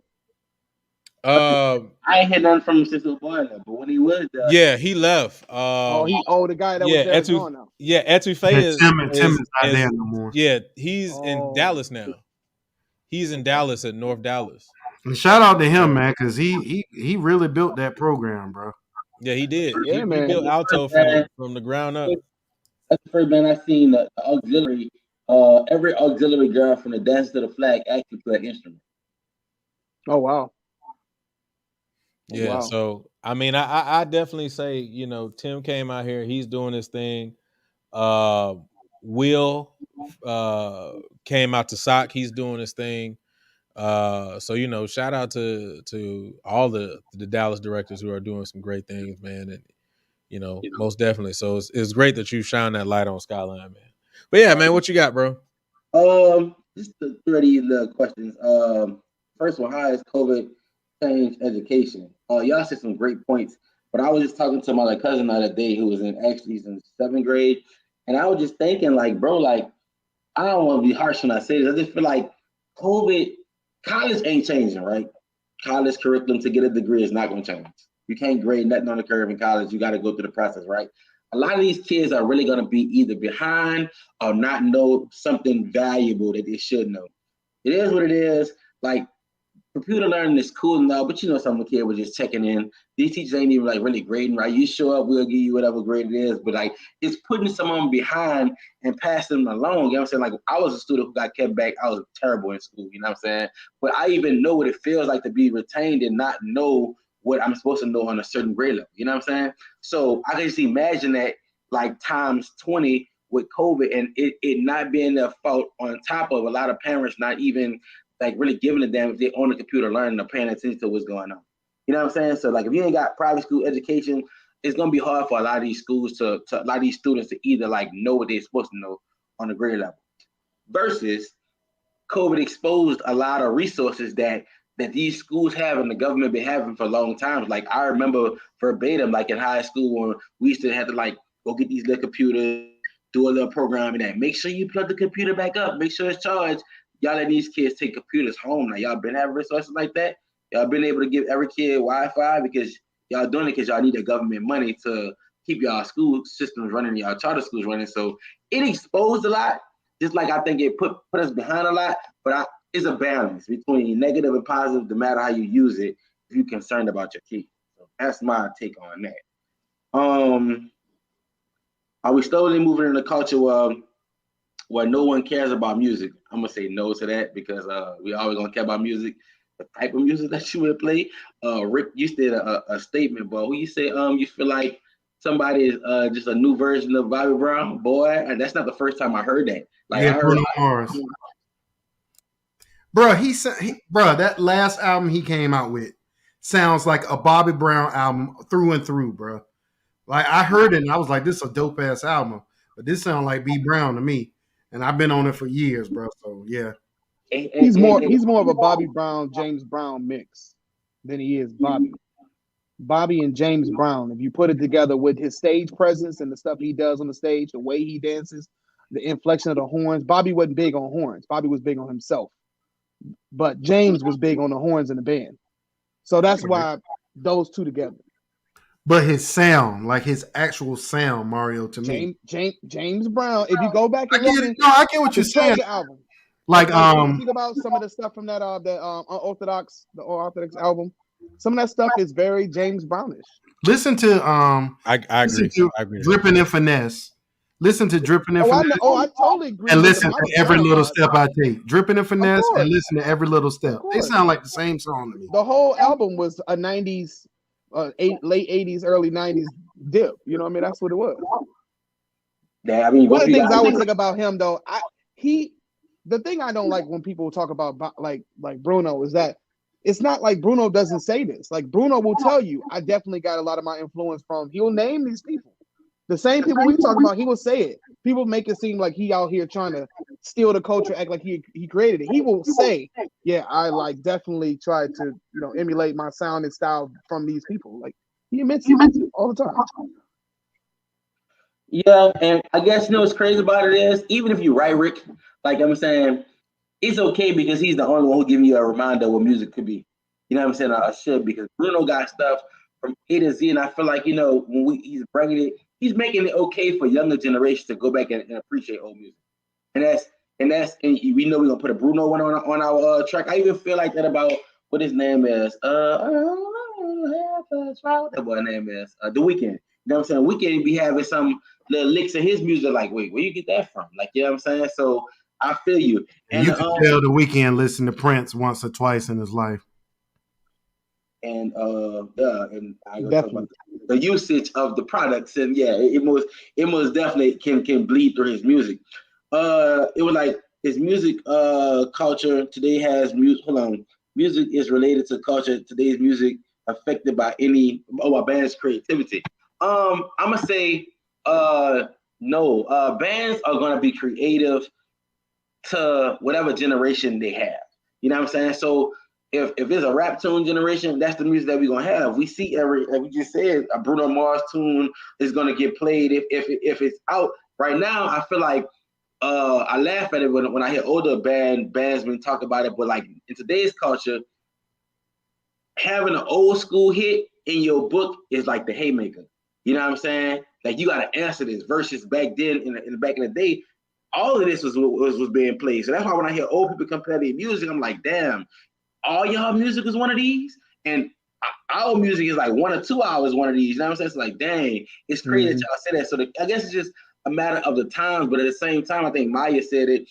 I ain't heard nothing from him since he was born, but when he was yeah, he left. The guy that was there is gone now. Yeah, Etouffee is not there no more. Yeah, he's in Dallas now. He's in Dallas at North Dallas. And shout out to him, man, because he really built that program, bro. Yeah, he did. Yeah, man. He built Alto from the ground up. That's the first man I seen the auxiliary. Every auxiliary girl from the Dance to the Flag actually play an instrument. Oh wow. Yeah, wow. So I mean, I definitely say, Tim came out here, he's doing his thing. Will came out to Sock, he's doing his thing. So shout out to all the Dallas directors who are doing some great things, man, and most definitely. So it's great that you shine that light on Skyline, man. But yeah, man, what you got, bro? Just 30 little questions. First one, how has COVID changed education? Y'all said some great points, but I was just talking to my cousin the other day who was in 7th grade, and I was just thinking, bro, I don't want to be harsh when I say this. I just feel like college ain't changing, right? College curriculum to get a degree is not going to change. You can't grade nothing on the curve in college. You got to go through the process, right? A lot of these kids are really going to be either behind or not know something valuable that they should know. It is what it is. computer learning is cool now, but some of the kids were just checking in. These teachers ain't even like really grading, right? You show up, we'll give you whatever grade it is, but like it's putting someone behind and passing them along. You know what I'm saying? Like I was a student who got kept back. I was terrible in school, you know what I'm saying? But I even know what it feels like to be retained and not know what I'm supposed to know on a certain grade level. You know what I'm saying? So I can just imagine that like times 20 with COVID and it not being their fault on top of a lot of parents not even like really giving a damn if they're on the computer learning or paying attention to what's going on. You know what I'm saying? So like if you ain't got private school education, it's gonna be hard for a lot of these schools to a lot of these students to either like know what they're supposed to know on the grade level. Versus COVID exposed a lot of resources that these schools have and the government been having for a long time. Like I remember verbatim, like in high school when we used to have to like go get these little computers, do a little programming that make sure you plug the computer back up, make sure it's charged. Y'all let these kids take computers home. Now y'all been having resources like that. Y'all been able to give every kid Wi-Fi because y'all doing it because y'all need the government money to keep y'all school systems running, y'all charter schools running. So it exposed a lot, just like I think it put us behind a lot. But it's a balance between negative and positive, no matter how you use it, if you're concerned about your kids. So that's my take on that. Are we slowly moving in a culture where no one cares about music? I'm gonna say no to that because we always gonna care about music, the type of music that you would play. Rick, you said a statement, but who you say you feel like somebody is just a new version of Bobby Brown? Boy, and that's not the first time I heard that. Like I heard Bruno Mars. Bro, that last album he came out with sounds like a Bobby Brown album through and through, bro. Like I heard it and I was like, this is a dope ass album, but this sounds like B Brown to me, and I've been on it for years, bro. So yeah, he's more of a Bobby Brown James Brown mix than he is Bobby. Bobby and James Brown, if you put it together with his stage presence and the stuff he does on the stage, the way he dances, the inflection of the horns. Bobby wasn't big on horns. Bobby was big on himself. But James was big on the horns in the band. So that's why those two together. But his sound, like his actual sound, Mario, to me. James Brown, if you go back and I get what you're saying. Album. Like think about some of the stuff from that Unorthodox album. Some of that stuff is very James Brownish. Listen to I agree. Dripping in Finesse. Listen to Dripping in Finesse. I totally agree. And listen to Every Little Step I Take. Dripping in Finesse and listen to Every Little Step. They sound like the same song to me. The whole album was a 90s, late 80s, early 90s dip. You know what I mean? That's what it was. Yeah, I mean, one of the things I would think about him, though, the thing I don't like when people talk about like Bruno is that it's not like Bruno doesn't say this. Like Bruno will tell you, I definitely got a lot of my influence from. He'll name these people. The same people we talk about, he will say it. People make it seem like he out here trying to steal the culture, act like he created it. He will say, yeah, I like definitely tried to, emulate my sound and style from these people. Like he admits it all the time. Yeah, and I guess what's crazy about it is, even if you write Rick, like I'm saying, it's okay because he's the only one who giving you a reminder of what music could be. You know what I'm saying? I should, because Bruno got stuff from A to Z, and I feel like, when he's bringing it, he's making it okay for younger generations to go back and appreciate old music. And we know we're gonna put a Bruno one on our track. I even feel like that about what his name is. That boy name is The Weeknd. You know what I'm saying? Weeknd be having some little licks of his music, like, wait, where you get that from? Like, you know what I'm saying? So I feel you. And you can tell The Weeknd listened to Prince once or twice in his life. And I talk about the usage of the products, and yeah, it most definitely can bleed through his music. It was like his music culture today has music. Hold on, music is related to culture. Today's music affected by any a band's creativity. I'm gonna say no. Bands are gonna be creative to whatever generation they have. You know what I'm saying? So if it's a rap tune generation, that's the music that we're gonna have. We see like we just said, a Bruno Mars tune is gonna get played if it's out right now. I feel like I laugh at it when I hear older bandsmen talk about it, but like in today's culture, having an old school hit in your book is like the haymaker. You know what I'm saying? Like you gotta answer this versus back then in the back in the day, all of this was being played. So that's why when I hear old people compare their music, I'm like, damn, all y'all music is one of these, and our music is like 1 or 2 hours one of these. You know what I'm saying? It's like, dang, it's crazy that y'all say that. So I guess it's just a matter of the times, but at the same time, I think Maya said it.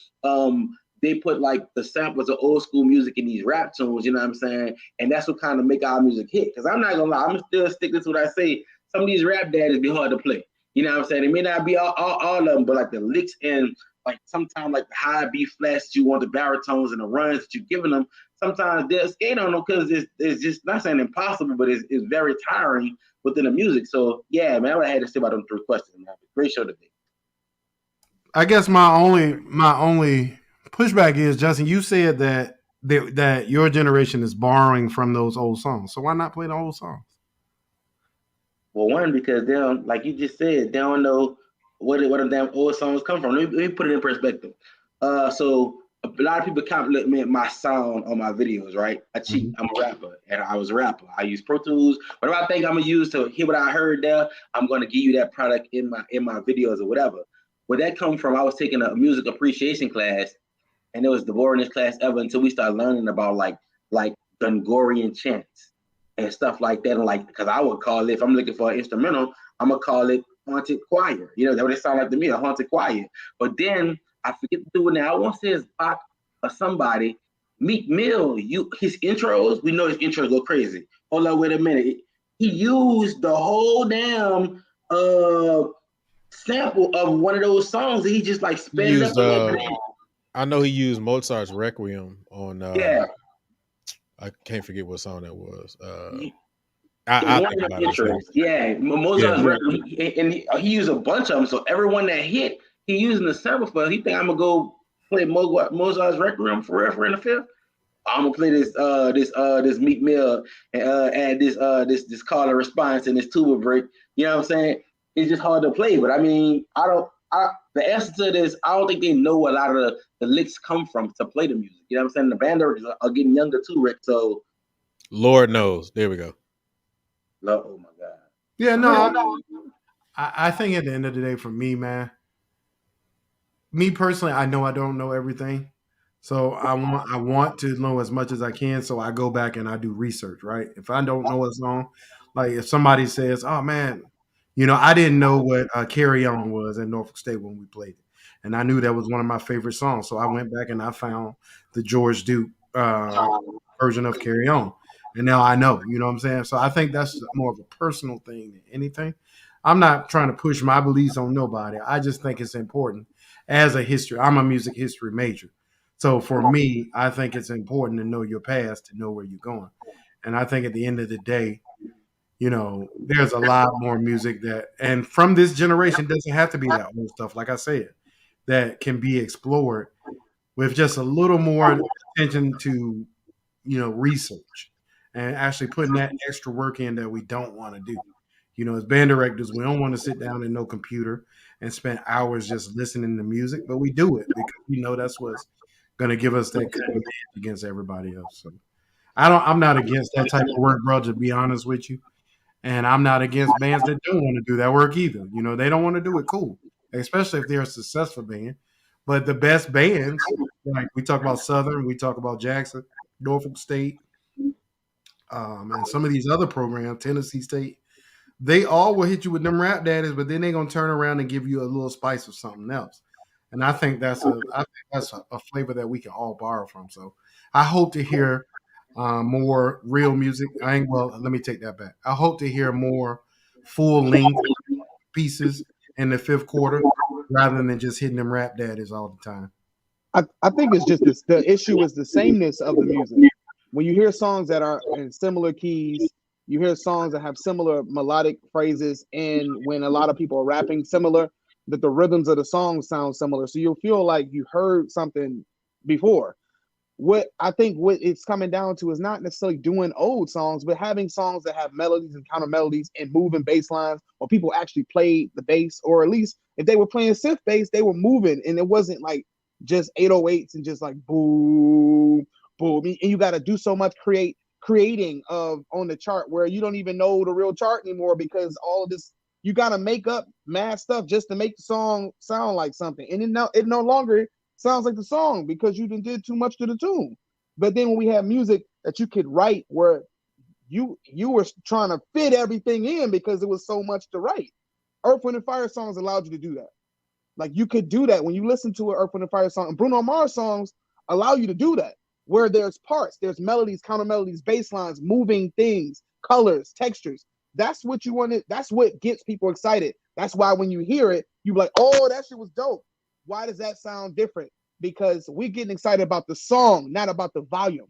They put like the samples of old school music in these rap tunes, you know what I'm saying? And that's what kind of make our music hit. Because I'm not gonna lie, I'm still sticking to what I say. Some of these rap daddies be hard to play. You know what I'm saying? It may not be all of them, but like the licks and like sometimes like the high B flats that you want, the baritones and the runs that you're giving them, sometimes they'll skate on them because it's just not saying impossible, but it's very tiring within the music. So yeah, man, I had to say about them 3 questions, man. Great show today. I guess my only pushback is, Justin, you said that your generation is borrowing from those old songs. So why not play the old songs? Well, one, because they don't, like you just said, they don't know where the damn old songs come from. Let me put it in perspective. So a lot of people compliment my sound on my videos, right? I cheat. I'm a rapper, and I was a rapper. I use Pro Tools. Whatever I think I'm gonna use to hear what I heard there, I'm gonna give you that product in my videos or whatever. Where that come from? I was taking a music appreciation class, and it was the boringest class ever until we started learning about like Gregorian chants and stuff like that. And like, because I would call it, if I'm looking for an instrumental, I'm gonna call it haunted choir. You know, that would sound like to me, a haunted choir. But then I forget to do it now. I won't say it's Bach or somebody. Meek Mill, his intros, we know his intros go crazy. Hold on, wait a minute. He used the whole damn sample of one of those songs, and he just like sped it up a little bit. I know he used Mozart's Requiem on. Yeah. I can't forget what song that was. I think about it. Yeah, Mozart's Requiem, and he used a bunch of them. So everyone that hit, he using the sample for. He think I'm gonna go play Mozart's Requiem for real for in the fifth. I'm gonna play this Meek Mill and add this call and response and this tuba break. You know what I'm saying? It's just hard to play, but I mean, the answer to this, I don't think they know a lot of the licks come from to play the music. You know what I'm saying? The band are getting younger too, Rick. So Lord knows. There we go. Oh my God. Yeah, no, I think at the end of the day, for me, man, me personally, I know I don't know everything. So I want to know as much as I can. So I go back and I do research, right? If I don't know a song, like if somebody says, "Oh man, you know, I didn't know what Carry On was at Norfolk State when we played it," and I knew that was one of my favorite songs. So I went back and I found the George Duke version of Carry On, and now I know. You know what I'm saying? So I think that's more of a personal thing than anything. I'm not trying to push my beliefs on nobody. I just think it's important as a history. I'm a music history major. So for me, I think it's important to know your past, to know where you're going. And I think at the end of the day, you know, there's a lot more music and from this generation, doesn't have to be that old stuff, like I said, that can be explored with just a little more attention to, you know, research and actually putting that extra work in that we don't want to do. You know, as band directors, we don't want to sit down in no computer and spend hours just listening to music, but we do it because we know that's what's going to give us that advantage against everybody else. So I'm not against that type of work, bro, to be honest with you. And I'm not against bands that don't want to do that work either. You know, they don't want to do it, cool, especially if they're a successful band. But the best bands, like we talk about Southern, we talk about Jackson, Norfolk State, and some of these other programs, Tennessee State, they all will hit you with them rap daddies, but then they're going to turn around and give you a little spice of something else. And I think that's a flavor that we can all borrow from. So I hope to hear more real music. Let me take that back. I hope to hear more full length pieces in the fifth quarter rather than just hitting them rap daddies all the time. I think it's just this. The issue is the sameness of the music. When you hear songs that are in similar keys, you hear songs that have similar melodic phrases, and when a lot of people are rapping similar, that the rhythms of the song sound similar. So you'll feel like you heard something before. What I think what it's coming down to is not necessarily doing old songs, but having songs that have melodies and counter melodies and moving bass lines, or people actually played the bass, or at least if they were playing synth bass, they were moving, and it wasn't like just 808s and just like boom, boom. And you got to do so much creating of on the chart where you don't even know the real chart anymore, because all of this, you got to make up mad stuff just to make the song sound like something. And it no longer sounds like the song because you did too much to the tune. But then when we have music that you could write where you were trying to fit everything in because it was so much to write. Earth, Wind, and Fire songs allowed you to do that. Like you could do that when you listen to an Earth, Wind, and Fire song. And Bruno Mars songs allow you to do that, where there's parts, there's melodies, counter melodies, bass lines, moving things, colors, textures. That's what you wanted. That's what gets people excited. That's why when you hear it, you're like, oh, that shit was dope. Why does that sound different? Because we're getting excited about the song, not about the volume.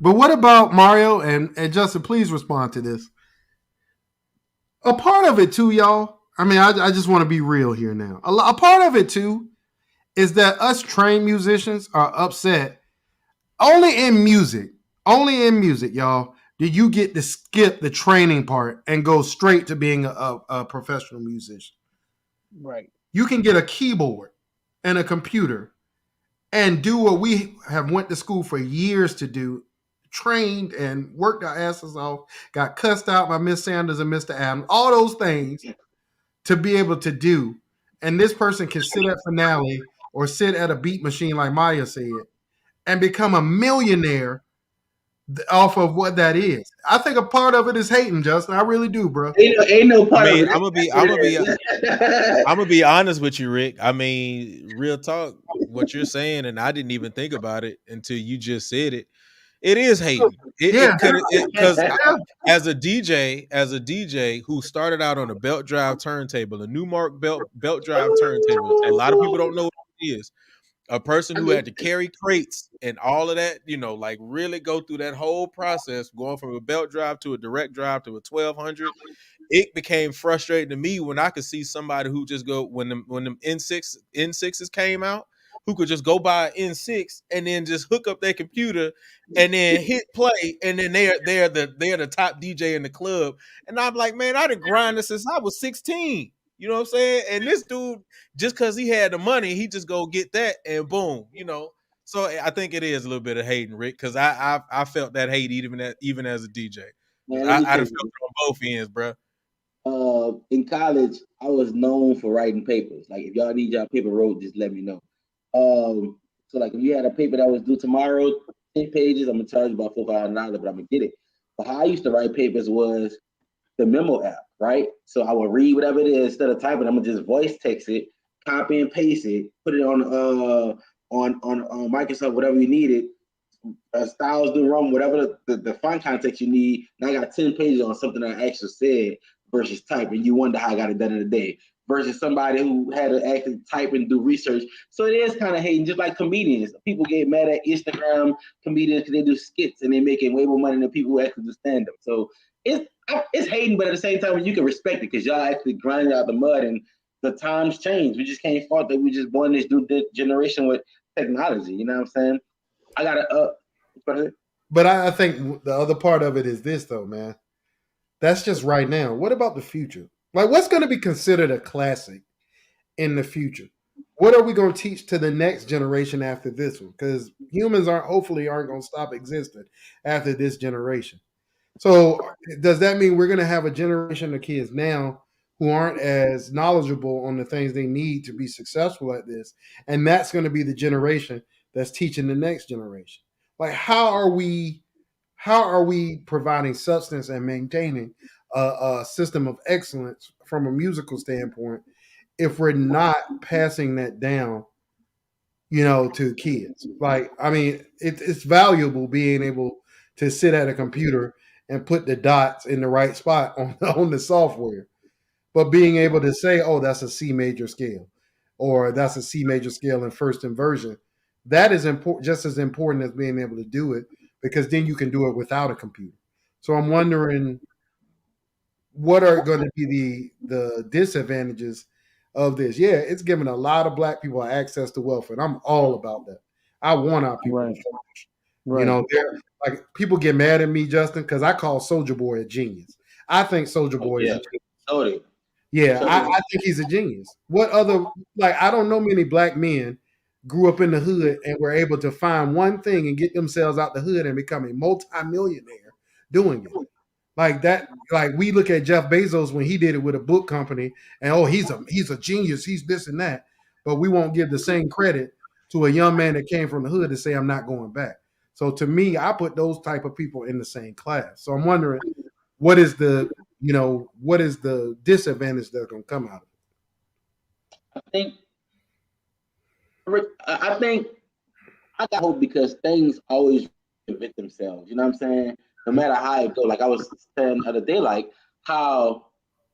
But what about Mario and Justin? Please respond to this. A part of it too, y'all. I mean, I just want to be real here now. A part of it too is that us trained musicians are upset. Only in music, y'all, did you get to skip the training part and go straight to being a professional musician. Right. You can get a keyboard and a computer and do what we have went to school for years to do, trained and worked our asses off, got cussed out by Miss Sanders and Mr. Adams, all those things to be able to do. And this person can sit at Finale or sit at a beat machine like Maya said and become a millionaire off of what that is. I think a part of it is hating, Justin. I really do, bro. Ain't no part of it. I'm gonna be honest with you, Rick. I mean, real talk, what you're saying, and I didn't even think about it until you just said it. It is hating. Because as a DJ who started out on a belt drive turntable, a Newmark belt drive turntable, a lot of people don't know what it is. A person who had to carry crates and all of that, like really go through that whole process, going from a belt drive to a direct drive to a 1200. It became frustrating to me when I could see somebody who just go when them N6s came out, who could just go buy an N6 and then just hook up their computer and then hit play, and then they're the top DJ in the club. And I'm like, man, I done grinded since I was 16. You know what I'm saying? And this dude, just because he had the money, he just go get that and boom, So I think it is a little bit of hating, Rick, because I felt that hate even as a DJ. Man, I felt it on both ends, bro. In college, I was known for writing papers. Like if y'all need y'all paper wrote, just let me know. So like if you had a paper that was due tomorrow, 10 pages, I'm gonna charge you about $400, but I'm gonna get it. But how I used to write papers was the memo app, right? So I would read whatever it is instead of typing. I'm gonna just voice text it, copy and paste it, put it on Microsoft, whatever you needed. Styles do wrong, whatever the font context you need. Now I got 10 pages on something I actually said versus type, and you wonder how I got it done in a day. Versus somebody who had to actually type and do research. So it is kind of hating, just like comedians. People get mad at Instagram comedians because they do skits and they're making way more money than people who actually do stand-up. So it's hating, but at the same time, you can respect it because y'all actually grinding out the mud and the times change. We just can't fault that we just born this new generation with technology. You know what I'm saying? I gotta But I think the other part of it is this, though, man. That's just right now. What about the future? Like, what's going to be considered a classic in the future? What are we going to teach to the next generation after this one? Because humans hopefully aren't going to stop existing after this generation. So does that mean we're going to have a generation of kids now who aren't as knowledgeable on the things they need to be successful at this? And that's going to be the generation that's teaching the next generation. Like, how are we providing substance and maintaining a system of excellence from a musical standpoint if we're not passing that down, to kids? Like, I mean, it's valuable being able to sit at a computer and put the dots in the right spot on the software, but being able to say, oh, that's a C major scale, or that's a C major scale in first inversion, that is important, just as important as being able to do it, because then you can do it without a computer. So I'm wondering, what are going to be the disadvantages of this? Yeah, it's giving a lot of Black people access to wealth, and I'm all about that. I want our people to flourish. Right. Like, people get mad at me, Justin, because I call Soulja Boy a genius. I think Soulja Boy is a genius. Yeah, I think he's a genius. What other, I don't know many Black men grew up in the hood and were able to find one thing and get themselves out the hood and become a multi-millionaire doing it. Like that, like we look at Jeff Bezos when he did it with a book company, and he's a genius, he's this and that, but we won't give the same credit to a young man that came from the hood to say, I'm not going back. So to me, I put those type of people in the same class. So I'm wondering, what is the disadvantage that's going to come out of it? I think I got hope because things always reinvent themselves. You know what I'm saying? No matter how it goes. Like I was saying the other day, like how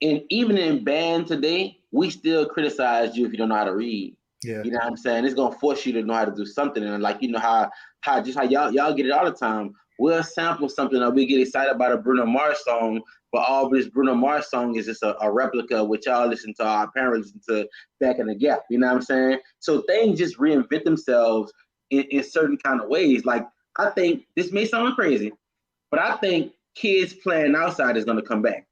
even in band today, we still criticize you if you don't know how to read. Yeah. You know what I'm saying? It's gonna force you to know how to do something. And like you know how y'all get it all the time. We'll sample something or we get excited about a Bruno Mars song, but all this Bruno Mars song is just a replica of what y'all listen to, our parents listen to back in the gap. You know what I'm saying? So things just reinvent themselves in certain kind of ways. Like I think this may sound crazy, but I think kids playing outside is gonna come back.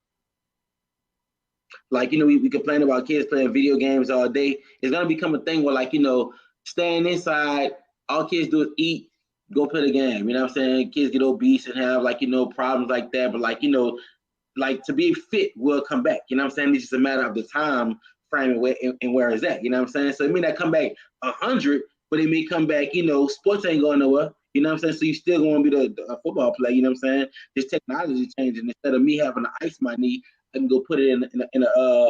Like, you know, we complain about kids playing video games all day. It's gonna become a thing where, like, you know, staying inside, all kids do is eat, go play the game. You know what I'm saying? Kids get obese and have, like, you know, problems like that. But like, you know, like to be fit will come back. You know what I'm saying? It's just a matter of the time frame and where is that. You know what I'm saying? So it may not come back 100, but it may come back, you know, sports ain't going nowhere. You know what I'm saying? So you still going to be the football player. You know what I'm saying? This technology changing. Instead of me having to ice my knee, I can go put it in a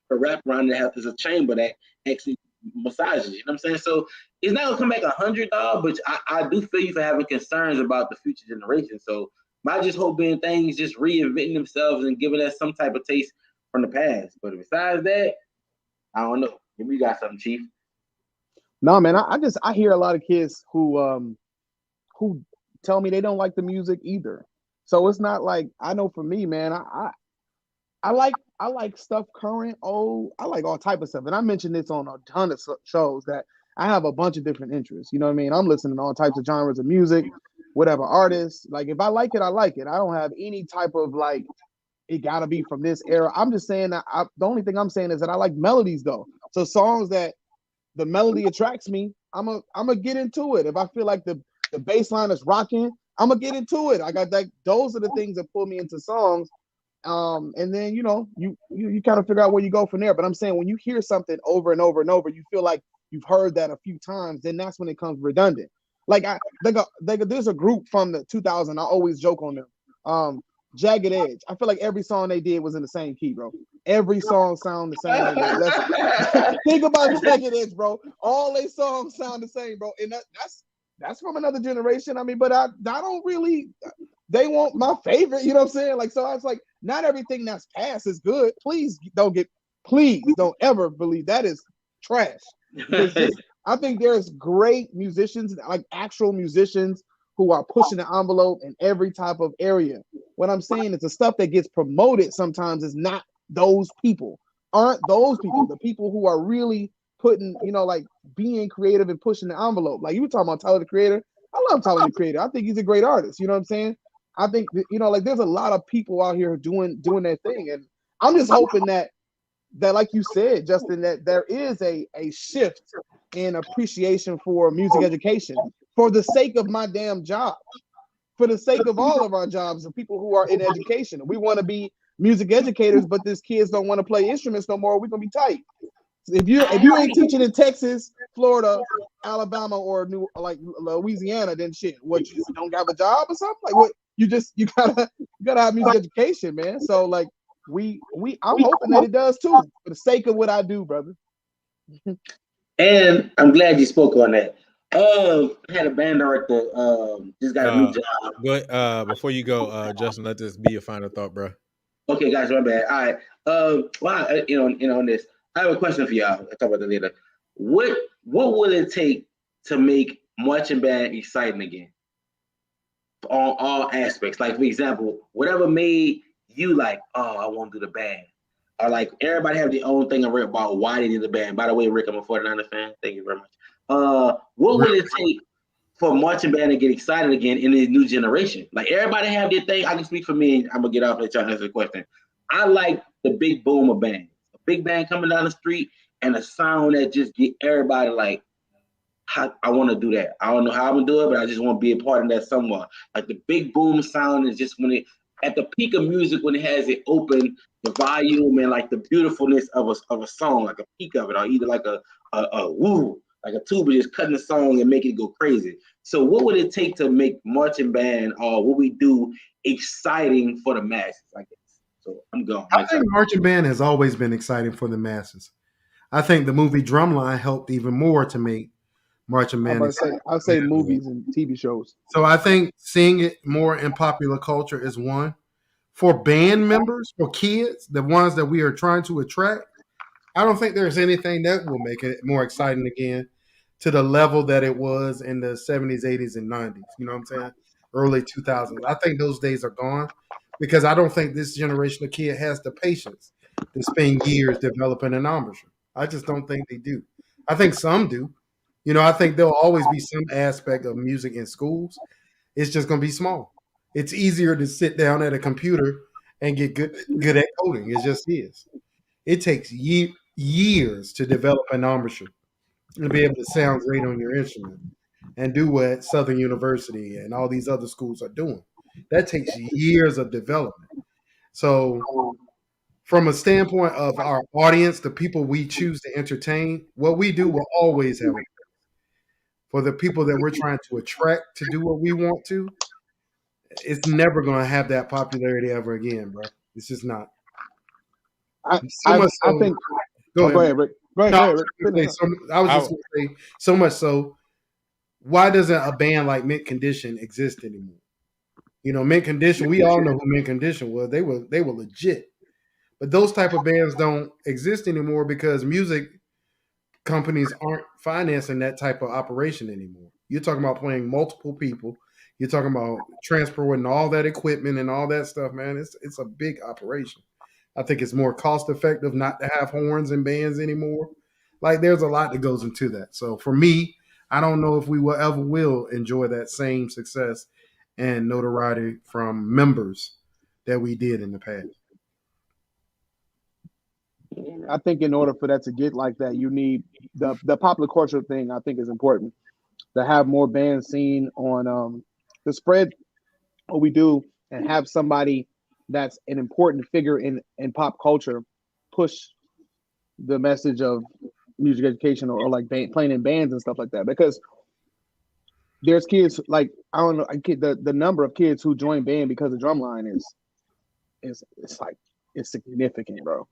wrap around that has a chamber that actually massages. You know what I'm saying? So it's not gonna come back 100, but I do feel you for having concerns about the future generation. So my just hope being things just reinventing themselves and giving us some type of taste from the past. But besides that, I don't know. Maybe you got something, Chief. No, man, I hear a lot of kids who tell me they don't like the music either. So it's not like, I know for me, man, I like stuff current, old. I like all type of stuff. And I mentioned this on a ton of shows that I have a bunch of different interests. You know what I mean? I'm listening to all types of genres of music, whatever artists. Like if I like it, I like it. I don't have any type of like, it gotta be from this era. I'm just saying that the only thing I'm saying is that I like melodies though. So songs that the melody attracts me, I'm a get into it. If I feel like the bass line is rocking, I'm gonna get into it. I got like those are the things that pull me into songs. And then you know you kind of figure out where you go from there. But I'm saying when you hear something over and over and over, you feel like you've heard that a few times. Then that's when it comes redundant. Like there's a group from the 2000. I always joke on them. Jagged Edge. I feel like every song they did was in the same key, bro. Every song sound the same. Think about Jagged Edge, bro. All they songs sound the same, bro. And that's from another generation. I mean, but I don't really. They want my favorite, you know what I'm saying? Like, so I was like, not everything that's past is good. Please don't ever believe that is trash. I think there's great musicians, like actual musicians who are pushing the envelope in every type of area. What I'm saying is the stuff that gets promoted sometimes is not those people. Aren't those people, the people who are really putting, you know, like being creative and pushing the envelope. Like you were talking about Tyler the Creator. I love Tyler the Creator. I think he's a great artist. You know what I'm saying? I think, you know, like there's a lot of people out here doing their thing. And I'm just hoping that like you said, Justin, that there is a shift in appreciation for music education for the sake of my damn job, for the sake of all of our jobs and people who are in education. We want to be music educators, but these kids don't want to play instruments no more. We're going to be tight. If you ain't teaching in Texas, Florida, Alabama, or Louisiana, then shit, what, you just don't have a job or something? Like what? You gotta have music education, man. So like I'm hoping that it does too, for the sake of what I do, brother. And I'm glad you spoke on that. I had a band director just got a new job. Go ahead, before you go, Justin, let this be your final thought, bro. Okay, guys, my bad. All right. Well, on this, I have a question for y'all. I'll talk about that later. What will it take to make marching band exciting again? On all aspects. Like, for example, whatever made you like, oh, I want to do the band. Or like everybody have their own thing about why they did the band. By the way, Rick, I'm a 49ers fan. Thank you very much. What will it take for marching band to get excited again in the new generation? Like everybody have their thing. I can speak for me, and I'm gonna get off and let y'all answer the question. I like the big boom of bands. A big band coming down the street and a sound that just get everybody like, I want to do that. I don't know how I'm gonna do it, but I just want to be a part of that somewhere. Like the big boom sound is just when it at the peak of music, when it has it open, the volume and like the beautifulness of a song, like a peak of it, or either like a woo. like a tuba just cutting a song and making it go crazy. So what would it take to make marching band or what we do exciting for the masses, I guess? So I'm going. I think marching band has always been exciting for the masses. I think the movie Drumline helped even more to make marching band exciting. I'll say movies and TV shows. So I think seeing it more in popular culture is one. For band members, for kids, the ones that we are trying to attract, I don't think there's anything that will make it more exciting again to the level that it was in the 70s, 80s, and 90s. You know what I'm saying? Early 2000s. I think those days are gone because I don't think this generation of kid has the patience to spend years developing an embouchure. I just don't think they do. I think some do. You know, I think there'll always be some aspect of music in schools. It's just going to be small. It's easier to sit down at a computer and get good at coding. It just is. It takes years to develop an embouchure and be able to sound great on your instrument and do what Southern University and all these other schools are doing. That takes years of development. So from a standpoint of our audience, the people we choose to entertain, what we do will always have a for the people that we're trying to attract to do what we want to. It's never going to have that popularity ever again, bro. It's just not. I think. Go ahead, Rick. Go ahead, Rick. I was just going to say, so much so, why doesn't a band like Mint Condition exist anymore? You know, Mint Condition, we all know who Mint Condition was. They were legit. But those type of bands don't exist anymore because music companies aren't financing that type of operation anymore. You're talking about playing multiple people. You're talking about transporting all that equipment and all that stuff, man. It's a big operation. I think it's more cost effective not to have horns and bands anymore. Like there's a lot that goes into that. So for me, I don't know if we will enjoy that same success and notoriety from members that we did in the past. I think in order for that to get like that, you need the popular culture thing. I think is important to have more bands seen on the spread what we do and have somebody that's an important figure in pop culture push the message of music education or like playing in bands and stuff like that, because there's kids like I don't know the number of kids who join band because of Drumline is significant, bro.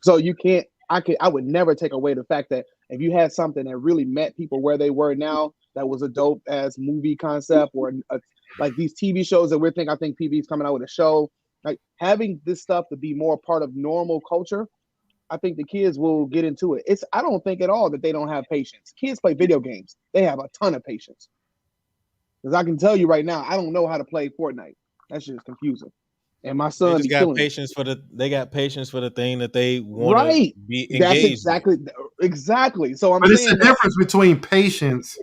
So you can't I would never take away the fact that if you had something that really met people where they were now, that was a dope ass movie concept or like these TV shows that I think PV's coming out with a show, like having this stuff to be more part of normal culture. I think the kids will get into it. I don't think at all that they don't have patience. Kids play video games. They have a ton of patience. Because I can tell you right now, I don't know how to play Fortnite. That shit is confusing. And my son got patience for the thing that they want to be engaged. That's exactly. So but it's the difference between patience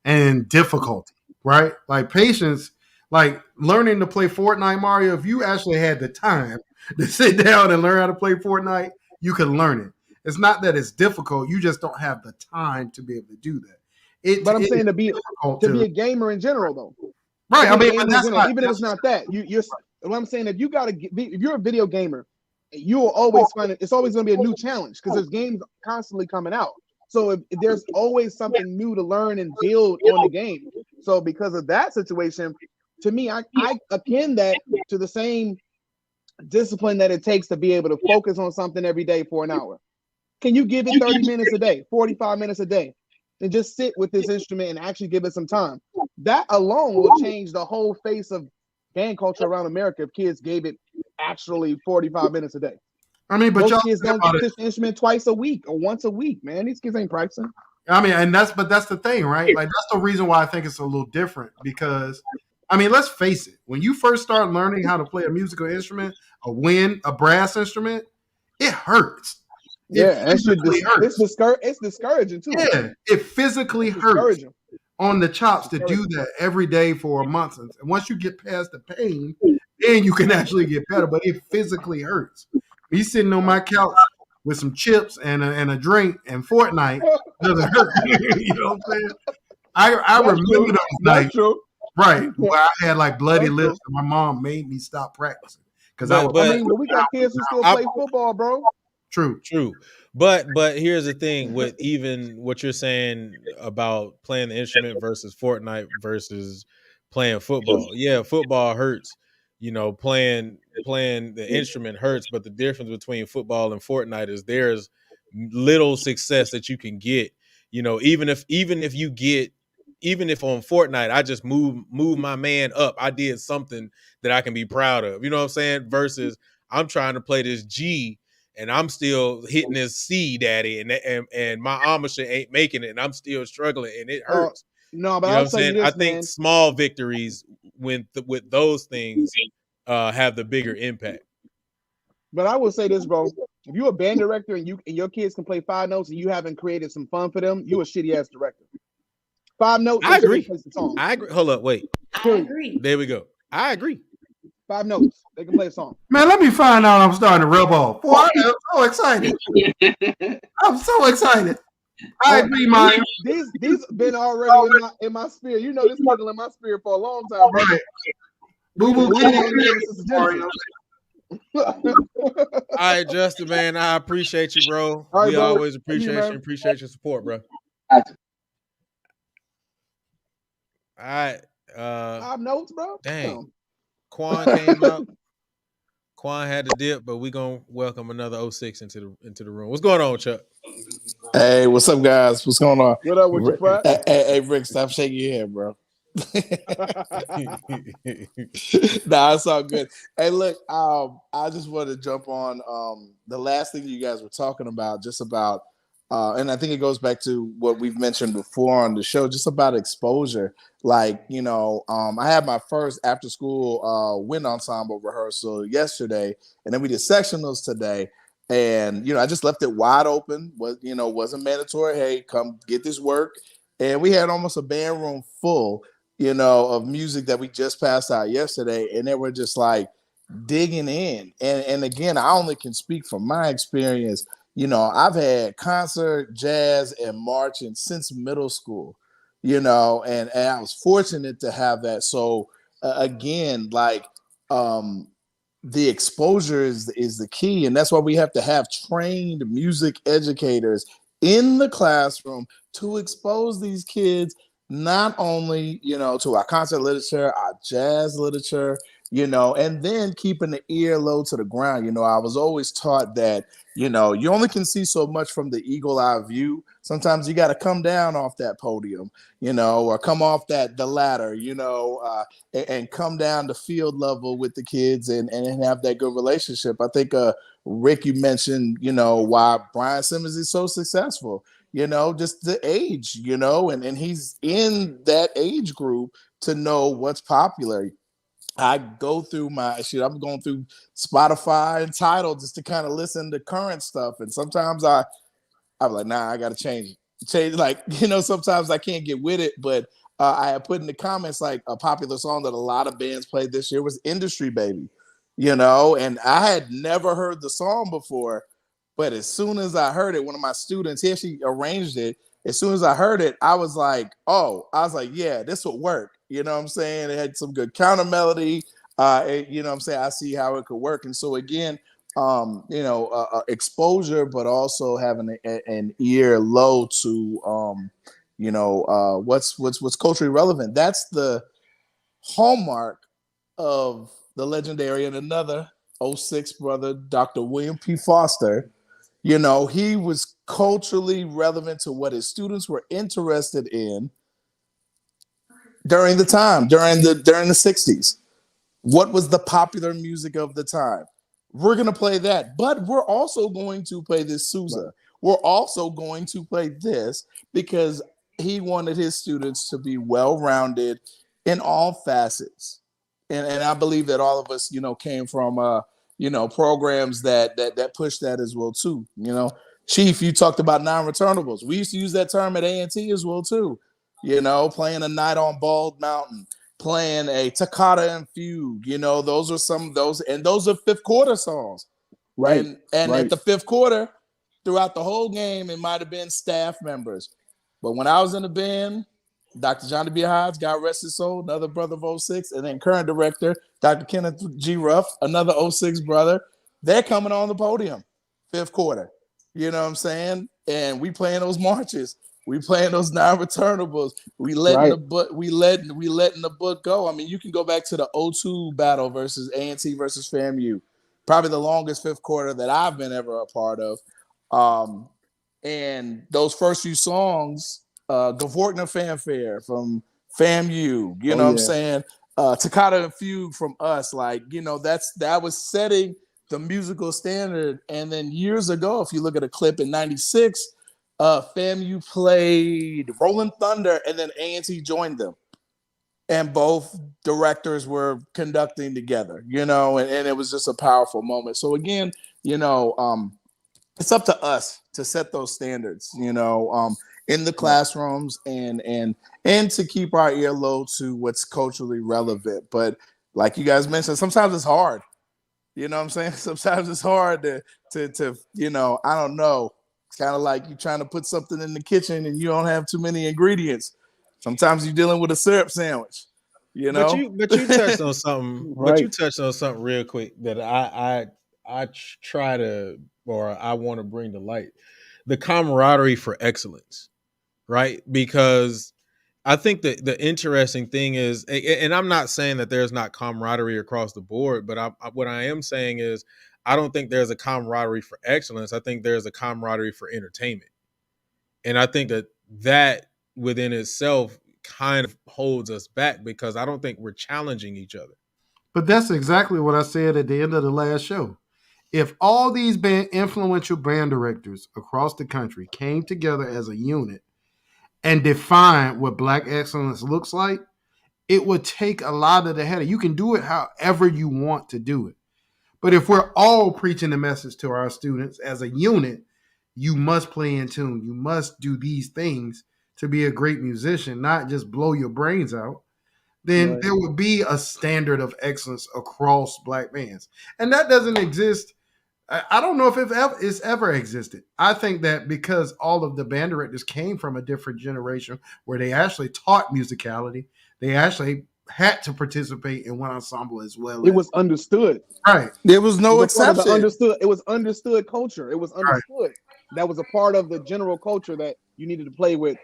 and difficulty, right? Like patience, like learning to play Fortnite, Mario. If you actually had the time to sit down and learn how to play Fortnite, you can learn it. It's not that it's difficult. You just don't have the time to be able to do that. But I'm saying to be a gamer in general, though. Right. I mean, but that's not, even if it's not that, what I'm saying, if you're a video gamer, you will always find it's always going to be a new challenge because there's games constantly coming out. So if there's always something new to learn and build on the game. So because of that situation, to me, I akin that to the same discipline that it takes to be able to focus on something every day for an hour. Can you give it 30 minutes a day, 45 minutes a day, and just sit with this instrument and actually give it some time? That alone will change the whole face of band culture around America if kids gave it actually 45 minutes a day. I mean, but most kids don't get this instrument twice a week or once a week, man. These kids ain't practicing. I mean, and that's the thing, right? Like that's the reason why I think it's a little different because, I mean, let's face it. When you first start learning how to play a musical instrument, a brass instrument, it hurts. It's discouraging too. Yeah, it physically hurts on the chops to do that every day for a month. And once you get past the pain, then you can actually get better. But it physically hurts. Me sitting on my couch with some chips and a drink and Fortnite doesn't hurt. You know what I'm saying? I remember those nights, right? Where I had like bloody lips, and my mom made me stop practicing because but we got kids who still play football, bro. True. But here's the thing with even what you're saying about playing the instrument versus Fortnite versus playing football. Yeah, football hurts. You know, playing the instrument hurts, but the difference between football and Fortnite is there's little success that you can get. You know, even if on Fortnite I just move my man up, I did something that I can be proud of. You know what I'm saying? Versus I'm trying to play this G and I'm still hitting this C, daddy, and my Amish ain't making it, and I'm still struggling, and it hurts. No, but You know what I'll I'm tell you saying? I this, think man. small victories with those things have the bigger impact. But I will say this, bro. If you're a band director and your kids can play 5 notes and you haven't created some fun for them, you a shitty ass director. 5 notes, I they agree. play some songs. I agree. Hold up, wait. I agree. There we go. I agree. 5 notes, they can play a song. Man, let me find out I'm starting to rub off. Boy, I'm so excited. I'm so excited. I agree, Maya. These been already in my spirit. You know this nigga in my spirit for a long time, bro. Right. Boo boo. All right, Justin, man, I appreciate you, bro. All right, we bro. always appreciate man. you. Appreciate your support, bro. All right. 5 notes, bro. Dang. Quan came out. Quan had to dip, but we gonna welcome another 06 into the room. What's going on, Chuck? Hey, what's up, guys? What's going on? What up with you, Frat? Hey, Rick, stop shaking your head, bro. Nah, it's all good. Hey, look, I just want to jump on the last thing you guys were talking about, just about, and I think it goes back to what we've mentioned before on the show, just about exposure. Like, you know, I had my first after school wind ensemble rehearsal yesterday, and then we did sectionals today. And, you know, I just left it wide open. Wasn't mandatory. Hey, come get this work. And we had almost a band room full, you know, of music that we just passed out yesterday. And they were just like digging in. And again, I only can speak from my experience. You know, I've had concert, jazz, and marching since middle school, you know, and I was fortunate to have that. So again, like, the exposure is the key, and that's why we have to have trained music educators in the classroom to expose these kids not only, you know, to our concert literature, our jazz literature, you know, and then keeping the ear low to the ground. You know, I was always taught that, you know, you only can see so much from the eagle eye view. Sometimes you got to come down off that podium, you know, or come off the ladder, you know, and come down to field level with the kids and have that good relationship. I think, Rick, you mentioned, you know, why Brian Simmons is so successful, you know, just the age, you know, and he's in that age group to know what's popular. I go through I'm going through Spotify and Tidal just to kind of listen to current stuff. And sometimes I'm like, nah, I got to change, like, you know, sometimes I can't get with it, but I had put in the comments, like, a popular song that a lot of bands played this year was Industry Baby, you know, and I had never heard the song before, but as soon as I heard it, one of my students, he actually arranged it. As soon as I heard it, I was like, yeah, this will work. You know what I'm saying? It had some good counter melody. You know what I'm saying? I see how it could work. And so again, exposure, but also having an ear low to, what's culturally relevant. That's the hallmark of the legendary and another 06 brother, Dr. William P. Foster. You know, he was culturally relevant to what his students were interested in during the 60s. What was the popular music of the time? We're going to play that, but we're also going to play this Sousa. Right. We're also going to play this because he wanted his students to be well-rounded in all facets. And I believe that all of us, you know, came from, programs that push that as well, too. You know, Chief, you talked about non-returnables. We used to use that term at A&T as well, too. You know, playing A Night on Bald Mountain, playing a Toccata and Fugue, you know, those are some of those, and those are fifth quarter songs. Right. And right. At the fifth quarter, throughout the whole game, it might have been staff members. But when I was in the band, Dr. Johnny B. Hodge, God rest his soul, another brother of 06, and then current director, Dr. Kenneth G. Ruff, another 06 brother, they're coming on the podium, fifth quarter. You know what I'm saying? And we playing those marches. We playing those non-returnables. We letting Right. the book. We letting the book go. I mean, you can go back to the 0-2 battle versus A&T versus FAMU, probably the longest fifth quarter that I've been ever a part of. And those first few songs, Gavorkner Fanfare from FAMU, you know what I'm saying? Takata and Fugue from us, like, you know, that was setting the musical standard. And then years ago, if you look at a clip in '96, FAMU played Rolling Thunder, and then A&T joined them, and both directors were conducting together, you know, and it was just a powerful moment. So again, you know, it's up to us to set those standards, you know, in the classrooms and to keep our ear low to what's culturally relevant. But like you guys mentioned, sometimes it's hard. You know what I'm saying? Sometimes it's hard to you know, I don't know. It's kind of like you trying to put something in the kitchen and you don't have too many ingredients. Sometimes you're dealing with a syrup sandwich, you know? But you touched on something. But Right. you touched on something real quick that I try to, or I want to bring to light, the camaraderie for excellence, right? Because I think that the interesting thing is, and I'm not saying that there's not camaraderie across the board, but what I am saying is, I don't think there's a camaraderie for excellence. I think there's a camaraderie for entertainment, and I think that within itself kind of holds us back because I don't think we're challenging each other. But that's exactly what I said at the end of the last show. If all these influential band directors across the country came together as a unit and defined what Black excellence looks like, it would take a lot of the headache. You can do it however you want to do it. But if we're all preaching the message to our students as a unit, you must play in tune. You must do these things to be a great musician, not just blow your brains out. Then there would be a standard of excellence across Black bands. And that doesn't exist. I don't know if it's ever existed. I think that because all of the band directors came from a different generation where they actually taught musicality, they actually had to participate in one ensemble as well. It was understood. Right. There was no exception. It was understood culture. It was understood. Right. That was a part of the general culture that you needed to play with.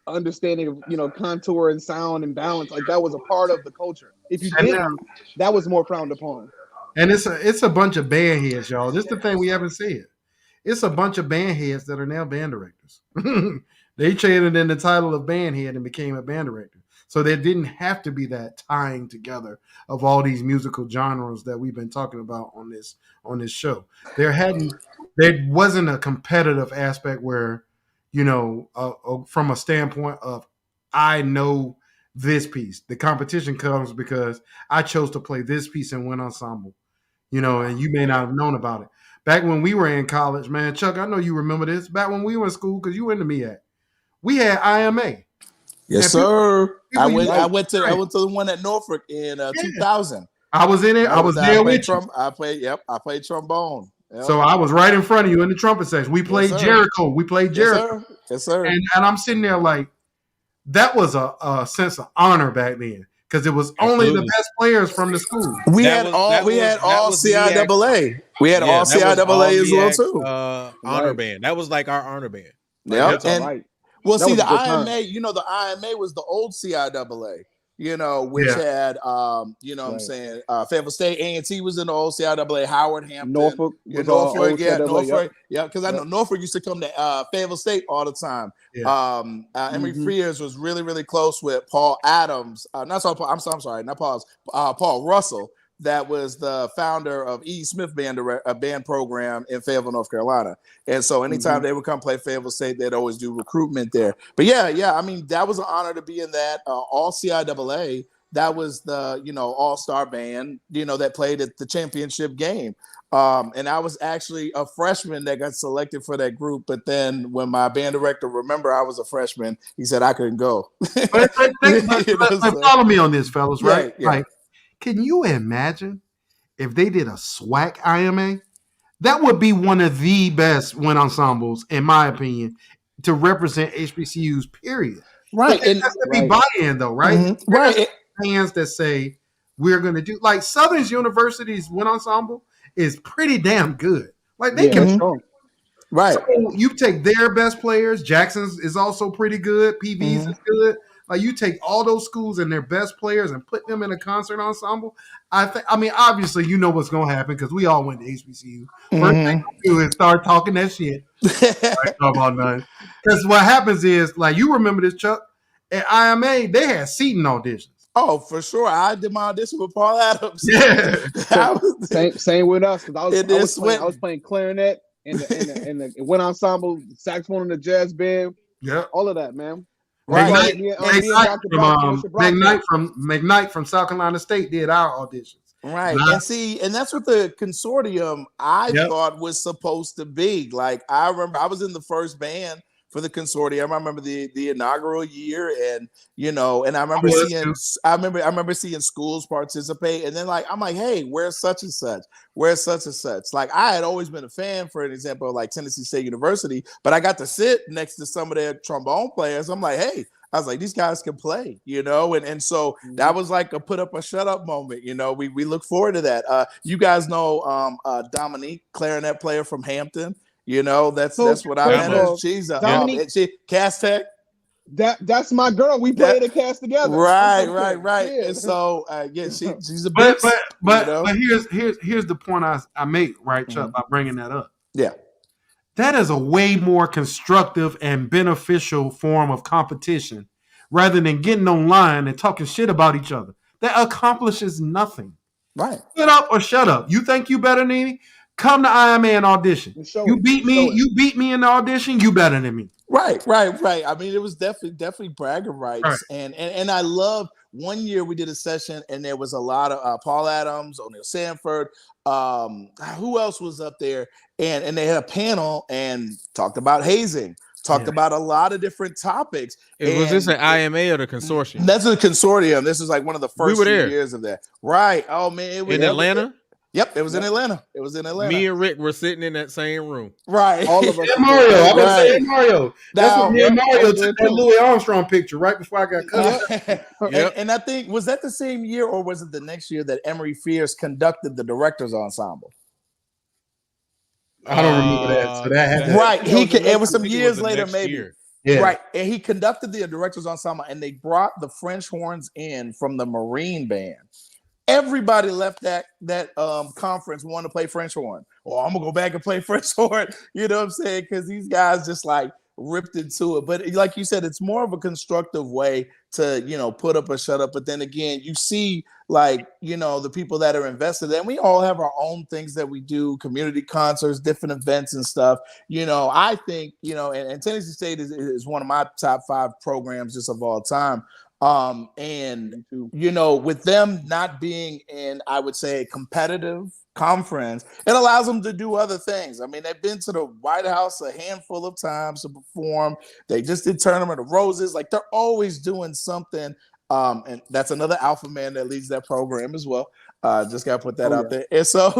Understanding of, you know, contour and sound and balance, like that was a part of the culture. If you didn't, that was more frowned upon. And it's a bunch of band heads, y'all. This is the thing we haven't said. It's a bunch of band heads that are now band directors. They traded in the title of band head and became a band director. So there didn't have to be that tying together of all these musical genres that we've been talking about on this show. There wasn't a competitive aspect where, you know, from a standpoint of I know this piece. The competition comes because I chose to play this piece in one ensemble, you know, and you may not have known about it. Back when we were in college, man, Chuck, I know you remember this. Back when we were in school, because you were into me at, we had IMA. Yes, sir. I went to the one at Norfolk in 2000. I was in it. I was there with you. I played trombone. Yep. So I was right in front of you in the trumpet section. We played Jericho. We played Jericho. Yes, sir. And I'm sitting there like, that was a sense of honor back then because it was only the best players from the school. We had all CIAA. We had all CIAA as well too. Honor band. That was like our honor band. Yeah. Well, see, the IMA, you know, the IMA was the old CIAA. You know, which had, you know what I'm saying, Fayetteville State, A&T was in the old CIAA, Howard, Hampton. Norfolk. Norfolk. Yeah, because I know Norfolk used to come to Fayetteville State all the time. Yeah. Emory Frears was really, really close with Paul Adams. Paul Russell. That was the founder of E. Smith band program in Fayetteville, North Carolina. And so anytime they would come play Fayetteville State, they'd always do recruitment there. But yeah, I mean, that was an honor to be in that. All CIAA, that was the, you know, all-star band, you know, that played at the championship game. And I was actually a freshman that got selected for that group. But then when my band director, remember I was a freshman, he said I couldn't go. But follow me on this, fellas, right? Yeah. Like, can you imagine if they did a SWAC IMA? That would be one of the best wind ensembles, in my opinion, to represent HBCUs, period. Right. But and has to be buy-in, though, right? Mm-hmm. Right. Fans that say, we're going to do, like Southern University's wind ensemble is pretty damn good. Like, they can. Right. So you take their best players. Jackson's is also pretty good. PV's is good. Like you take all those schools and their best players and put them in a concert ensemble. I mean, obviously, you know what's gonna happen because we all went to HBCU. First thing you do is start talking that shit. Talk about nothing. Because what happens is, like, you remember this, Chuck? At IMA, they had seating auditions. Oh, for sure. I did my audition with Paul Adams. Yeah. Same with us because I was It playing clarinet in the wind ensemble, saxophone in the jazz band. Yeah. All of that, man. Right. McKnight from South Carolina State did our auditions. Right. And that's what the consortium I thought was supposed to be. Like, I remember I was in the first band for the consortium. I remember the inaugural year, and and I remember seeing schools participate, and then I'm like, hey, where's such and such? Where's such and such? Like, I had always been a fan, for an example, like Tennessee State University, but I got to sit next to some of their trombone players. I'm like, hey, I was like, these guys can play, and so that was like a put up or shut up moment. We look forward to that. You guys know Dominique, clarinet player from Hampton. That's what I met her. She's she Cass Tech. That's my girl. We played at Cass together. Right. Yeah. And so she's a big. But here's the point I make, right, Chuck, by bringing that up. Yeah. That is a way more constructive and beneficial form of competition rather than getting online and talking shit about each other. That accomplishes nothing. Right. Shut up or shut up. You think you better than me? Come to IMA and audition. You beat me in the audition, you better than me. Right. I mean, it was definitely bragging rights. Right. And I love, one year we did a session and there was a lot of Paul Adams, O'Neal Sanford, who else was up there? And they had a panel and talked about hazing, talked about a lot of different topics. Was this an IMA or the consortium? That's a consortium. This is like one of the first few years of that. Right. Oh man, it was in Atlanta. Yep, it was in Atlanta. Me and Rick were sitting in that same room. Right. All of us. Mario. I was saying Mario. That's what me and Mario took that Louis Armstrong picture right before I got cut. And I think, was that the same year or was it the next year that Emery Fierce conducted the Directors Ensemble? I don't remember that. So that happened. Right. It was some years later, maybe. Year. Yeah. Right. And he conducted the Directors Ensemble and they brought the French horns in from the Marine Band. Everybody left that conference wanting to play French horn. Oh, I'm gonna go back and play French horn. You know what I'm saying? Because these guys just like ripped into it. But like you said, it's more of a constructive way to put up or shut up. But then again, you see the people that are invested, and we all have our own things that we do, community concerts, different events and stuff. I think and Tennessee State is one of my top 5 programs just of all time. With them not being in, I would say, a competitive conference, it allows them to do other things. I mean, they've been to the White House a handful of times to perform. They just did Tournament of Roses. Like, they're always doing something. And that's another alpha man that leads that program as well. Just got to put that out there. And so,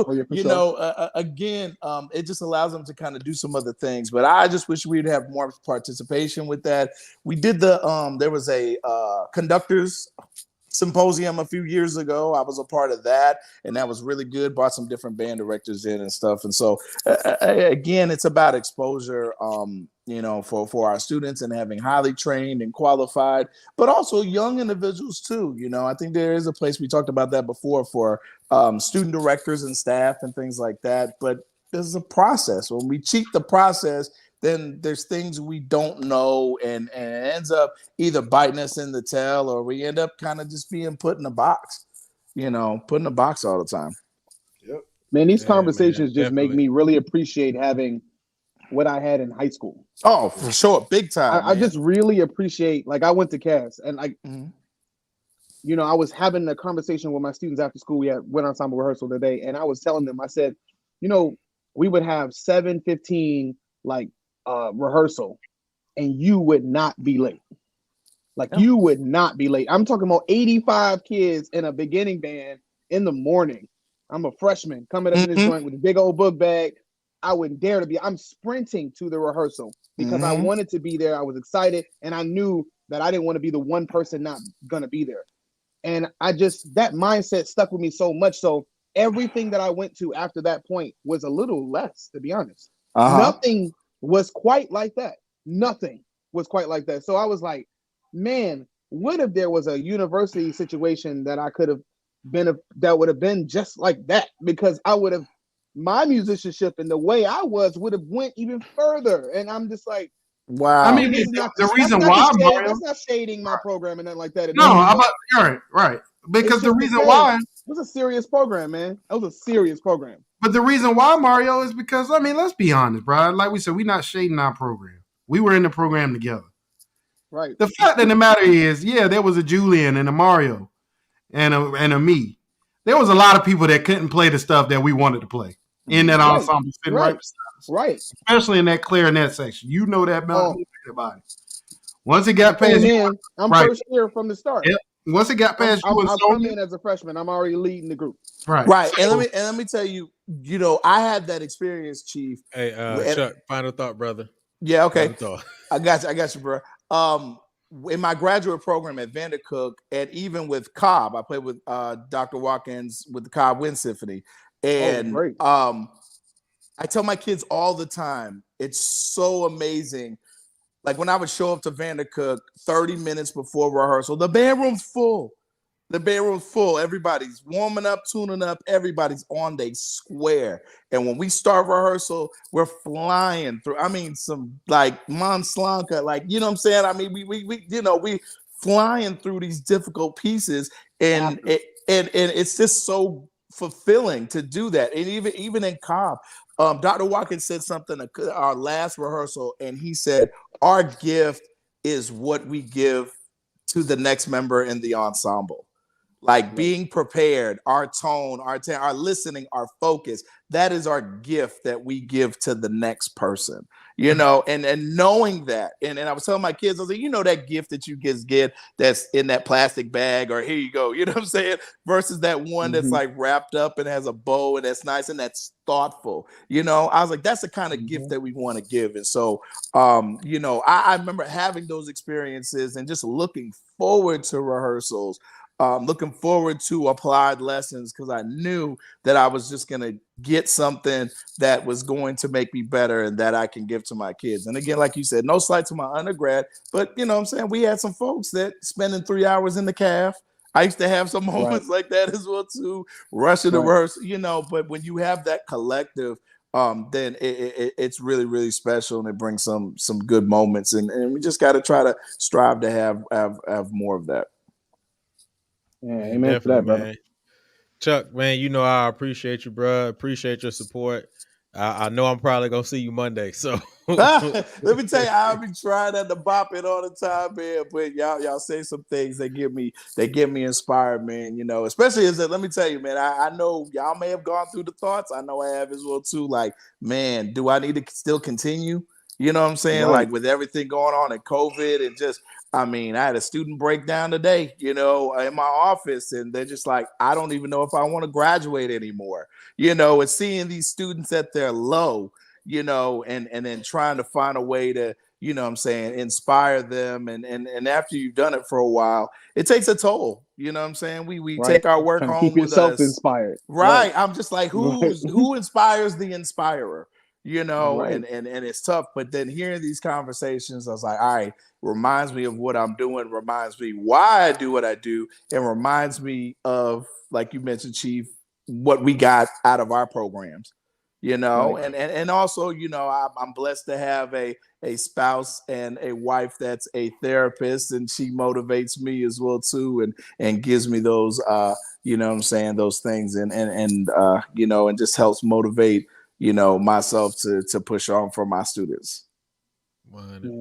again, it just allows them to kind of do some other things. But I just wish we'd have more participation with that. We did there was a conductors symposium a few years ago. I was a part of that, and that was really good. Brought some different band directors in and stuff. And so, again, it's about exposure, for our students and having highly trained and qualified, but also young individuals too. I think there is a place, we talked about that before, for student directors and staff and things like that. But there's a process. When we cheat the process, then there's things we don't know, and it ends up either biting us in the tail, or we end up kind of just being put in a box, put in a box all the time. Yep. Man, these conversations just make me really appreciate having what I had in high school. Oh, for sure. Big time. I just really appreciate, I went to Cass, and I was having a conversation with my students after school. We went ensemble rehearsal today, and I was telling them, I said, we would have 7:15 rehearsal, and you would not be late. You would not be late. I'm talking about 85 kids in a beginning band in the morning. I'm a freshman coming up in this joint with a big old book bag. I wouldn't dare to be. I'm sprinting to the rehearsal because I wanted to be there. I was excited, and I knew that I didn't want to be the one person not gonna be there. And that mindset stuck with me so much. So everything that I went to after that point was a little less, to be honest. Nothing was quite like that. Nothing was quite like that. So I was like, man, what if there was a university situation that I could have been that would have been just like that? Because I would have, my musicianship and the way I was would have went even further. And I'm just like, wow. I mean, this is not the reason why, Mario, that's not shading my program and nothing like that. no, right. Because the reason why, it was a serious program, man. It was a serious program. but the reason why, Mario, is because, I mean, let's be honest, bro. Like we said, we're not shading our program. We were in the program together. Right. The fact of the matter is, yeah, there was a Julian and a Mario and a me. There was a lot of people that couldn't play the stuff that we wanted to play in that ensemble sitting right beside us. Right. Especially in that clarinet section. You know that about everybody. Once it got past you, I'm first year from the start. Yep. Once it got past you, I'll come in as a freshman. I'm already leading the group. Right. And let me tell you, I had that experience, Chief. Hey, Chuck, final thought, brother. Yeah, okay. Thought. I got you, bro. In my graduate program at Vandercook, and even with Cobb, I played with Dr. Watkins with the Cobb Wind Symphony. And I tell my kids all the time, it's so amazing. Like when I would show up to Vandercook 30 minutes before rehearsal, the bandroom's full. The bandroom's full. Everybody's warming up, tuning up. Everybody's on their square. And when we start rehearsal, we're flying through. I mean, some like Mont Slanka, like, you know what I'm saying? I mean, we flying through these difficult pieces, and it's just so fulfilling to do that. And even in Cobb, Dr. Watkins said something at our last rehearsal, and he said, our gift is what we give to the next member in the ensemble. Like being prepared, our tone, our listening, our focus, that is our gift that we give to the next person, and knowing that. And I was telling my kids, I was like, that gift that you get that's in that plastic bag, or here you go, you know what I'm saying? Versus that one that's like wrapped up and has a bow and that's nice and that's thoughtful. I was like, that's the kind of gift that we want to give. And so, I remember having those experiences and just looking forward to rehearsals. Looking forward to applied lessons, because I knew that I was just going to get something that was going to make me better and that I can give to my kids. And again, like you said, no slight to my undergrad, but you know what I'm saying? We had some folks that spending 3 hours in the calf. I used to have some moments like that as well too, rushing to rehearsal, but when you have that collective, then it's really, really special, and it brings some good moments. And we just got to try to strive to have more of that. Yeah, amen for that, brother. Man. Chuck, man, I appreciate you, bro. Appreciate your support. I know I'm probably gonna see you Monday. So let me tell you, I'll be trying not to bop it all the time, man. But y'all say some things that get me inspired, man. Especially let me tell you, man. I know y'all may have gone through the thoughts. I know I have as well too. Like, man, do I need to still continue? You know what I'm saying? Like with everything going on in COVID and just. I had a student breakdown today, in my office, and they're just like, I don't even know if I want to graduate anymore, and seeing these students at their low, and then trying to find a way to, inspire them. And after you've done it for a while, it takes a toll. You know what I'm saying? We take our work home keep with yourself us. Inspired. Right. I'm just like, who inspires the inspirer? And it's tough. But then hearing these conversations, I was like, all right, reminds me of what I'm doing, reminds me why I do what I do, and reminds me of, like you mentioned, Chief, what we got out of our programs, and also, I'm blessed to have a spouse and a wife that's a therapist, and she motivates me as well too, and gives me those, those things, and just helps motivate myself to push on for my students.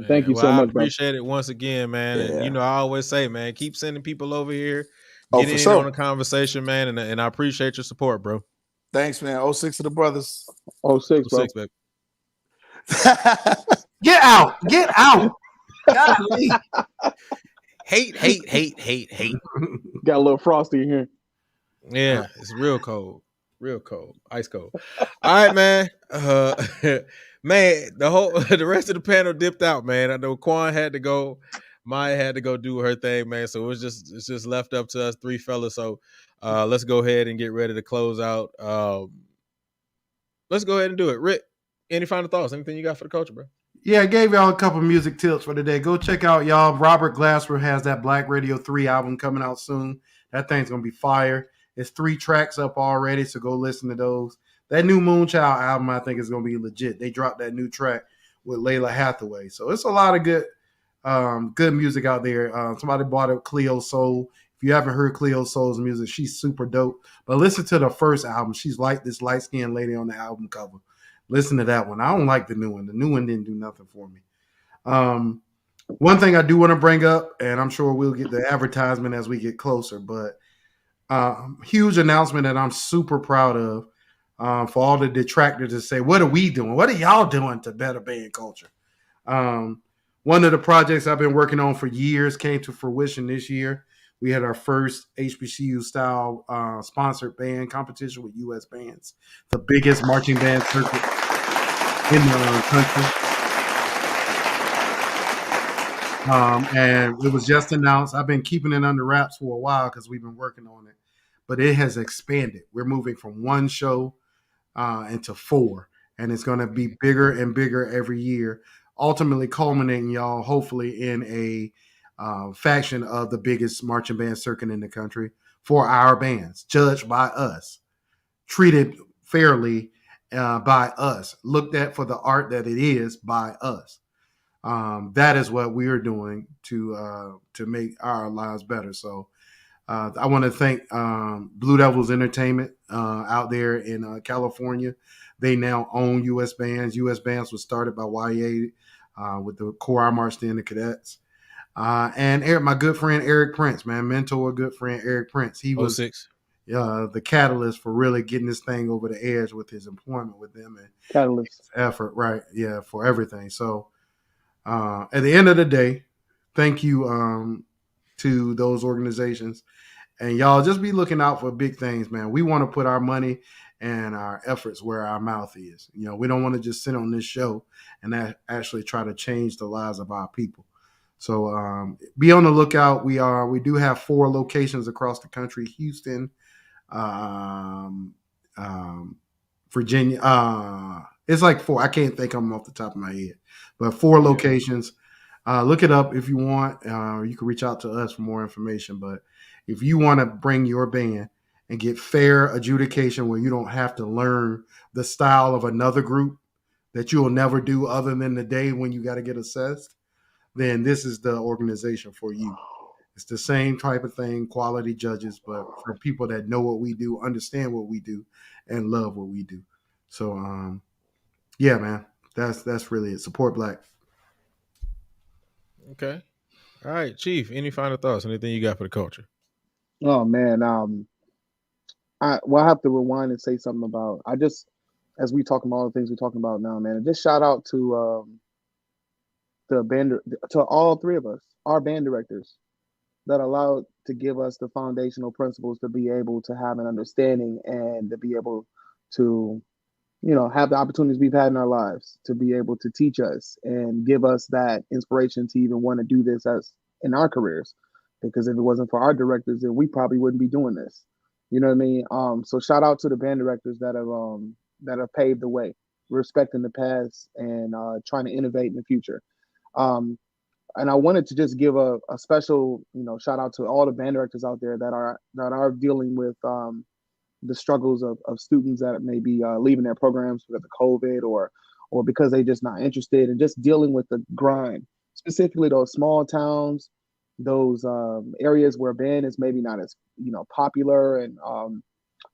Thank you so much, bro. Appreciate it once again, man. Yeah. And I always say, man, keep sending people over here, for in sure on the conversation, man. And I appreciate your support, bro. Thanks, man. 06 to the brothers. 06, bro. 06, baby. Get out. Golly. Hate. Got a little frosty in here. Yeah, it's real cold. Ice cold. All right, man. Man, the rest of the panel dipped out, man. I know Quan had to go, Maya had to go do her thing, man. So it's just left up to us three fellas. So let's go ahead and get ready to close out. Let's go ahead and do it. Rick, Any final thoughts? Anything you got for the culture, bro? Yeah, I gave y'all a couple music tips for today. Go check out y'all. Robert Glasper has that Black Radio 3 album coming out soon. That thing's gonna be fire. It's 3 tracks up already, so go listen to those. That new Moonchild album, I think, is gonna be legit. They dropped that new track with Layla Hathaway, so it's a lot of good music out there. Somebody bought up Cleo Soul. If you haven't heard Cleo Soul's music, she's super dope. But listen to the first album. She's like this light-skinned lady on the album cover. Listen to that one. I don't like the new one. The new one didn't do nothing for me. One thing I do want to bring up, and I'm sure we'll get the advertisement as we get closer, but huge announcement that I'm super proud of for all the detractors to say, what are we doing? What are y'all doing to better band culture? One of the projects I've been working on for years came to fruition this year. We had our first HBCU style sponsored band competition with U.S. bands, the biggest marching band circuit in the country. And it was just announced. I've been keeping it under wraps for a while because we've been working on it, but it has expanded. We're moving from 1 show into 4, and it's going to be bigger and bigger every year, ultimately culminating, y'all, hopefully in a faction of the biggest marching band circuit in the country for our bands, judged by us, treated fairly by us, looked at for the art that it is by us. That is what we are doing to make our lives better. So I want to thank Blue Devils Entertainment out there in California. They now own U.S. Bands. U.S. Bands was started by YA with the Corps I marched in, the cadets. And Eric, my good friend Eric Prince, man, mentor, good friend Eric Prince. He was 06. The catalyst for really getting this thing over the edge with his employment with them and Catalyst. his effort, right? Yeah, for everything. So at the end of the day, thank you to those organizations. And y'all just be looking out for big things, man. We want to put our money and our efforts where our mouth is. You know, we don't want to just sit on this show and actually try to change the lives of our people. So be on the lookout. We do have 4 locations across the country: Houston, Virginia. It's like 4. I can't think of them off the top of my head, but 4 locations. Look it up if you want. You can reach out to us for more information. But if you want to bring your band and get fair adjudication where you don't have to learn the style of another group that you will never do other than the day when you got to get assessed, then this is the organization for you. It's the same type of thing, quality judges, but for people that know what we do, understand what we do, and love what we do. So, yeah, man, that's really it. Support Black. Okay. All right, Chief. Any final thoughts? Anything you got for the culture? Oh man, I have to rewind and say something about. As we talk about all the things we're talking about now, man. Just shout out to the band, to all 3 of us, our band directors, that allowed to give us the foundational principles to be able to have an understanding and to be able to, have the opportunities we've had in our lives, to be able to teach us and give us that inspiration to even want to do this as in our careers. Because if it wasn't for our directors, then we probably wouldn't be doing this. You know what I mean? So shout out to the band directors that have paved the way, respecting the past and trying to innovate in the future. And I wanted to just give a special, shout out to all the band directors out there that are dealing with the struggles of students that may be leaving their programs because of COVID or because they're just not interested, and just dealing with the grind, specifically those small towns, those areas where band is maybe not as popular, and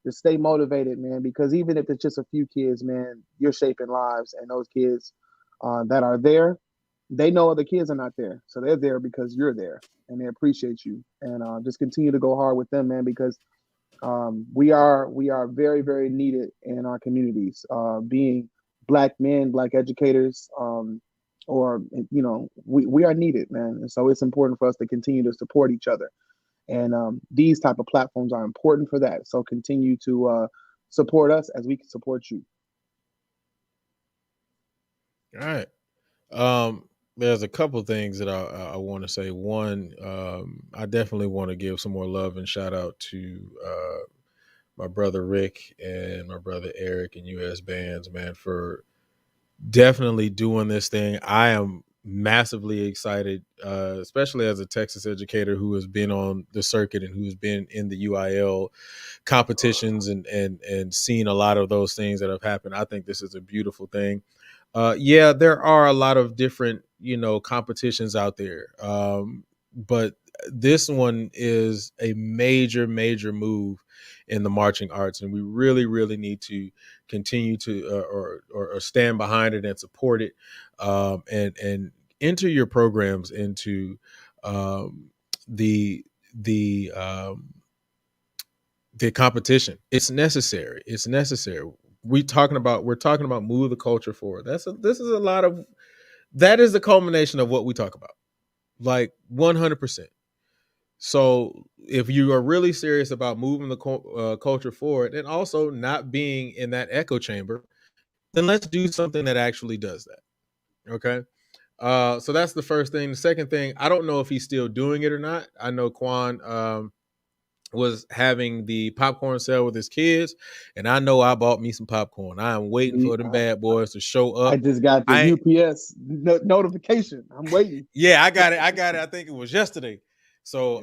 just stay motivated, man, because even if it's just a few kids, man, you're shaping lives, and those kids that are there, they know other kids are not there, so they're there because you're there, and they appreciate you, and just continue to go hard with them, man, because we are very, very needed in our communities, being Black men, Black educators, we are needed, man, and so it's important for us to continue to support each other, and these type of platforms are important for that. So continue to support us as we can support you. All right. There's a couple things that I want to say. One, I definitely want to give some more love and shout out to my brother Rick and my brother Eric and U.S. Bands, man, for definitely doing this thing. I am massively excited, especially as a Texas educator who has been on the circuit and who's been in the UIL competitions and seen a lot of those things that have happened. I think this is a beautiful thing. Yeah, there are a lot of different, competitions out there. But this one is a major, major move in the marching arts. And we really, really need to continue to or stand behind it and support it, and enter your programs into the the um, the competition. It's necessary. It's necessary. We're talking about move the culture forward. That is the culmination of what we talk about, like 100%. So if you are really serious about moving the culture forward and also not being in that echo chamber, then let's do something that actually does that. Okay. So that's the first thing. The second thing, I don't know if he's still doing it or not. I know Quan was having the popcorn sale with his kids, and I know I bought me some popcorn. I am waiting for them bad boys to show up. I just got the UPS notification. I'm waiting. Yeah, I got it. I think it was yesterday. So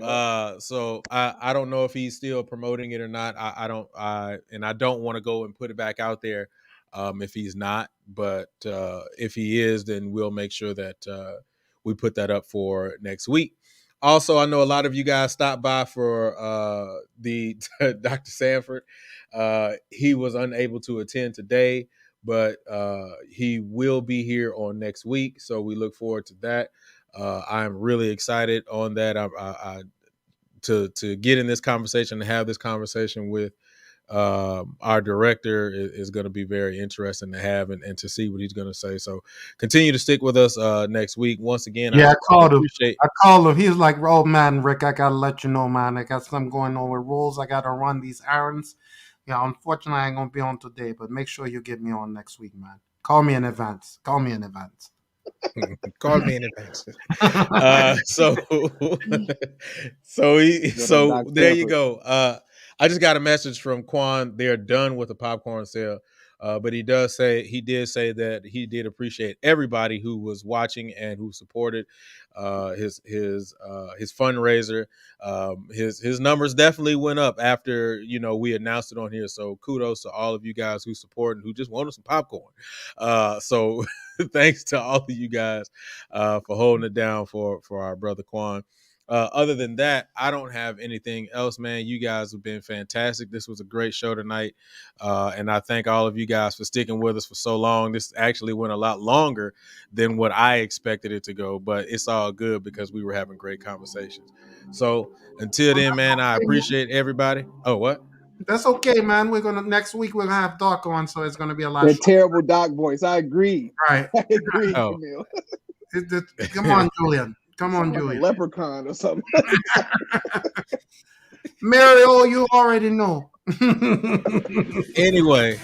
I don't know if he's still promoting it or not. I don't want to go and put it back out there if he's not. But if he is, then we'll make sure that we put that up for next week. Also, I know a lot of you guys stopped by for the Dr. Sanford. He was unable to attend today, but he will be here on next week. So we look forward to that. I'm really excited on that. To get in this conversation, to have this conversation with our director is going to be very interesting to have and to see what he's going to say. So continue to stick with us next week. Once again, I called him. I called him. He was like, "Oh man, Rick, I gotta let you know, man. I got something going on with rules. I gotta run these errands. Yeah, unfortunately, I ain't gonna be on today, but make sure you get me on next week, man. Call me in advance. Call me in advance." Call me in advance. So there you go. I just got a message from Quan. They're done with the popcorn sale. But he did say that he did appreciate everybody who was watching and who supported his fundraiser. His numbers definitely went up after we announced it on here. So kudos to all of you guys who support and who just wanted some popcorn. So thanks to all of you guys for holding it down for our brother Quan. Other than that, I don't have anything else, man. You guys have been fantastic. This was a great show tonight. And I thank all of you guys for sticking with us for so long. This actually went a lot longer than what I expected it to go, but it's all good because we were having great conversations. So until then, man, I appreciate everybody. Oh, what? That's okay, man. Next week we're gonna have Doc on, so it's gonna be a lot. That terrible Doc voice. I agree. Right. I agree, Oh. Camille. Come on, Julian. Come on, like Julian. A leprechaun or something. Mario, you already know. Anyway,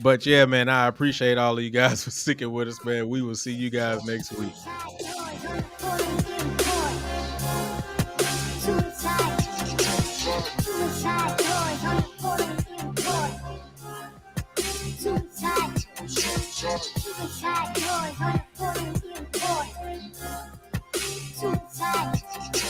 but yeah, man, I appreciate all of you guys for sticking with us, man. We will see you guys next week. Too tight.